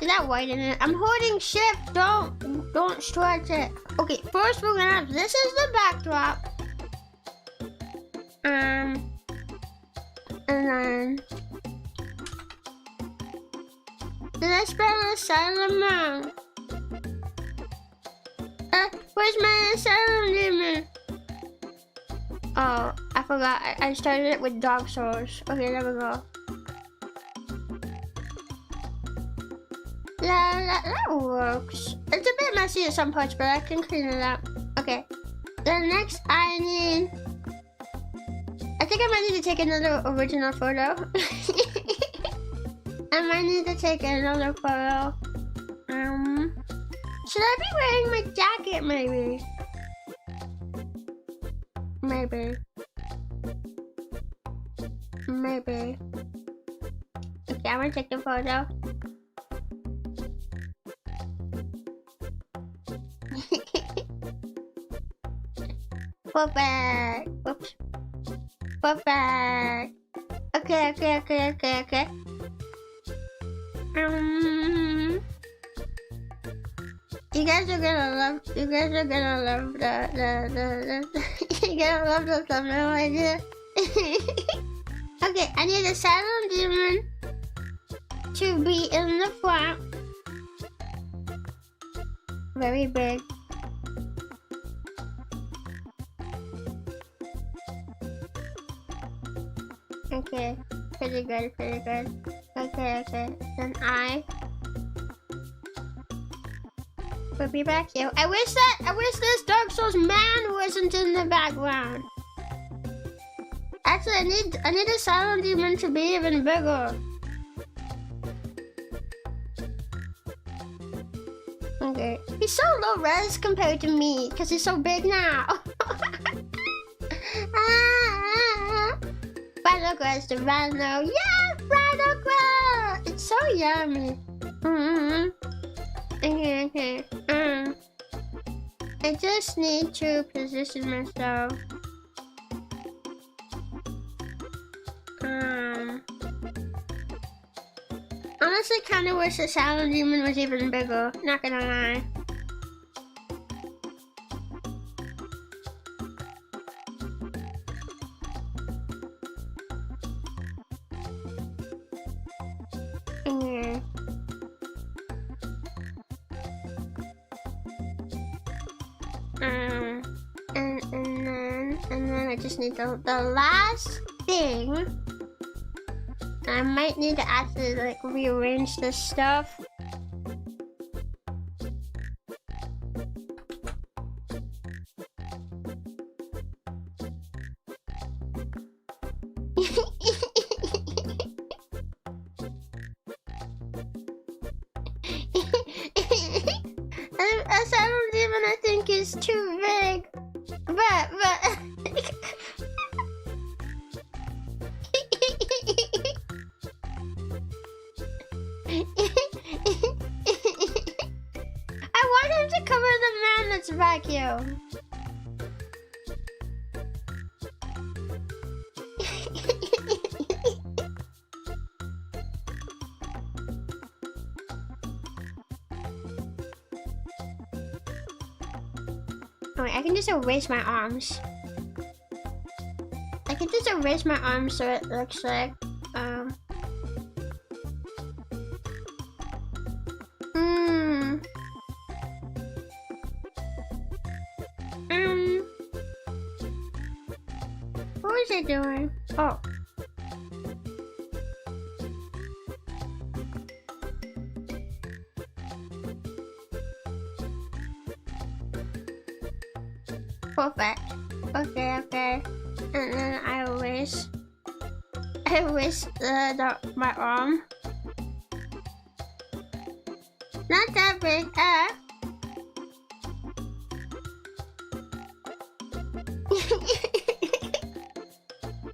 S1: Is that white in it? I'm holding shift. Don't stretch it. Okay, first we're gonna have this as the backdrop. And then did I spell asylum wrong? Where's my asylum demon? Oh, I forgot. I started it with Dark Souls. Okay, there we go. That works. It's a bit messy at some parts, but I can clean it up. Okay. Then next I think I might need to take another original photo. I might need to take another photo. Should I be wearing my jacket maybe? Maybe. Okay, I'm gonna take the photo. Perfect. Oops. Perfect. Okay. You guys are gonna love the you're gonna love the thumbnail idea. Okay, I need a asylum demon to be in the front. Very big. Okay, pretty good. Okay. Then I will be back here. I wish this Dark Souls man wasn't in the background. Actually, I need a silent demon to be even bigger. Okay, he's so low res compared to me because he's so big now. By the grass, the rhino. Yeah, rhino grass. It's so yummy. Okay. I just need to position myself. Honestly, kind of wish the silent demon was even bigger. Not gonna lie. And then I just need the last thing. I might need to actually like rearrange this stuff. Asylum demon I think is too big. But I want him to cover the man that's back here. Oh, wait, I can just erase my arms. I can just erase my arms so it looks like what was I doing? Oh. Perfect. Okay. And then I erase my arm. Not that big.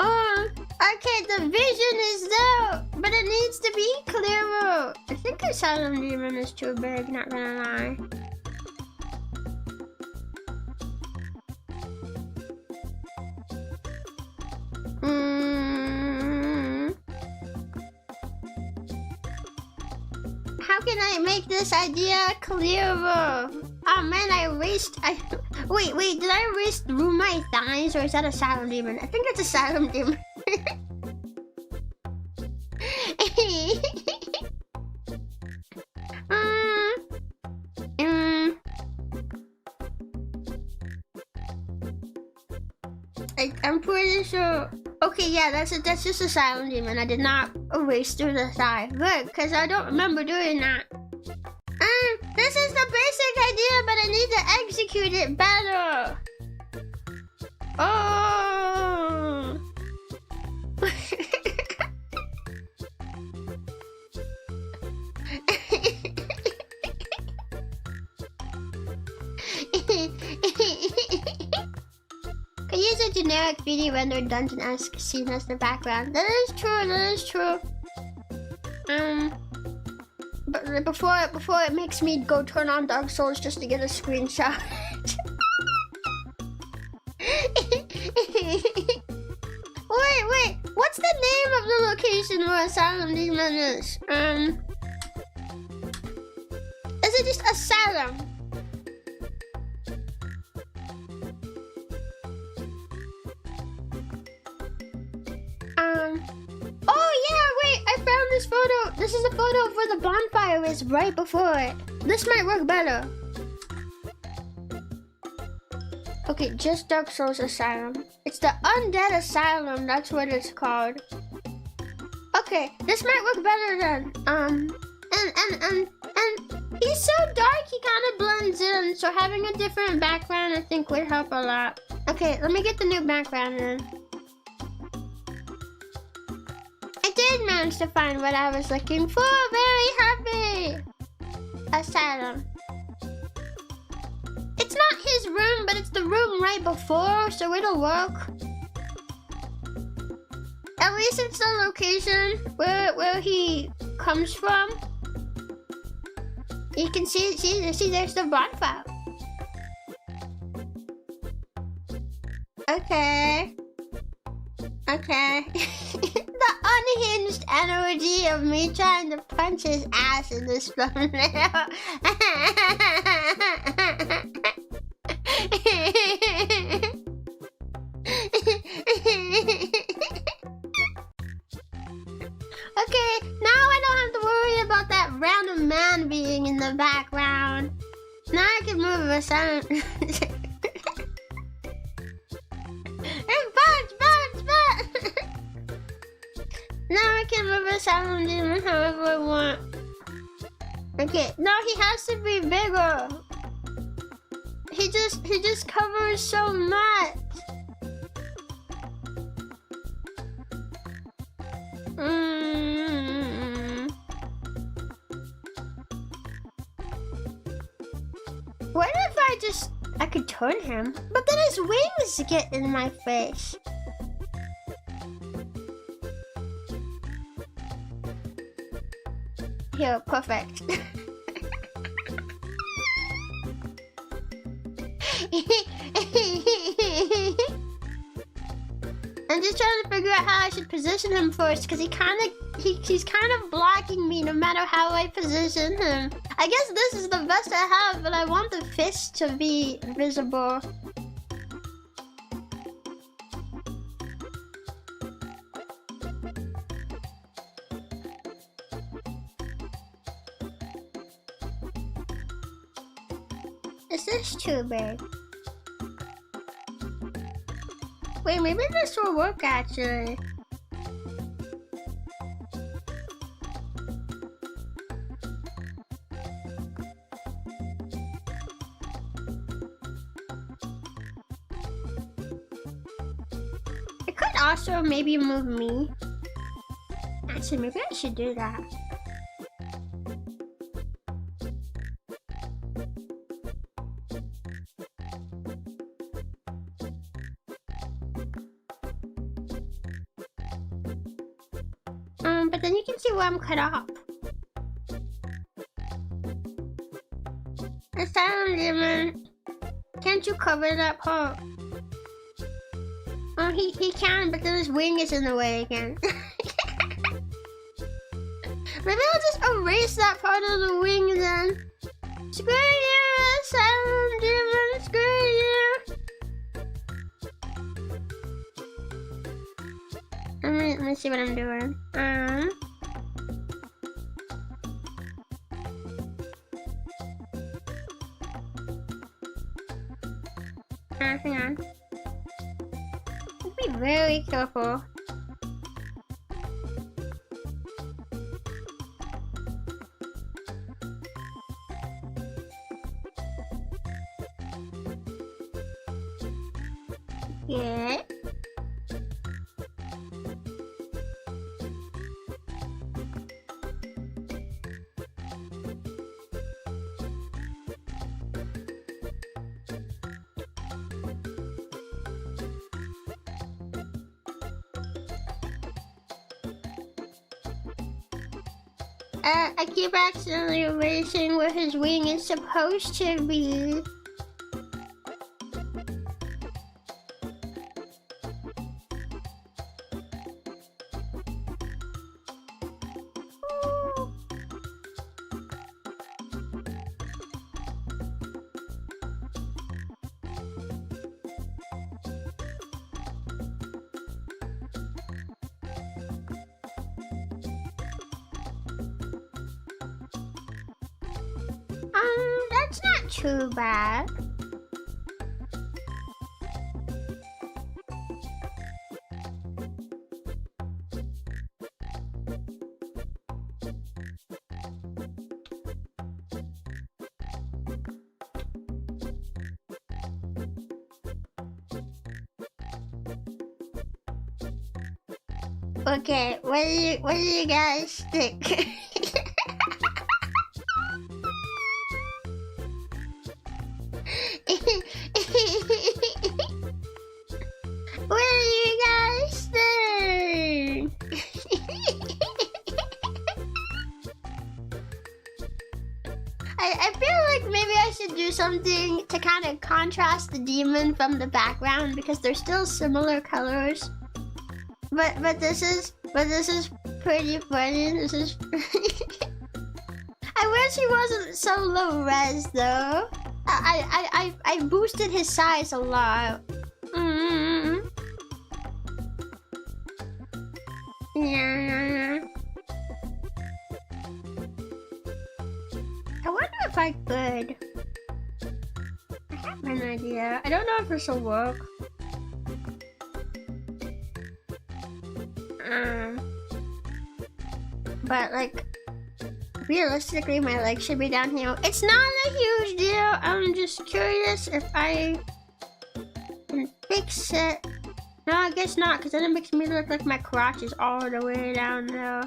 S1: Oh, okay, the vision is there, but it needs to be clearer. I think the Asylum Demon is too big, not gonna lie. How can I make this idea clearer? Oh man, Wait, did I erase through my thighs or is that Asylum Demon? I think it's Asylum Demon. I'm pretty sure. Okay, yeah, that's just Asylum Demon. I did not erase through the thigh. Good, because I don't remember doing that. This is the basic idea, but I need to execute it better. Oh. Can use a generic 3D rendered dungeon-esque scene as the background. That is true. But before it makes me go turn on Dark Souls just to get a screenshot. Wait, what's the name of the location where Asylum Demon is? Is it just Asylum? Oh yeah, wait, I found this photo. This is a photo of where the bonfire is right before it. This might work better. Okay, just Dark Souls Asylum. It's the Undead Asylum, that's what it's called. Okay, this might work better then. And he's so dark, he kind of blends in, so having a different background I think would help a lot. Okay, let me get the new background in. I did manage to find what I was looking for. Very happy. Asylum. It's not his room, but it's the room right before, so it'll work. At least it's the location where he comes from. You can see there's the bonfire. Okay. Okay. The unhinged energy of me trying to punch his ass in this thumbnail. Okay, now I don't have to worry about that random man being in the background. Now I can move the sound. Punch! Now I can move the sound demon however I want. Okay, no, he has to be bigger. He just covers so much. What if I could turn him? But then his wings get in my face. Here, perfect. I'm just trying to figure out how I should position him first, because he's kind of blocking me no matter how I position him. I guess this is the best I have, but I want the fist to be visible. Is this too big? Wait, maybe this will work actually. It could also maybe move me. Actually, maybe I should do that. But then you can see where I'm cut off. Asylum demon, can't you cover that part? Oh, he can, but then his wing is in the way again. Maybe I'll just erase that part of the wing then. Screw you, asylum demon, screw you. Let me see what I'm doing. Hang on. Be very careful. Yeah. I keep accidentally erasing where his wing is supposed to be. That's not too bad. Okay, what do you guys think? What do you guys think? something to kind of contrast the demon from the background because they're still similar colors. But this is pretty funny. This is. I wish he wasn't so low res though. I boosted his size a lot. Yeah. I wonder if I could. I have an idea. I don't know if this will work. But like, realistically, my leg should be down here. It's not a huge deal. I'm just curious if I can fix it. No, I guess not, because then it makes me look like my crotch is all the way down there.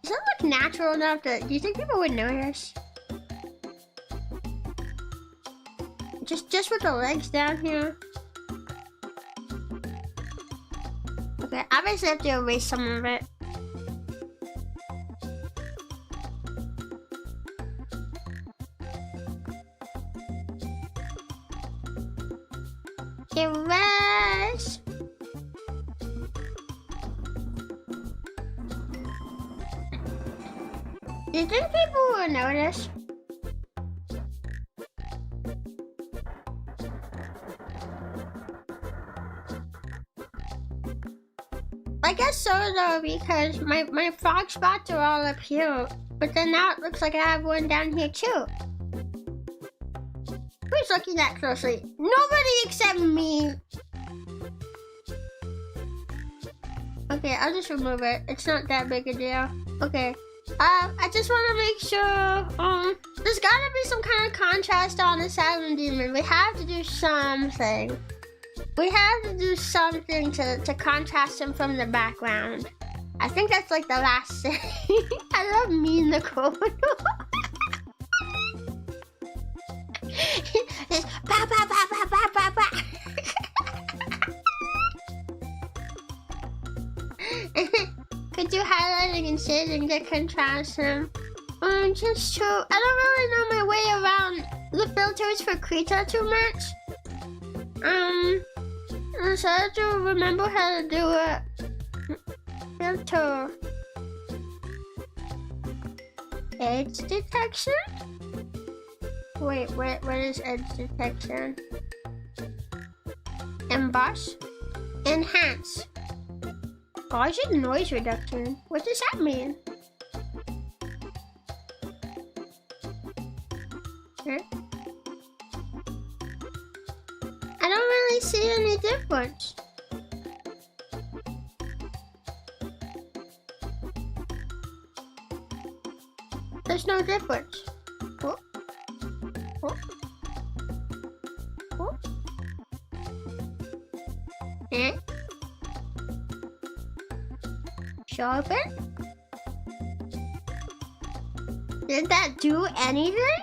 S1: Does that look natural enough that, do you think people would notice? Just with the legs down here? Okay, obviously I have to erase some of it. Erase! Do you think people will notice? I guess so though, because my frog spots are all up here, but then now it looks like I have one down here too. Who's looking that closely? Nobody except me. Okay, I'll just remove it. It's not that big a deal. Okay. I just want to make sure, there's gotta be some kind of contrast on the silent demon. We have to do something. We have to do something to contrast him from the background. I think that's like the last thing. I love me in the corner. It's ba ba ba ba ba ba ba. Could do highlighting and shading to contrast him. Just true. I don't really know my way around the filters for Krita too much. So I have to remember how to do it. Filter. Edge detection? Wait, what is edge detection? Emboss? Enhance. Gaussian noise reduction. What does that mean? Huh? I don't really see any difference. There's no difference. Oh. Oh. Oh. Eh? Sharpen? Did that do anything?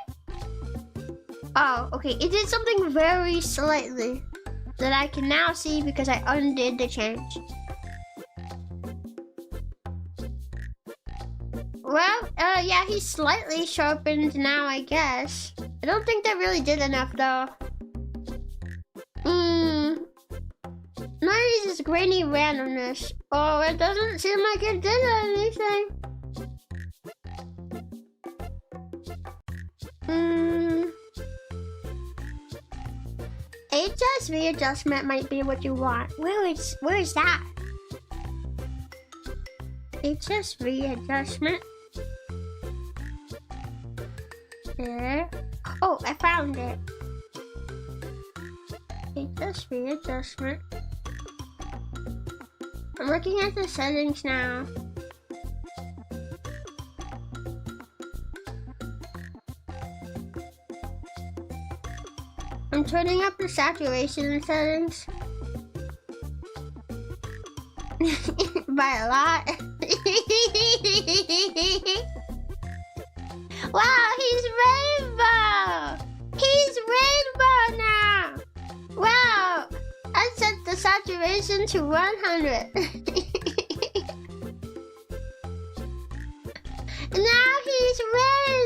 S1: Oh, okay. It did something very slightly that I can now see because I undid the change. Well, yeah, he's slightly sharpened now, I guess. I don't think that really did enough, though. Maybe just grainy randomness. Oh, it doesn't seem like it did anything. HSV adjustment might be what you want. Where is that? HSV adjustment. There. Oh, I found it. HSV adjustment. I'm looking at the settings now. I'm turning up the saturation settings. By a lot. Wow, he's rainbow! He's rainbow now! Wow! I set the saturation to 100. Now he's rainbow!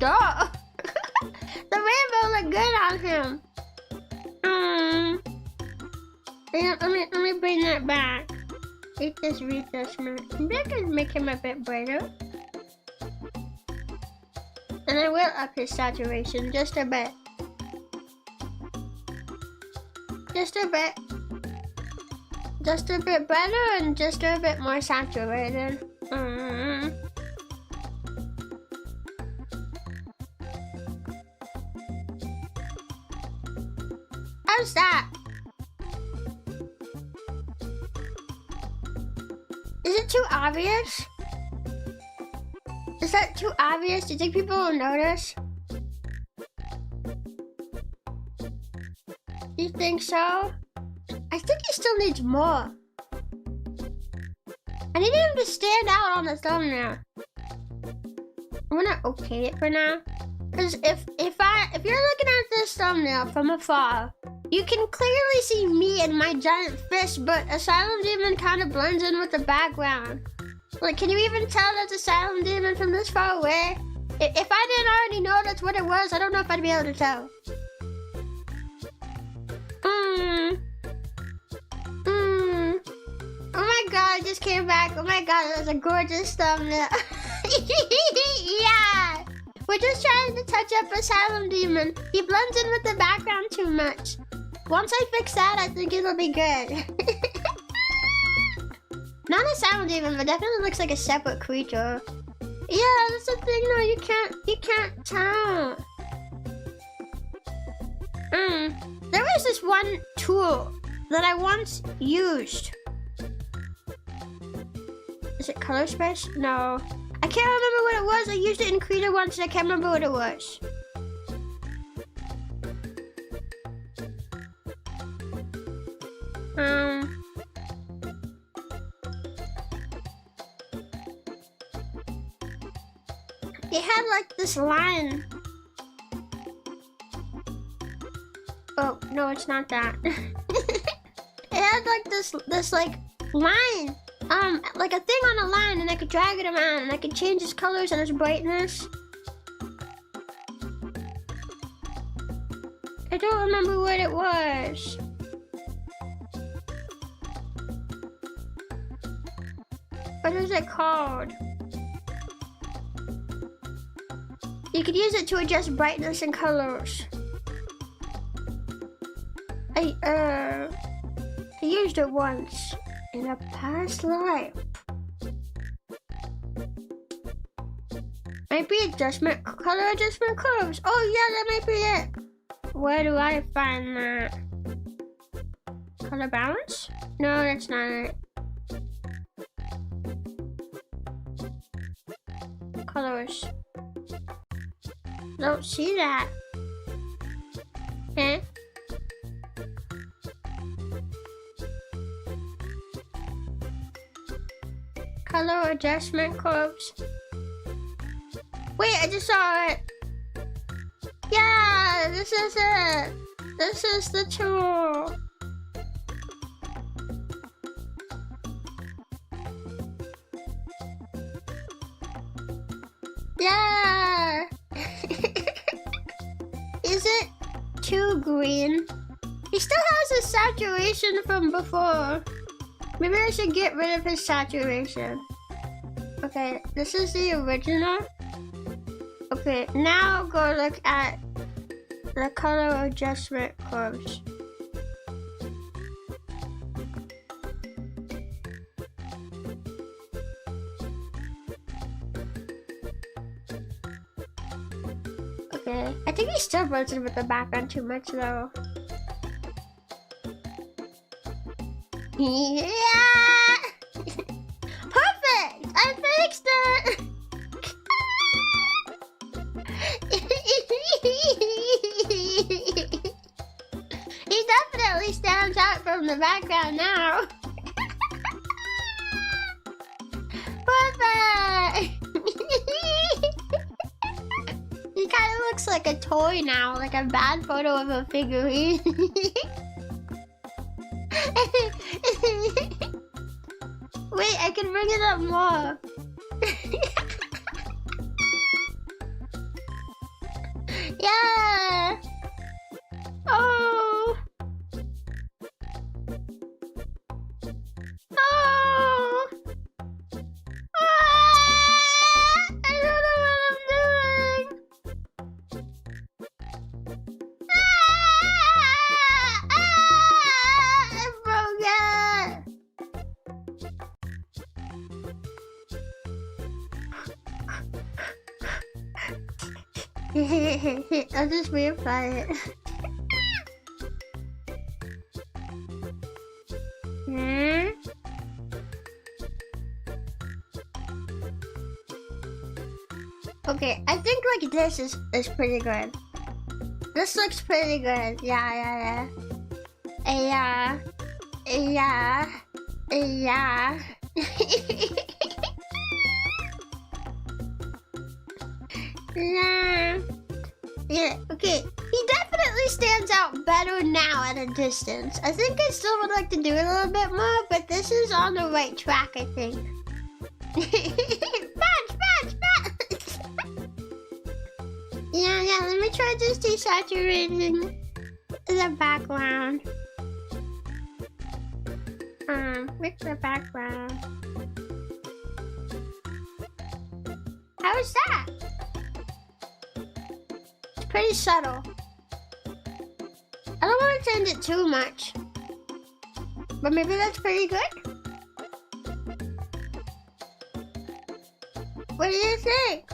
S1: duh. The rainbow looked good on him. Yeah, let me bring that back. Eat this readjustment. Maybe I can make him a bit brighter. And I will up his saturation just a bit. Just a bit. Just a bit better and just a bit more saturated. How's that? Is it too obvious? Is that too obvious? Do you think people will notice? You think so? I think he still needs more. I need him to stand out on the thumbnail. I'm gonna okay it for now. Cause if you're looking at this thumbnail from afar, you can clearly see me and my giant fist, but Asylum Demon kind of blends in with the background. Like, can you even tell that's Asylum Demon from this far away? If I didn't already know that's what it was, I don't know if I'd be able to tell. Oh my god, I just came back. Oh my god, that was a gorgeous thumbnail. Yeah! We're just trying to touch up Asylum Demon. He blends in with the background too much. Once I fix that, I think it'll be good. Not Asylum Demon, but definitely looks like a separate creature. Yeah, that's the thing though, you can't tell. There was this one tool that I once used. Is it color space? No. I can't remember what it was. I used it in Creator once and I can't remember what it was. It had like this line. Oh, no, it's not that. It had like this like line. Like a thing on a line, and I could drag it around, and I could change its colors and its brightness. I don't remember what it was. What is it called? You could use it to adjust brightness and colors. I used it once in a past life. Might be color adjustment curves. Oh yeah, that might be it. Where do I find that? Color balance? No, that's not it. Colors. Don't see that. Eh? Color adjustment curves. Wait, I just saw it. Yeah, this is it. This is the tool. Yeah. Is it too green? He still has his saturation from before. Maybe I should get rid of his saturation. Okay, this is the original. Okay, now go look at the color adjustment curves. Okay, I think he still blends in with the background too much though. Yeah! Perfect! I fixed it! He definitely stands out from the background now. Perfect! He kind of looks like a toy now, like a bad photo of a figurine. Wait, I can bring it up more. Yeah. Oh. Oh. I don't know what I'm doing. I broke it. I'll just reapply it. Okay, I think like this is pretty good. This looks pretty good. Yeah. Yeah. Yeah, okay. He definitely stands out better now at a distance. I think I still would like to do it a little bit more, but this is on the right track, I think. Fudge! Yeah, let me try just desaturating the background. With the background. How is that? It's pretty subtle. I don't want to change it too much. But maybe that's pretty good? What do you think?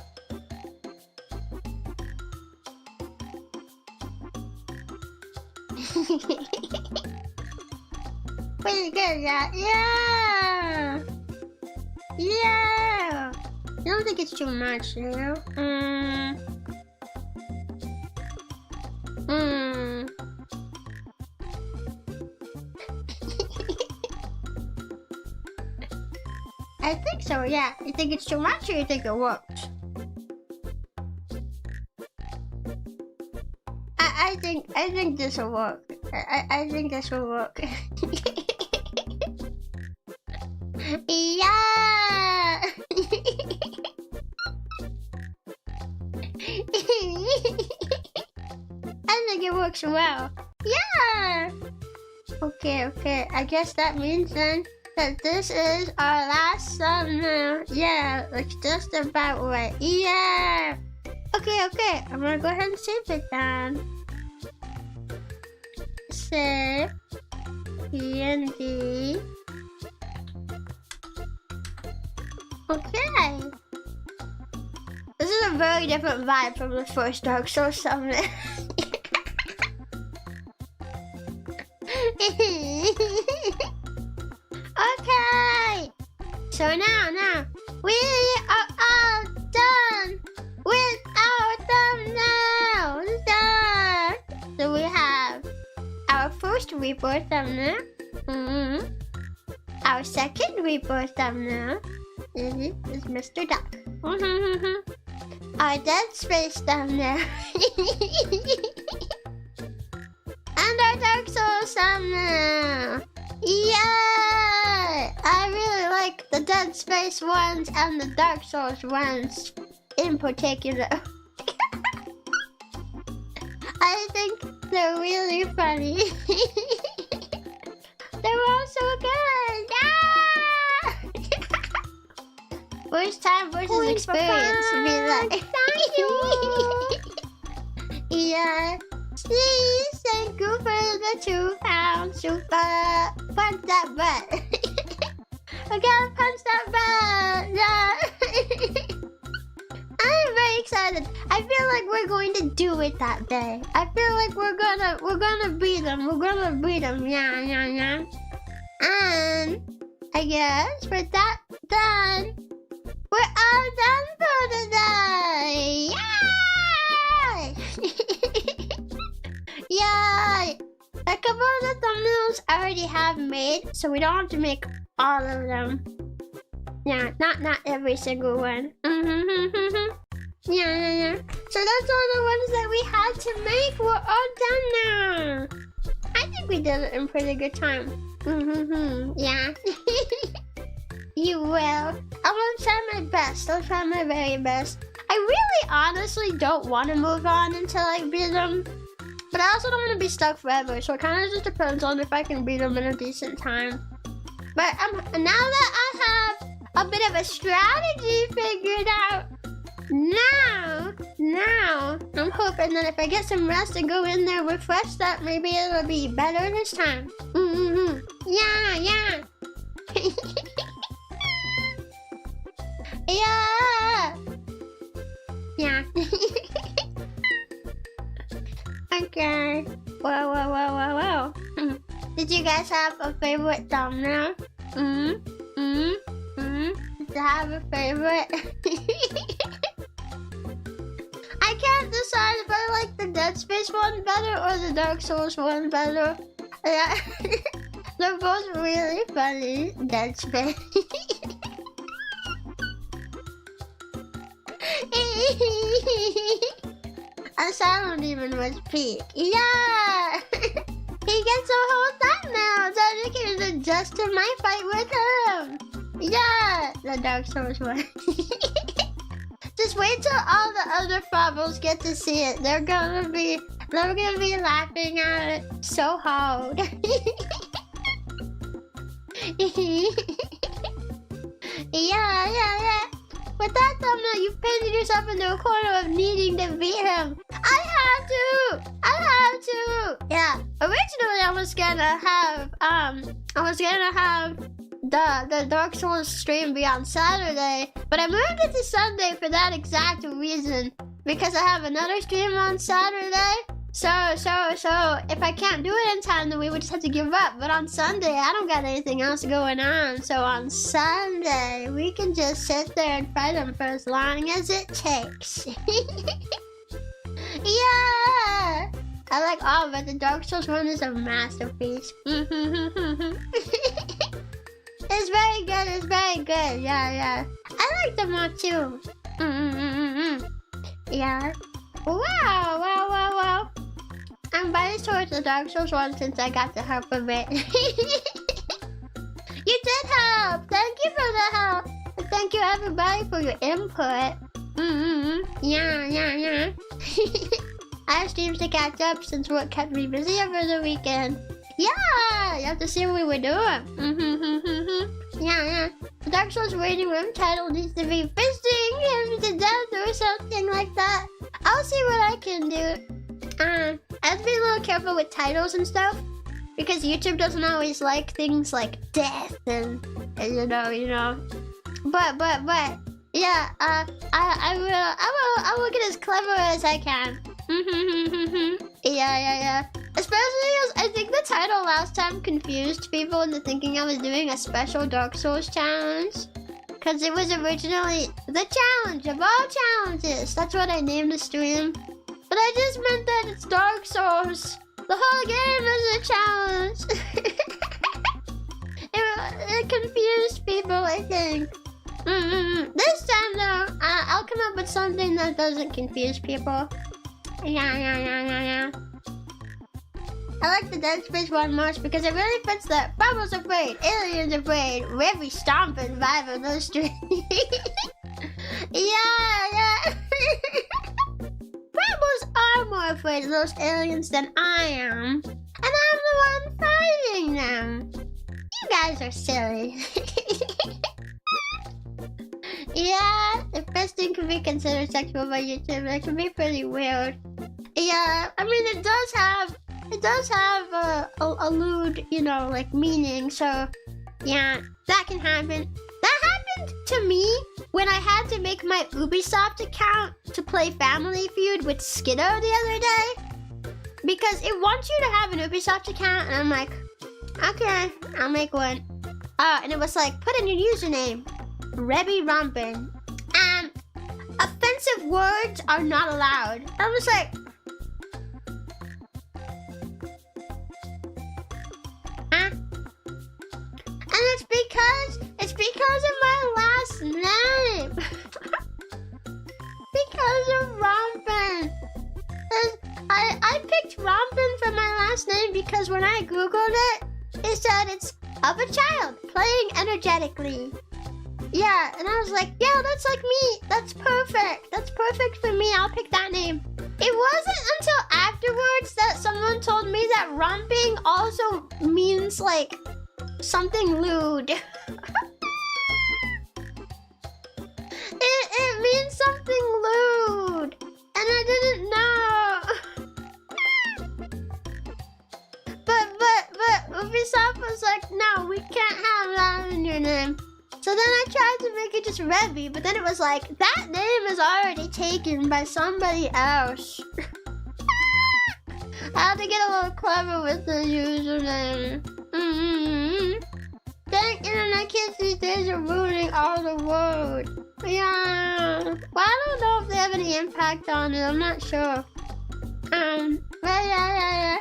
S1: Pretty good, yeah. Yeah. I don't think it's too much, you know? I think so, yeah. You think it's too much or you think it works? I think this will work. I think this will work. Yeah! I think it works well. Yeah! Okay. I guess that means then that this is our last thumbnail. Yeah, looks just about right. Yeah! Okay. I'm gonna go ahead and save it then. Save. PNG. Okay. This is a very different vibe from the first Dark Souls thumbnail. Okay. So now we are all done with our thumbnails. So we have our first Repo thumbnail. Our second Repo thumbnail. This is Mr. Duck. Our Dead Space thumbnail. And our Dark Souls thumbnail. Yeah! I really like the Dead Space ones and the Dark Souls ones in particular. I think they're really funny. They're all so good. Ah! First time versus experience. Be like, yeah. Please, thank you for the 2 pounds. Super. Punch that butt. I gotta punch that butt. Yeah. I'm very excited. I feel like we're going to do it that day. I feel like we're gonna beat them. We're gonna beat them. Yeah. And I guess with that done, we're all done for today. Yay! Yay! A couple of the thumbnails I already have made, so we don't have to make all of them. Yeah, not every single one. Yeah. So that's all the ones that we had to make. We're all done now. I think we did it in pretty good time. Yeah. You will. I'm gonna try my best. I'll try my very best. I really honestly don't want to move on until I beat them. But I also don't want to be stuck forever, so it kind of just depends on if I can beat them in a decent time. But now that I have a bit of a strategy figured out, now, I'm hoping that if I get some rest and go in there refreshed, that maybe it'll be better this time. Yeah. Yeah. Okay. Whoa. Did you guys have a favorite thumbnail? Did you have a favorite? I can't decide if I like the Dead Space one better or the Dark Souls one better. Yeah. They're both really funny. Dead Space. Asylum Demon was peak. Yeah! He gets a whole thumbnail dedicated just to my fight with him. Yeah! The Dark Souls one. Just wait till all the other Frobbles get to see it. They're gonna be laughing at it so hard. Yeah. With that thumbnail, you've painted yourself into a corner of needing to beat him. I have to. Yeah. Originally, I was gonna have the Dark Souls stream be on Saturday, but I moved it to Sunday for that exact reason, because I have another stream on Saturday. So if I can't do it in time, then we would just have to give up. But on Sunday, I don't got anything else going on. So on Sunday, we can just sit there and fight them for as long as it takes. Yeah! I like all of it. The Dark Souls one is a masterpiece. It's very good. Yeah. I like them all too. Yeah. Wow. I'm biased towards the Dark Souls one since I got the help of it. You did help! Thank you for the help! And thank you everybody for your input. Yeah. I have streams to catch up since work kept me busy over the weekend. Yeah! You have to see what we were doing. Yeah. The Dark Souls waiting room title needs to be fisting him to death or something like that. I'll see what I can do. I have to be a little careful with titles and stuff, because YouTube doesn't always like things like death and you know. But yeah, I will get as clever as I can. Yeah. Especially as I think the title last time confused people into thinking I was doing a special Dark Souls challenge. Because it was originally the challenge of all challenges. That's what I named the stream. But I just meant that it's Dark Souls. The whole game is a challenge. It confused people, I think. This time though, I'll come up with something that doesn't confuse people. Yeah. I like the Dead Space one most because it really fits the Bubbles afraid, aliens afraid, Rebbi stomping vibe of those streams. Yeah. Bubbles are more afraid of those aliens than I am. And I'm the one fighting them. You guys are silly. Yeah, if fisting can be considered sexual by YouTube, it can be pretty weird. Yeah, I mean it does have a lewd, like meaning, so yeah, that can happen. That happened to me when I had to make my Ubisoft account to play Family Feud with Skiddo the other day. Because it wants you to have an Ubisoft account, and I'm like, okay, I'll make one. And it was like, put in your username, Rebbi Rompin. And offensive words are not allowed. I was like, huh? And it's because of my last name. Because of Rompin. I picked Rompin for my last name because when I googled it, it said it's of a child playing energetically. Yeah, and I was like, yeah, that's like me. That's perfect. That's perfect for me. I'll pick that name. It wasn't until afterwards that someone told me that romping also means like something lewd. It means something lewd, and I didn't know. But Ubisoft was like, no, we can't have that in your name. So then I tried to make it just Rebbi, but then it was like, that name is already taken by somebody else. I had to get a little clever with the username. Dang, internet kids these days are ruining all the world. Yeah. Well, I don't know if they have any impact on it. I'm not sure. Yeah.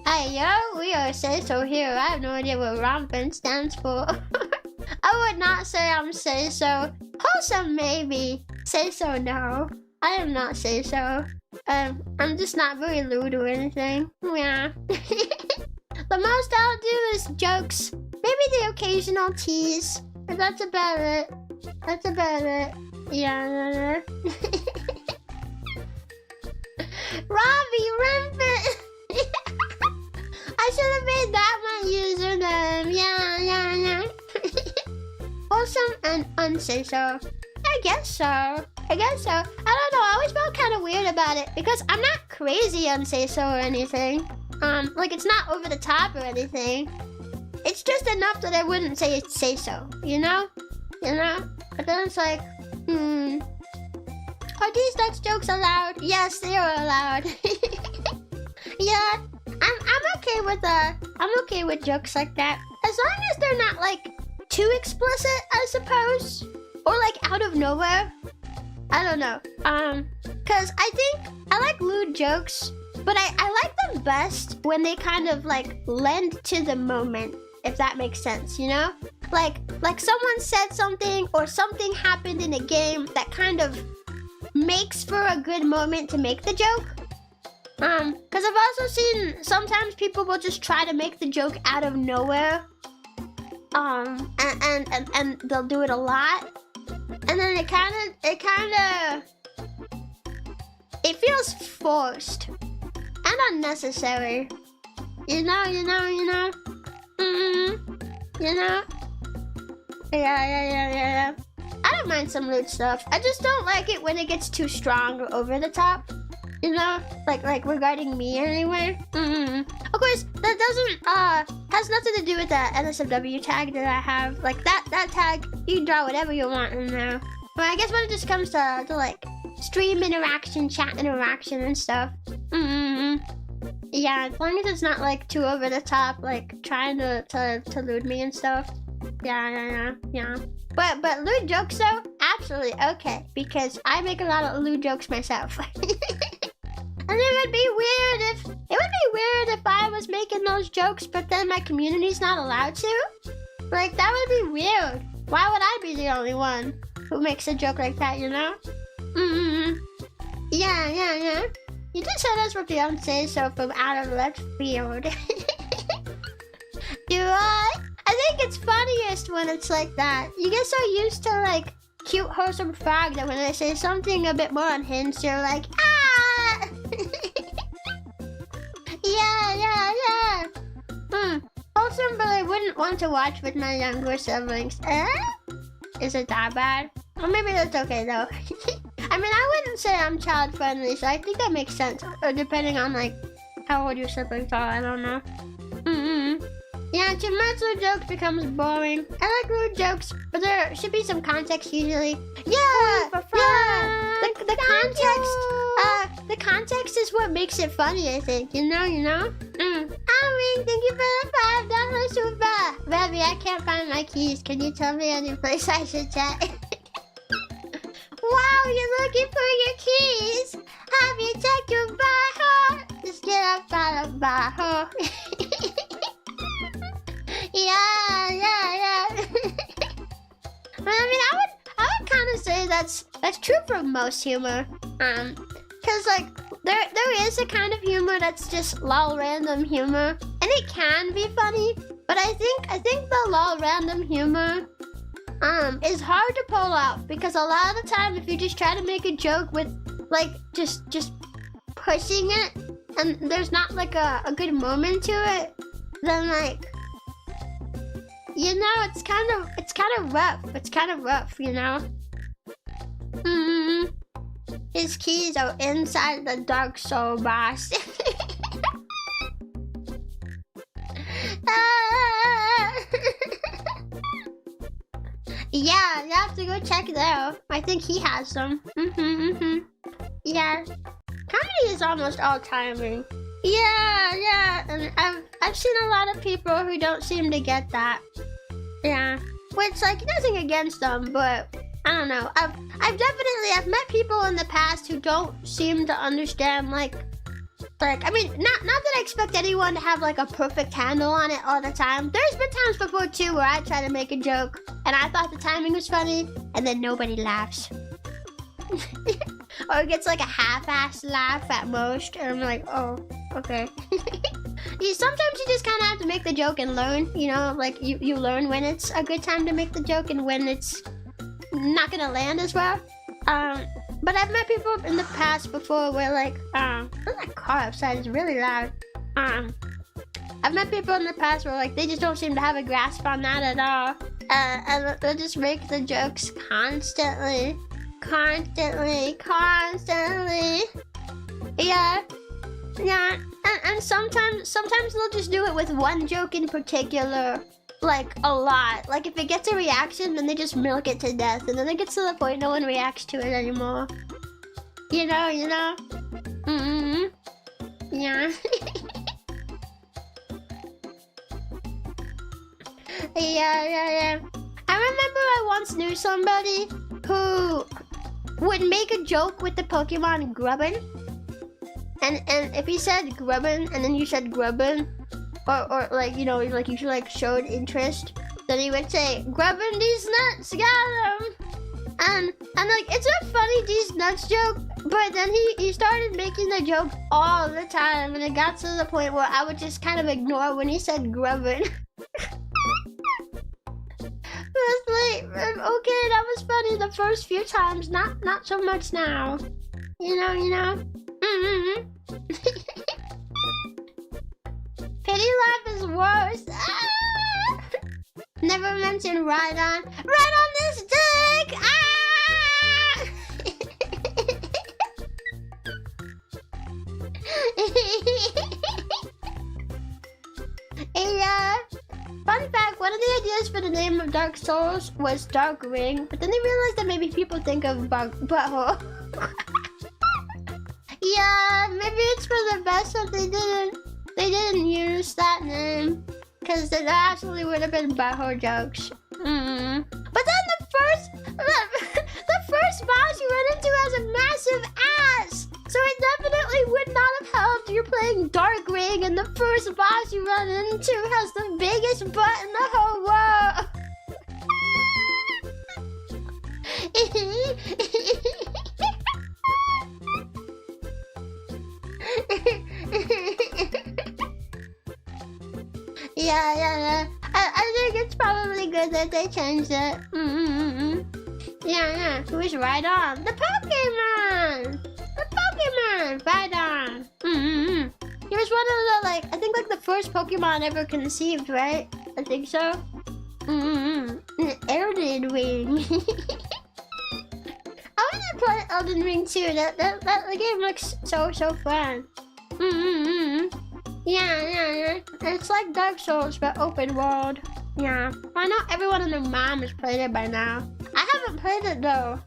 S1: Hey, yo, we are Say So here. I have no idea what Rompin stands for. I would not say I'm Say So. Wholesome, maybe. Say So, no. I am not Say So. I'm just not very lewd or anything. Yeah. The most I'll do is jokes. Maybe the occasional tease. But that's about it. Yeah. Robbie, Rompin! I should have made that my username. Yeah. Wholesome and unsay so. I guess so. I don't know. I always felt kind of weird about it because I'm not crazy unsay so or anything. Like it's not over the top or anything. It's just enough that I wouldn't say so. You know? But then it's like, are these Dutch jokes allowed? Yes, they are allowed. Yeah. I'm okay with jokes like that. As long as they're not like too explicit, I suppose. Or like out of nowhere. I don't know. Cause I think I like lewd jokes, but I like them best when they kind of like lend to the moment, if that makes sense, you know? Like someone said something or something happened in a game that kind of makes for a good moment to make the joke. Cause I've also seen sometimes people will just try to make the joke out of nowhere. And they'll do it a lot. And then it feels forced and unnecessary. You know? Yeah. I don't mind some lewd stuff. I just don't like it when it gets too strong or over the top. You know, like regarding me anyway. Of course, that doesn't has nothing to do with that NSFW tag that I have. Like that tag, you can draw whatever you want in there. But I guess when it just comes to like stream interaction, chat interaction, and stuff. Yeah, as long as it's not like too over the top, like trying to lewd me and stuff. Yeah. But lewd jokes though, absolutely okay, because I make a lot of lewd jokes myself. And it would be weird if I was making those jokes, but then my community's not allowed to. Like that would be weird. Why would I be the only one who makes a joke like that? You know? Yeah. You just said us with Beyonce, so from out of left field. Do I? I think it's funniest when it's like that. You get so used to like cute, wholesome frog that when I say something a bit more unhinged, you're like, ah! Yeah. Wholesome, but I wouldn't want to watch with my younger siblings. Is it that bad? Or maybe that's okay though. I mean, I wouldn't say I'm child friendly, so I think that makes sense. Or depending on like how old your siblings are, I don't know. Yeah, too much lewd jokes becomes boring. I like lewd jokes, but there should be some context usually. Yeah. The context is what makes it funny, I think. You know. Ari, thank you for the $5 super. Rebbi, I can't find my keys. Can you tell me any place I should check? Wow, you're looking for your keys. Have you checked your bajo? Just get up out of bajo. Yeah. But I mean, I would kind of say that's true for most humor. Cause like there is a kind of humor that's just lol random humor, and it can be funny. But I think the lol random humor is hard to pull off because a lot of the time if you just try to make a joke with like just pushing it and there's not like a good moment to it, then like, you know, it's kind of rough. It's kind of rough, you know. His keys are inside the Dark Soul box. Yeah, you have to go check there. I think he has them. Yeah. Comedy is almost all timing. Yeah, and I've seen a lot of people who don't seem to get that. Yeah. Which, like, nothing against them, but I don't know. I've met people in the past who don't seem to understand, like I mean, not that I expect anyone to have like a perfect handle on it all the time. There's been times before too where I try to make a joke and I thought the timing was funny and then nobody laughs. Or it gets like a half-assed laugh at most and I'm like, oh, okay. Sometimes you just kind of have to make the joke and learn, you know, like you learn when it's a good time to make the joke and when it's not gonna land as well. But I've met people in the past before where like, that car outside is really loud. I've met people in the past where like they just don't seem to have a grasp on that at all. And they'll just make the jokes constantly. Yeah. And sometimes they'll just do it with one joke in particular. Like a lot. Like if it gets a reaction, then they just milk it to death, and then it gets to the point no one reacts to it anymore. You know. Yeah. Yeah. I remember I once knew somebody who would make a joke with the Pokemon Grubbin, and if he said Grubbin and then you said Grubbin. Or like, you know, like you should like showed interest, then he would say, "Grubbing these nuts, got 'em." And like, it's a funny these nuts joke, but then he started making the joke all the time, and it got to the point where I would just kind of ignore when he said grubbing. I was like, okay, that was funny the first few times, not so much now. You know. Pity laugh is worse. Never mention right on this dick. Fun fact, one of the ideas for the name of Dark Souls was Dark Ring, but then they realized that maybe people think of butthole. Yeah, maybe it's for the best that they didn't use that name, because there absolutely would have been butthole jokes. But then the first boss you run into has a massive ass, so it definitely would not have helped. You're playing Dark Ring, and the first boss you run into has the biggest butt in the whole world. Yeah. I think it's probably good that they changed it. Yeah. Who's right on? The Pokemon! Right on. He was one of the, like, I think like the first Pokemon ever conceived, right? I think so. Elden Ring. I want to play Elden Ring too. That game looks so fun. Yeah. It's like Dark Souls, but open world. Yeah. I know everyone and their mom has played it by now. I haven't played it though.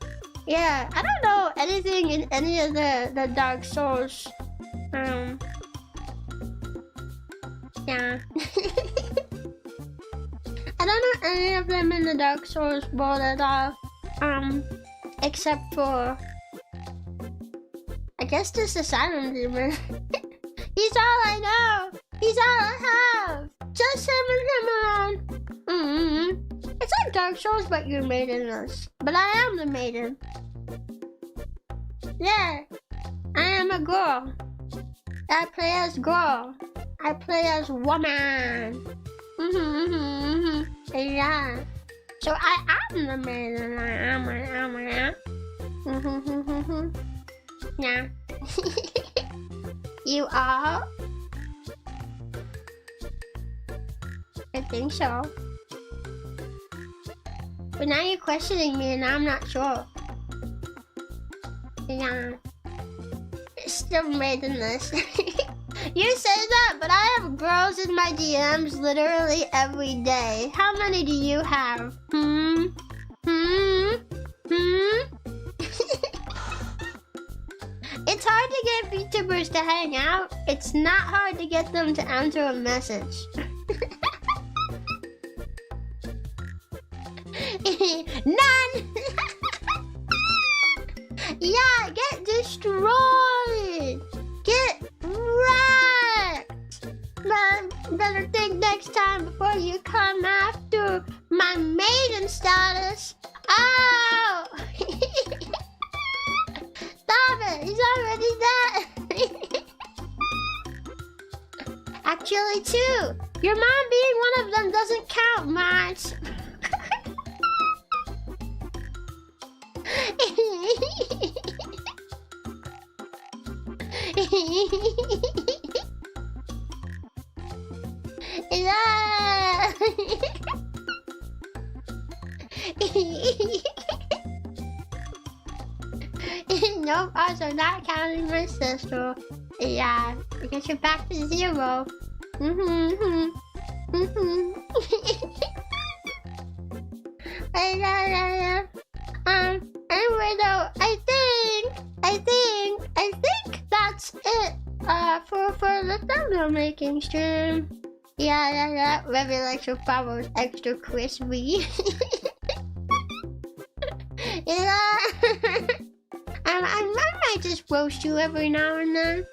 S1: Yeah, I don't know anything in any of the Dark Souls. Yeah. I don't know any of them in the Dark Souls world at all. Except for, I guess, this Asylum Demon. He's all I know. He's all I have. Just him and him alone. It's like Dark Souls, but you're maidenless. But I am the maiden. Yeah, I am a girl. I play as girl. I play as woman. Yeah. So I am the maiden. Yeah. You are? I think so. But now you're questioning me and I'm not sure. Yeah. Still maidenless. You say that, but I have girls in my DMs literally every day. How many do you have? It's hard to get VTubers to hang out. It's not hard to get them to answer a message. None! Yeah, get destroyed! Get wrecked! Better think next time before you come after my maiden status. Oh! Stop it! He's already dead! Actually, two. Your mom being one of them doesn't count much. Yeah. Nope, also not counting my sister. Yeah, because you're back to 0. Anyway though, I think that's it for the thumbnail making stream. Yeah. Rebbi likes your flowers extra crispy. Yeah. I might just roast you every now and then.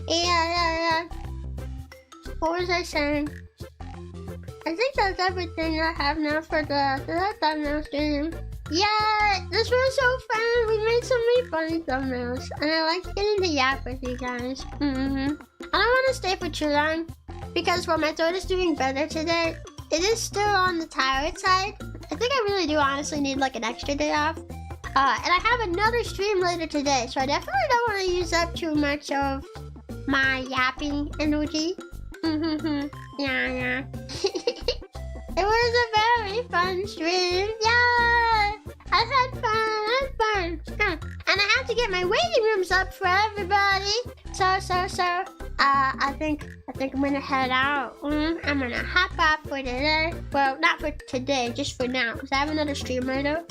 S1: Yeah. What was I saying? I think that's everything I have now for the thumbnail stream. Yeah, this was so fun. We made so many funny thumbnails, and I like getting to yap with you guys. I don't want to stay for too long because while my throat is doing better today, it is still on the tired side. I think I really do honestly need like an extra day off. And I have another stream later today, so I definitely don't want to use up too much of my yapping energy. Yeah. It was a very fun stream. Yeah, I had fun. And I have to get my waiting rooms up for everybody. So, I think I'm gonna head out. I'm gonna hop off for today. Well, not for today, just for now, because I have another stream later.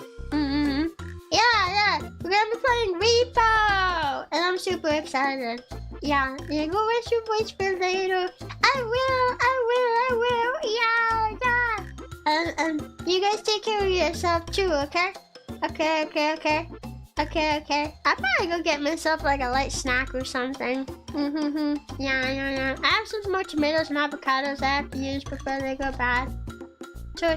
S1: Yeah. We're gonna be playing Repo, and I'm super excited. Yeah, go rest your voice for later. I will. Yeah. And you guys take care of yourself too, okay? Okay. I'll probably go get myself like a light snack or something. Yeah. I have some more tomatoes and avocados I have to use before they go bad. So.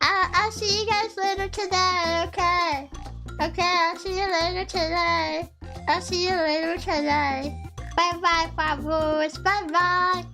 S1: I'll see you guys later today, okay? Okay, I'll see you later today. Bye-bye, Fabulous. Bye-bye.